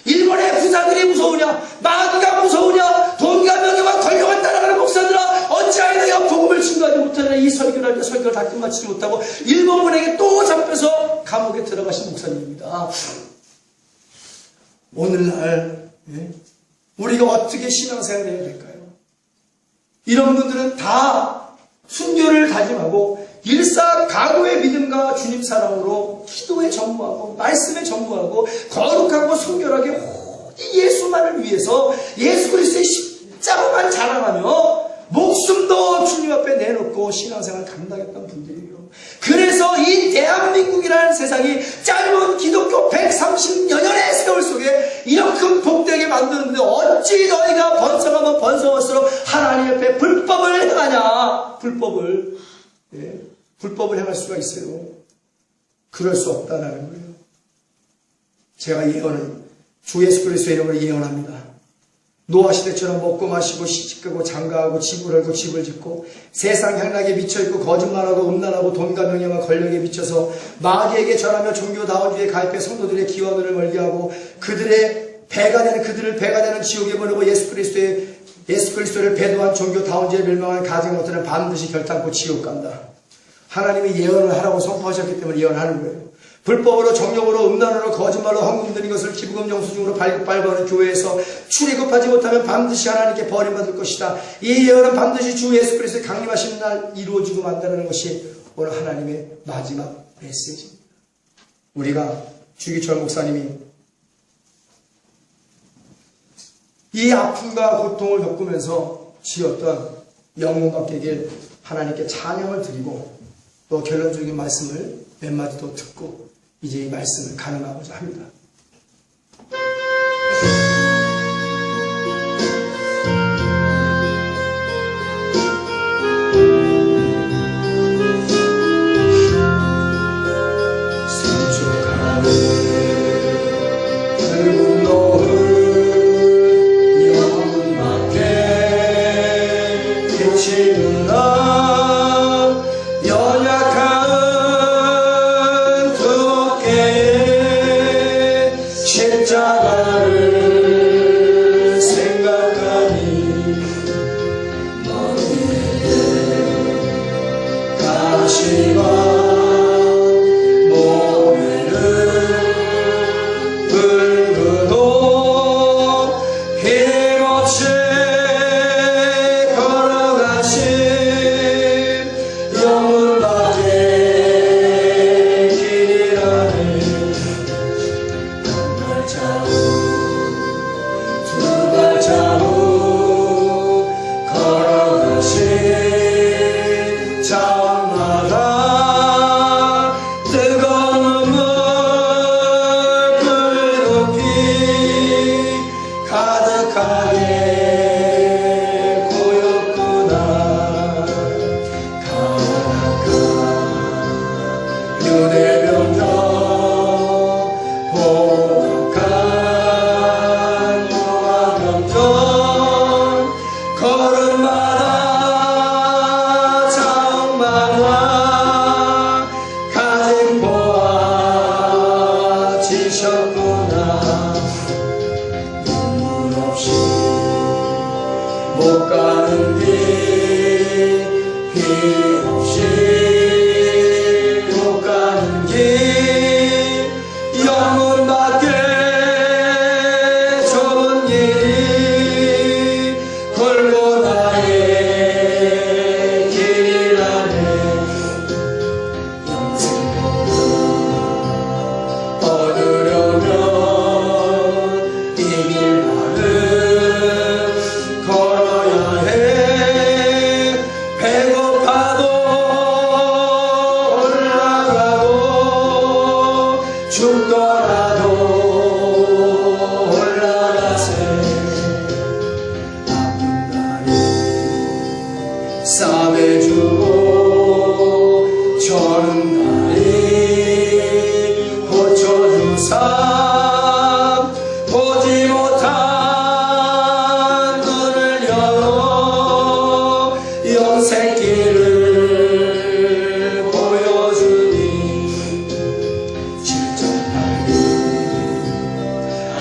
일본의 부자들이 무서우냐? 마귀가 무서우냐? 돈과 명예와 권력을 따라가는 목사들아 어찌하여 너희가 복음을 증거하지 못하느냐? 이 설교를 할 때 설교를 다 끝마치지 못하고 일본군에게 또 잡혀서 감옥에 들어가신 목사님입니다. 오늘날 우리가 어떻게 신앙생활을 해야 될까요? 이런 분들은 다 순교를 다짐하고 일사각오의 믿음과 주님 사랑으로 기도에 전무하고 말씀에 전무하고 거룩하고 순결하게 오직 예수만을 위해서 예수 그리스도의 십자가만 자랑하며 목숨도 주님 앞에 내놓고 신앙생활을 감당했던 분들이에요. 그래서 이 대한민국이라는 세상이 짧은 기독교 130여 년의 세월 속에 이렇게 복되게 만드는데 어찌 너희가 번성하면 번성할수록 하나님 앞에 불법을 행하냐? 불법을 행할 수가 있어요. 그럴 수 없다라는 거예요. 제가 주 예수 그리스도의 이름으로 예언합니다. 노아 시대처럼 먹고 마시고 시집가고 장가하고 집을 헐고 집을 짓고 세상 향락에 미쳐있고 거짓말하고 음란하고 돈과 명예와 권력에 미쳐서 마귀에게 절하며 종교다원주의에 가입해 성도들의 기원을 멀게하고 그들을 배가 되는 지옥에 보내고 예수 그리스도를 배도한 종교다원주의에 멸망한 가정의 어떤 반드시 결단코 지옥 간다. 하나님이 예언을 하라고 선포하셨기 때문에 예언하는 거예요. 불법으로 정욕으로 음란으로 거짓말로 헌금드린 것을 기부금 영수증으로 발급하는 교회에서 출애굽하지 못하면 반드시 하나님께 버림받을 것이다. 이 예언은 반드시 주 예수 그리스도의 강림하시는 날 이루어지고 만다는 것이 오늘 하나님의 마지막 메시지입니다. 우리가 주기철 목사님이 이 아픔과 고통을 겪으면서 지었던 영혼과 깨길 하나님께 찬양을 드리고 또 결론적인 말씀을 몇 마디 더 듣고 이제 이 말씀을 가늠하고자 합니다. 가득하게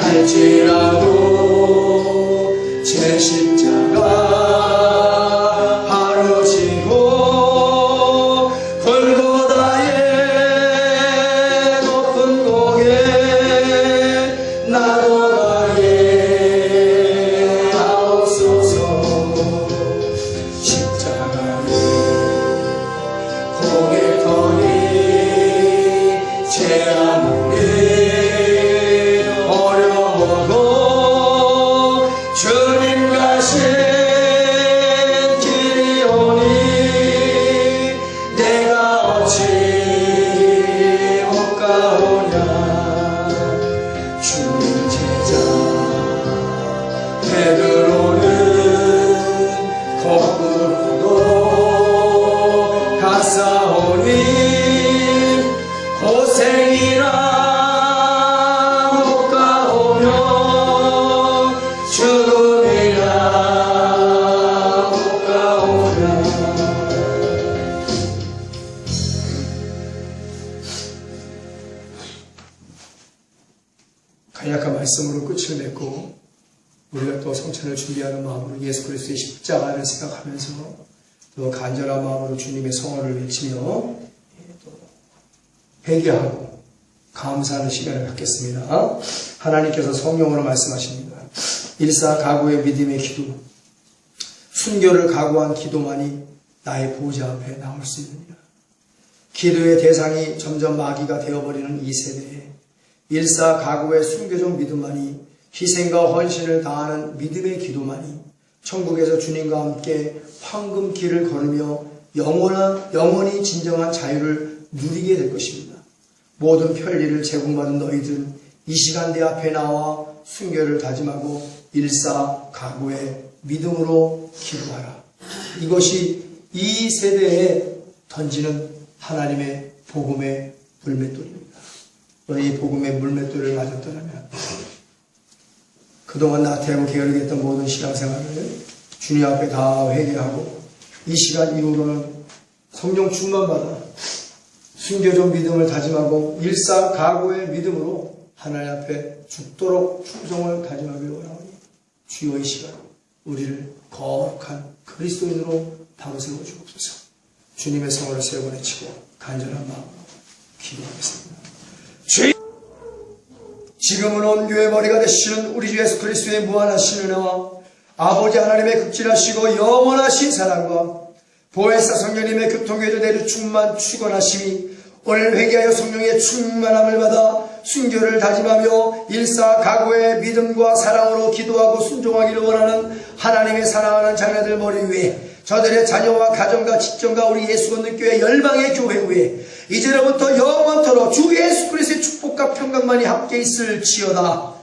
할지라도 제 십자가 바로 지고 골고다의 높은 고개 나도 가게 하옵소서. 십자가에 고개 터니 제 아무리 어려워도 주님 가신 길이 오니 내가 어찌 못 가오냐. 주님 제자 베드로는 거꾸로도 가사오니 고생이라 못 가오며 죽음이라 못 가오냐. 간략한 말씀으로 끝을 맺고 우리가 또 성찬을 준비하는 마음으로 예수 그리스도의 십자가를 생각하면서 또 간절한 마음으로 주님의 성호를 외치며 또 회개하고 감사하는 시간을 갖겠습니다. 하나님께서 성령으로 말씀하십니다. 일사각오의 믿음의 기도, 순교를 각오한 기도만이 나의 보좌 앞에 나올 수 있느니라. 기도의 대상이 점점 마귀가 되어버리는 이 세대에 일사각오의 순교적 믿음만이, 희생과 헌신을 다하는 믿음의 기도만이 천국에서 주님과 함께 황금길을 걸으며 영원히 진정한 자유를 누리게 될 것입니다. 모든 편리를 제공받은 너희들은 이 시간 내 앞에 나와 순교를 다짐하고 일사각오의 믿음으로 기도하라. 이것이 이 세대에 던지는 하나님의 복음의 물맷돌입니다. 너희 복음의 물맷돌을 맞았더라면 그동안 나태하고 게으르게 했던 모든 신앙생활을 주님 앞에 다 회개하고 이 시간 이후로는 성령 충만받아 순교적 믿음을 다짐하고 일사각오의 믿음으로 하나님 앞에 죽도록 충성을 다짐하기를 원하오니 주여 이 시간 우리를 거룩한 그리스도인으로 바로 세워주옵소서. 주님의 성을 세워내치고 간절한 마음으로 기도하겠습니다. 지금은 온 교회의 머리가 되시는 우리 주 예수 그리스도의 무한하신 은혜와 아버지 하나님의 극진하시고 영원하신 사랑과 보혜사 성령님의 교통교제 대로 충만하심이 오늘 회개하여 성령의 충만함을 받아 순교를 다짐하며 일사각오의 믿음과 사랑으로 기도하고 순종하기를 원하는 하나님의 사랑하는 자녀들 머리 위에 저들의 자녀와 가정과 직정과 우리 예수 믿는 교회 열방의 교회 위에 이제로부터 영원토록 주 예수 그리스도의 축복과 평강만이 함께 있을지어다.